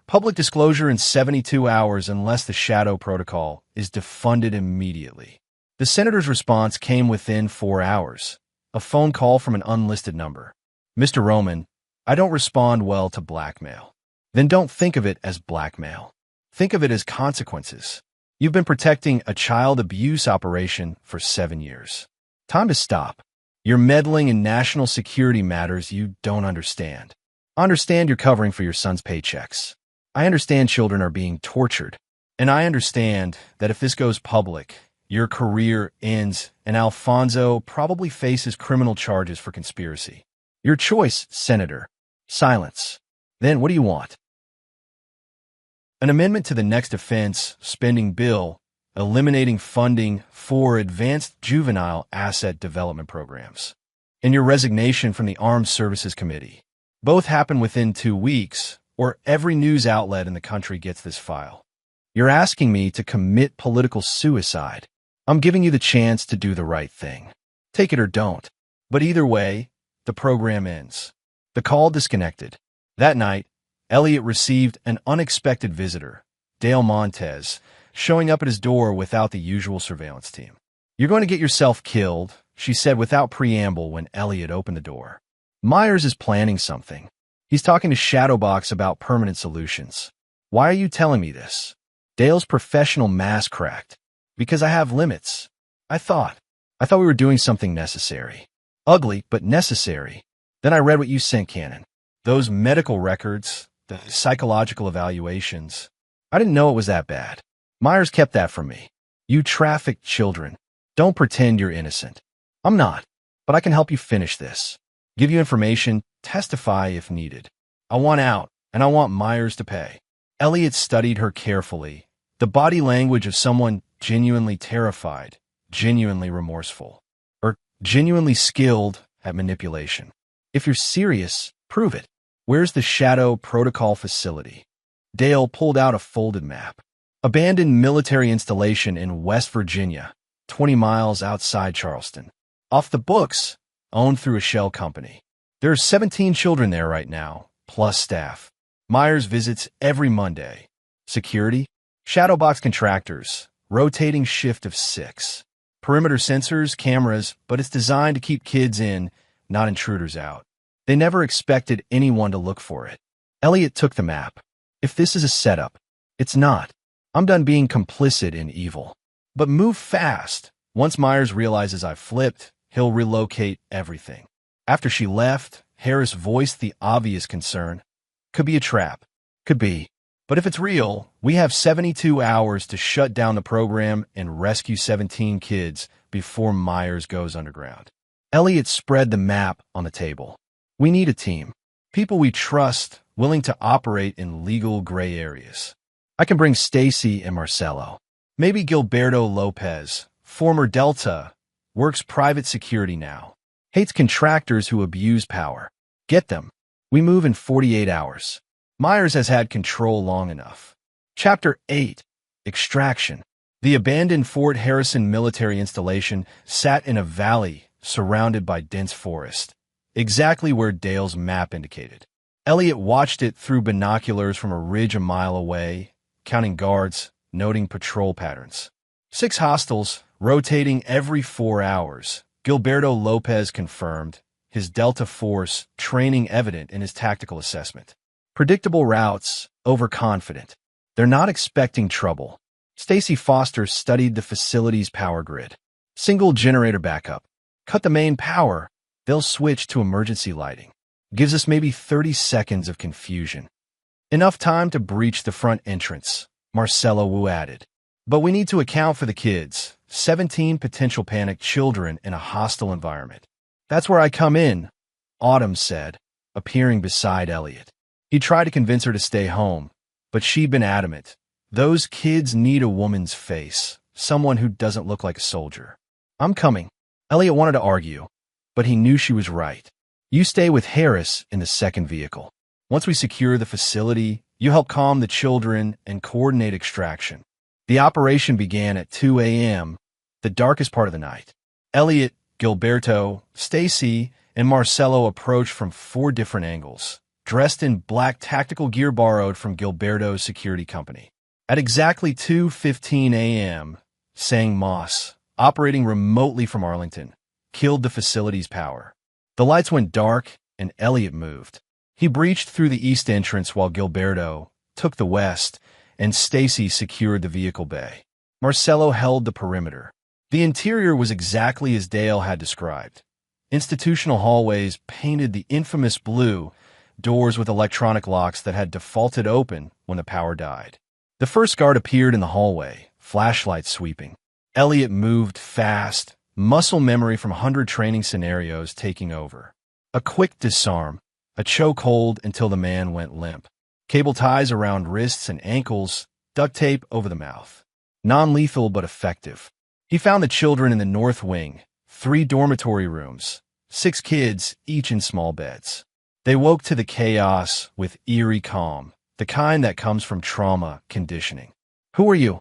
A: public disclosure in 72 hours unless the Shadow Protocol is defunded immediately. The senator's response came within 4 hours. A phone call from an unlisted number. Mr. Roman, I don't respond well to blackmail. Then don't think of it as blackmail. Think of it as consequences. You've been protecting a child abuse operation for 7 years. Time to stop. You're meddling in national security matters you don't understand. I understand you're covering for your son's paychecks. I understand children are being tortured. And I understand that if this goes public, your career ends and Alfonso probably faces criminal charges for conspiracy. Your choice, Senator. Silence. Then what do you want? An amendment to the next offense spending bill, eliminating funding for advanced juvenile asset development programs. And your resignation from the Armed Services Committee. Both happen within 2 weeks, or every news outlet in the country gets this file. You're asking me to commit political suicide. I'm giving you the chance to do the right thing. Take it or don't. But either way, the program ends. The call disconnected. That night, Elliot received an unexpected visitor, Dale Montez, showing up at his door without the usual surveillance team. You're going to get yourself killed, she said without preamble when Elliot opened the door. Myers is planning something. He's talking to Shadowbox about permanent solutions. Why are you telling me this? Dale's professional mask cracked. Because I have limits. I thought we were doing something necessary. Ugly, but necessary. Then I read what you sent, Cannon. Those medical records, the psychological evaluations. I didn't know it was that bad. Myers kept that from me. You trafficked children. Don't pretend you're innocent. I'm not, but I can help you finish this. Give you information, testify if needed. I want out, and I want Myers to pay. Elliot studied her carefully. The body language of someone genuinely terrified, genuinely remorseful, or genuinely skilled at manipulation. If you're serious, prove it. Where's the Shadow Protocol facility? Dale pulled out a folded map. Abandoned military installation in West Virginia, 20 miles outside Charleston. Off the books, owned through a shell company. There are 17 children there right now, plus staff. Myers visits every Monday. Security? Shadowbox contractors. Rotating shift of 6. Perimeter sensors, cameras, but it's designed to keep kids in, not intruders out. They never expected anyone to look for it. Elliot took the map. If this is a setup, it's not. I'm done being complicit in evil. But move fast. Once Myers realizes I've flipped, he'll relocate everything. After she left, Harris voiced the obvious concern. Could be a trap. Could be. But if it's real, we have 72 hours to shut down the program and rescue 17 kids before Myers goes underground. Elliot spread the map on the table. We need a team. People we trust, willing to operate in legal gray areas. I can bring Stacy and Marcelo. Maybe Gilberto Lopez, former Delta, works private security now. Hates contractors who abuse power. Get them. We move in 48 hours. Myers has had control long enough. Chapter 8. Extraction. The abandoned Fort Harrison military installation sat in a valley surrounded by dense forest, exactly where Dale's map indicated. Elliot watched it through binoculars from a ridge a mile away, counting guards, noting patrol patterns. 6 hostiles, rotating every 4 hours. Gilberto Lopez confirmed, his Delta force training evident in his tactical assessment. Predictable routes, overconfident. They're not expecting trouble. Stacy Foster studied the facility's power grid. Single generator backup. Cut the main power, they'll switch to emergency lighting. Gives us maybe 30 seconds of confusion. Enough time to breach the front entrance, Marcelo Wu added. But we need to account for the kids, 17 potential panicked children in a hostile environment. That's where I come in, Autumn said, appearing beside Elliot. He tried to convince her to stay home, but she'd been adamant. Those kids need a woman's face, someone who doesn't look like a soldier. I'm coming. Elliot wanted to argue, but he knew she was right. You stay with Harris in the second vehicle. Once we secure the facility, you help calm the children and coordinate extraction. The operation began at 2 a.m., the darkest part of the night. Elliot, Gilberto, Stacy, and Marcelo approached from 4 different angles, dressed in black tactical gear borrowed from Gilberto's security company. At exactly 2:15 a.m., sang Moss, operating remotely from Arlington, killed the facility's power. The lights went dark, and Elliot moved. He breached through the east entrance while Gilberto took the west, and Stacy secured the vehicle bay. Marcelo held the perimeter. The interior was exactly as Dale had described. Institutional hallways painted the infamous blue, doors with electronic locks that had defaulted open when the power died. The first guard appeared in the hallway, flashlight sweeping. Elliot moved fast, muscle memory from 100 training scenarios taking over. A quick disarm, a chokehold until the man went limp. Cable ties around wrists and ankles, duct tape over the mouth. Non-lethal but effective. He found the children in the north wing, 3 dormitory rooms, 6 kids, each in small beds. They woke to the chaos with eerie calm, the kind that comes from trauma conditioning. "Who are you?"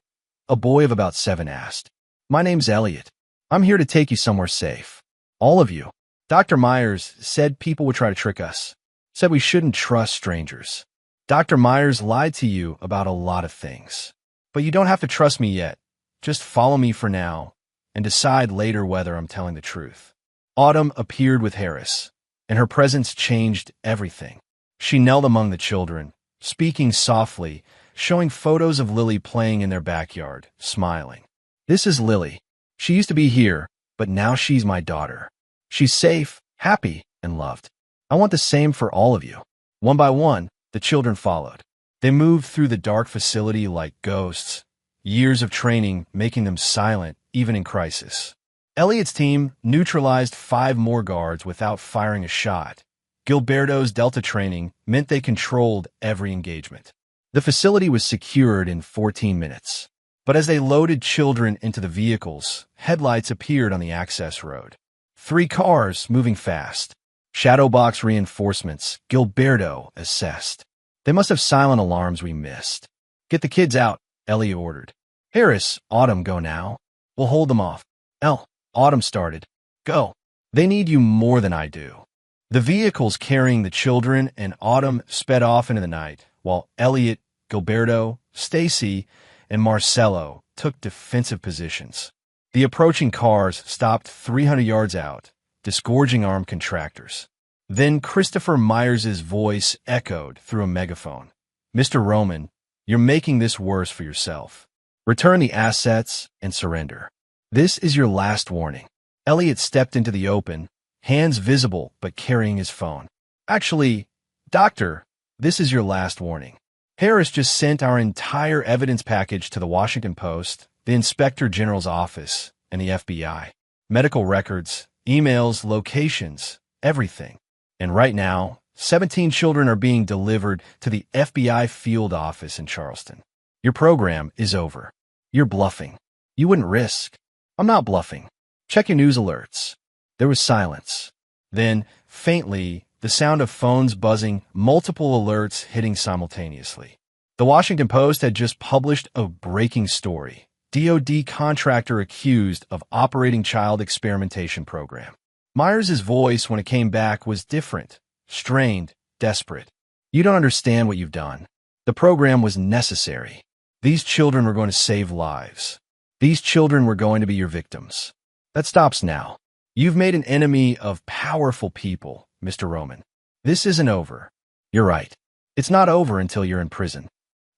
A: a boy of about 7 asked. "My name's Elliot. I'm here to take you somewhere safe. All of you." Dr. Myers said people would try to trick us, said we shouldn't trust strangers. Dr. Myers lied to you about a lot of things. But you don't have to trust me yet. Just follow me for now and decide later whether I'm telling the truth. Autumn appeared with Harris, and her presence changed everything. She knelt among the children, speaking softly, showing photos of Lily playing in their backyard, smiling. "This is Lily. She used to be here, but now she's my daughter. She's safe, happy, and loved. I want the same for all of you." One by one, the children followed. They moved through the dark facility like ghosts, years of training making them silent even in crisis. Elliot's team neutralized 5 more guards without firing a shot. Gilberto's Delta training meant they controlled every engagement. The facility was secured in 14 minutes. But as they loaded children into the vehicles, headlights appeared on the access road. 3 cars moving fast. Shadowbox reinforcements, Gilberto assessed. "They must have silent alarms we missed." "Get the kids out," Elliot ordered. "Harris, Autumn, go now. We'll hold them off." Autumn started. "Go. They need you more than I do." The vehicles carrying the children and Autumn sped off into the night, while Elliot, Gilberto, Stacy, and Marcelo took defensive positions. The approaching cars stopped 300 yards out, disgorging armed contractors. Then Christopher Myers' voice echoed through a megaphone. "Mr. Roman, you're making this worse for yourself. Return the assets and surrender. This is your last warning." Elliot stepped into the open, hands visible but carrying his phone. "Actually, Doctor, this is your last warning. Harris just sent our entire evidence package to the Washington Post, the Inspector General's office, and the FBI. Medical records, emails, locations, everything. And right now, 17 children are being delivered to the FBI field office in Charleston. Your program is over. You're bluffing. You wouldn't risk." "I'm not bluffing. Check your news alerts." There was silence. Then, faintly, the sound of phones buzzing, multiple alerts hitting simultaneously. The Washington Post had just published a breaking story. DoD contractor accused of operating child experimentation program. Myers' voice when it came back was different, strained, desperate. "You don't understand what you've done. The program was necessary. These children were going to save lives. These children were going to be your victims. That stops now. You've made an enemy of powerful people, Mr. Roman. This isn't over." "You're right. It's not over until you're in prison."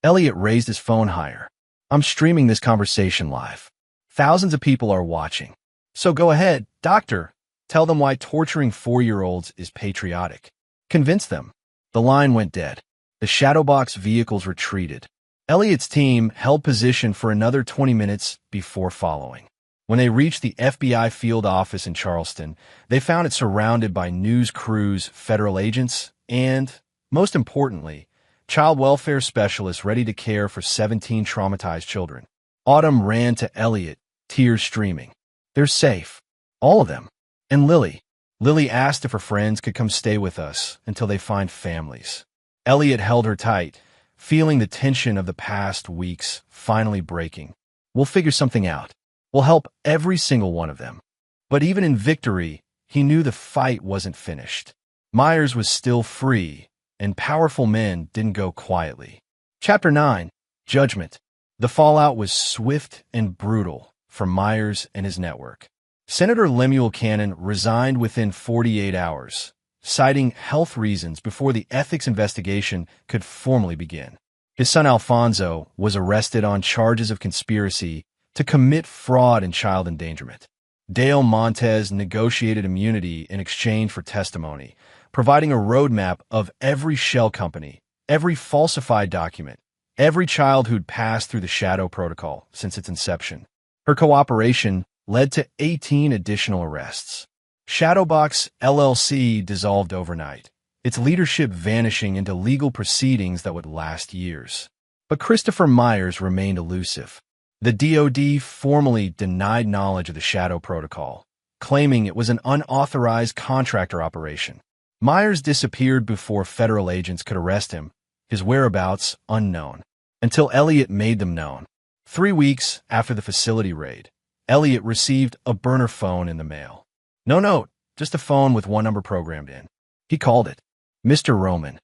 A: Elliot raised his phone higher. "I'm streaming this conversation live. Thousands of people are watching. So go ahead, Doctor. Tell them why torturing 4-year-olds is patriotic. Convince them." The line went dead. The Shadowbox vehicles retreated. Elliot's team held position for another 20 minutes before following. When they reached the FBI field office in Charleston, they found it surrounded by news crews, federal agents, and, most importantly, child welfare specialists ready to care for 17 traumatized children. Autumn ran to Elliot, tears streaming. "They're safe. All of them. And Lily." Lily asked if her friends could come stay with us until they find families. Elliot held her tight, feeling the tension of the past weeks finally breaking. "We'll figure something out. We'll help every single one of them." But even in victory, he knew the fight wasn't finished. Myers was still free, and powerful men didn't go quietly. Chapter 9. Judgment. The fallout was swift and brutal. for Myers and his network. Senator Lemuel Cannon resigned within 48 hours, citing health reasons before the ethics investigation could formally begin. His son Alfonso was arrested on charges of conspiracy to commit fraud and child endangerment. Dale Montez negotiated immunity in exchange for testimony, providing a roadmap of every shell company, every falsified document, every child who'd passed through the Shadow Protocol since its inception. Her cooperation led to 18 additional arrests. Shadowbox LLC dissolved overnight, its leadership vanishing into legal proceedings that would last years. But Christopher Myers remained elusive. The DoD formally denied knowledge of the Shadow Protocol, claiming it was an unauthorized contractor operation. Myers disappeared before federal agents could arrest him, his whereabouts unknown, until Elliot made them known. 3 weeks after the facility raid, Elliot received a burner phone in the mail. No note, just a phone with one number programmed in. He called it Mr. Roman.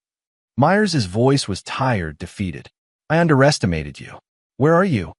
A: Myers' voice was tired, defeated. I underestimated you. Where are you?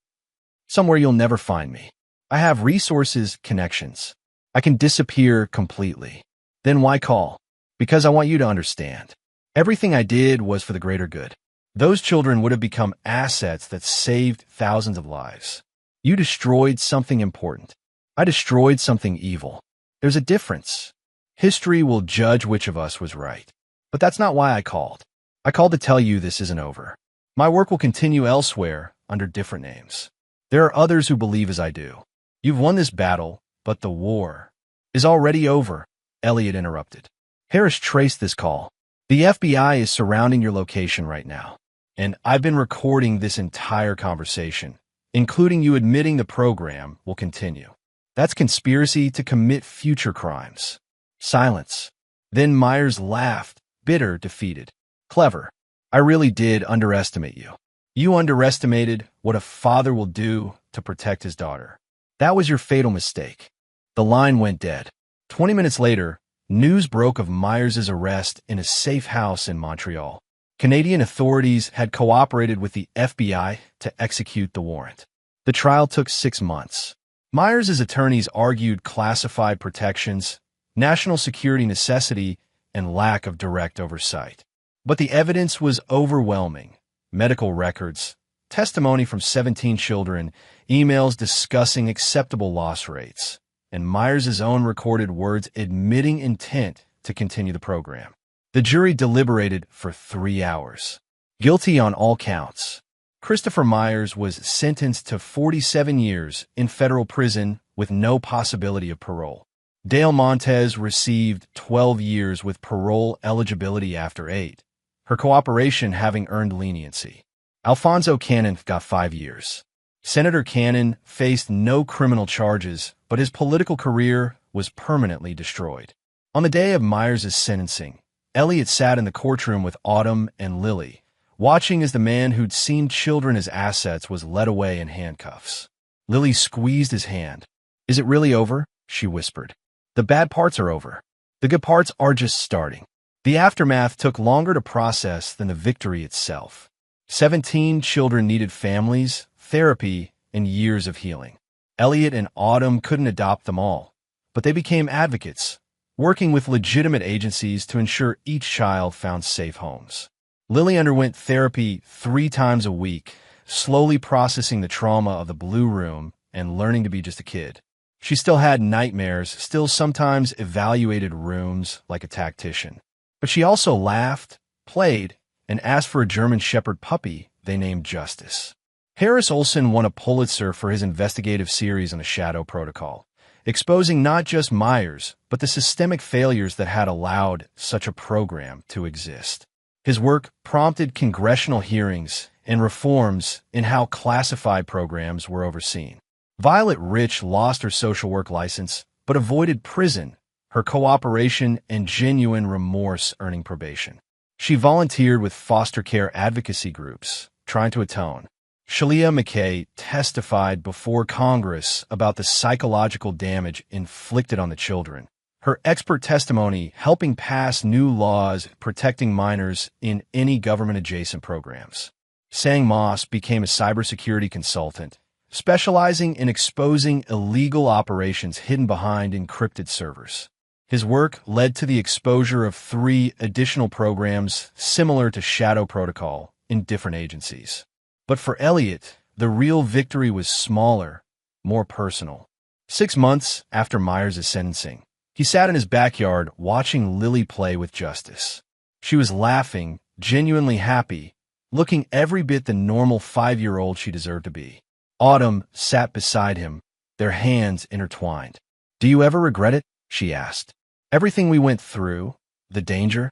A: Somewhere you'll never find me. I have resources, connections. I can disappear completely. Then why call? Because I want you to understand. Everything I did was for the greater good. Those children would have become assets that saved thousands of lives. You destroyed something important. I destroyed something evil. There's a difference. History will judge which of us was right. But that's not why I called. I called to tell you this isn't over. My work will continue elsewhere under different names. There are others who believe as I do. You've won this battle, but the war is already over, Elliot interrupted. Harris traced this call. The FBI is surrounding your location right now, and I've been recording this entire conversation, including you admitting the program will continue. That's conspiracy to commit future crimes. Silence. Then Myers laughed, bitter, defeated. Clever. I really did underestimate you. You underestimated what a father will do to protect his daughter. That was your fatal mistake. The line went dead. 20 minutes later, news broke of Myers' arrest in a safe house in Montreal. Canadian authorities had cooperated with the FBI to execute the warrant. The trial took 6 months. Myers' attorneys argued classified protections, national security necessity, and lack of direct oversight. But the evidence was overwhelming. Medical records, testimony from 17 children, emails discussing acceptable loss rates, and Myers' own recorded words admitting intent to continue the program. The jury deliberated for 3 hours. Guilty on all counts. Christopher Myers was sentenced to 47 years in federal prison with no possibility of parole. Dale Montez received 12 years with parole eligibility after 8, her cooperation having earned leniency. Alfonso Cannon got 5 years. Senator Cannon faced no criminal charges, but his political career was permanently destroyed. On the day of Myers' sentencing, Elliot sat in the courtroom with Autumn and Lily, watching as the man who'd seen children as assets was led away in handcuffs. Lily squeezed his hand. Is it really over? She whispered. The bad parts are over. The good parts are just starting. The aftermath took longer to process than the victory itself. 17 children needed families, therapy, and years of healing. Elliot and Autumn couldn't adopt them all, but they became advocates, working with legitimate agencies to ensure each child found safe homes. Lily underwent therapy 3 times a week, slowly processing the trauma of the blue room and learning to be just a kid. She still had nightmares, still sometimes evaluated rooms like a tactician. But she also laughed, played, and asked for a German Shepherd puppy they named Justice. Harris Olson won a Pulitzer for his investigative series on the Shadow Protocol, exposing not just Myers, but the systemic failures that had allowed such a program to exist. His work prompted congressional hearings and reforms in how classified programs were overseen. Violet Rich lost her social work license, but avoided prison, her cooperation and genuine remorse earning probation. She volunteered with foster care advocacy groups, trying to atone. Shalia McKay testified before Congress about the psychological damage inflicted on the children. Her expert testimony helping pass new laws protecting minors in any government-adjacent programs. Sang Moss became a cybersecurity consultant, specializing in exposing illegal operations hidden behind encrypted servers. His work led to the exposure of 3 additional programs similar to Shadow Protocol in different agencies. But for Elliot, the real victory was smaller, more personal. 6 months after Myers' sentencing, he sat in his backyard watching Lily play with justice. She was laughing, genuinely happy, looking every bit the normal 5-year-old she deserved to be. Autumn sat beside him, their hands intertwined. "Do you ever regret it?" she asked. "Everything we went through, the danger?"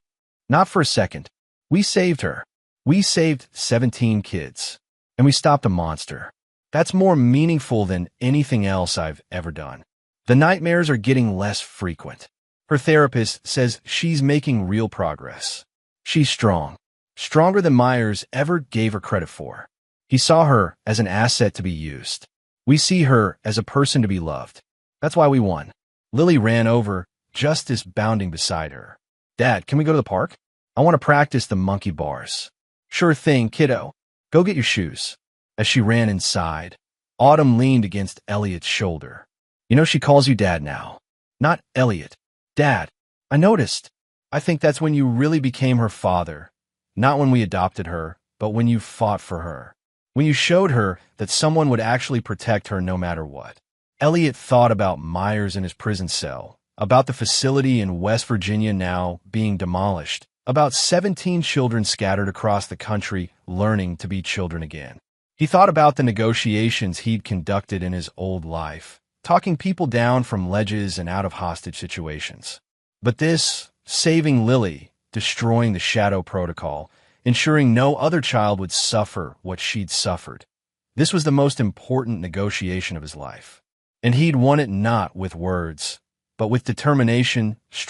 A: "Not for a second. We saved her. We saved 17 kids. And we stopped a monster. That's more meaningful than anything else I've ever done." The nightmares are getting less frequent. Her therapist says she's making real progress. She's strong. Stronger than Myers ever gave her credit for. He saw her as an asset to be used. We see her as a person to be loved. That's why we won. Lily ran over, Justice bounding beside her. "Dad, can we go to the park? I want to practice the monkey bars." "Sure thing, kiddo. Go get your shoes." As she ran inside, Autumn leaned against Elliot's shoulder. "You know she calls you Dad now." "Not Elliot. Dad. I noticed. I think that's when you really became her father. Not when we adopted her, but when you fought for her. When you showed her that someone would actually protect her no matter what." Elliot thought about Myers in his prison cell, about the facility in West Virginia now being demolished, about 17 children scattered across the country learning to be children again. He thought about the negotiations he'd conducted in his old life, talking people down from ledges and out of hostage situations. But this, saving Lily, destroying the Shadow Protocol, ensuring no other child would suffer what she'd suffered, this was the most important negotiation of his life. And he'd won it not with words, but with determination,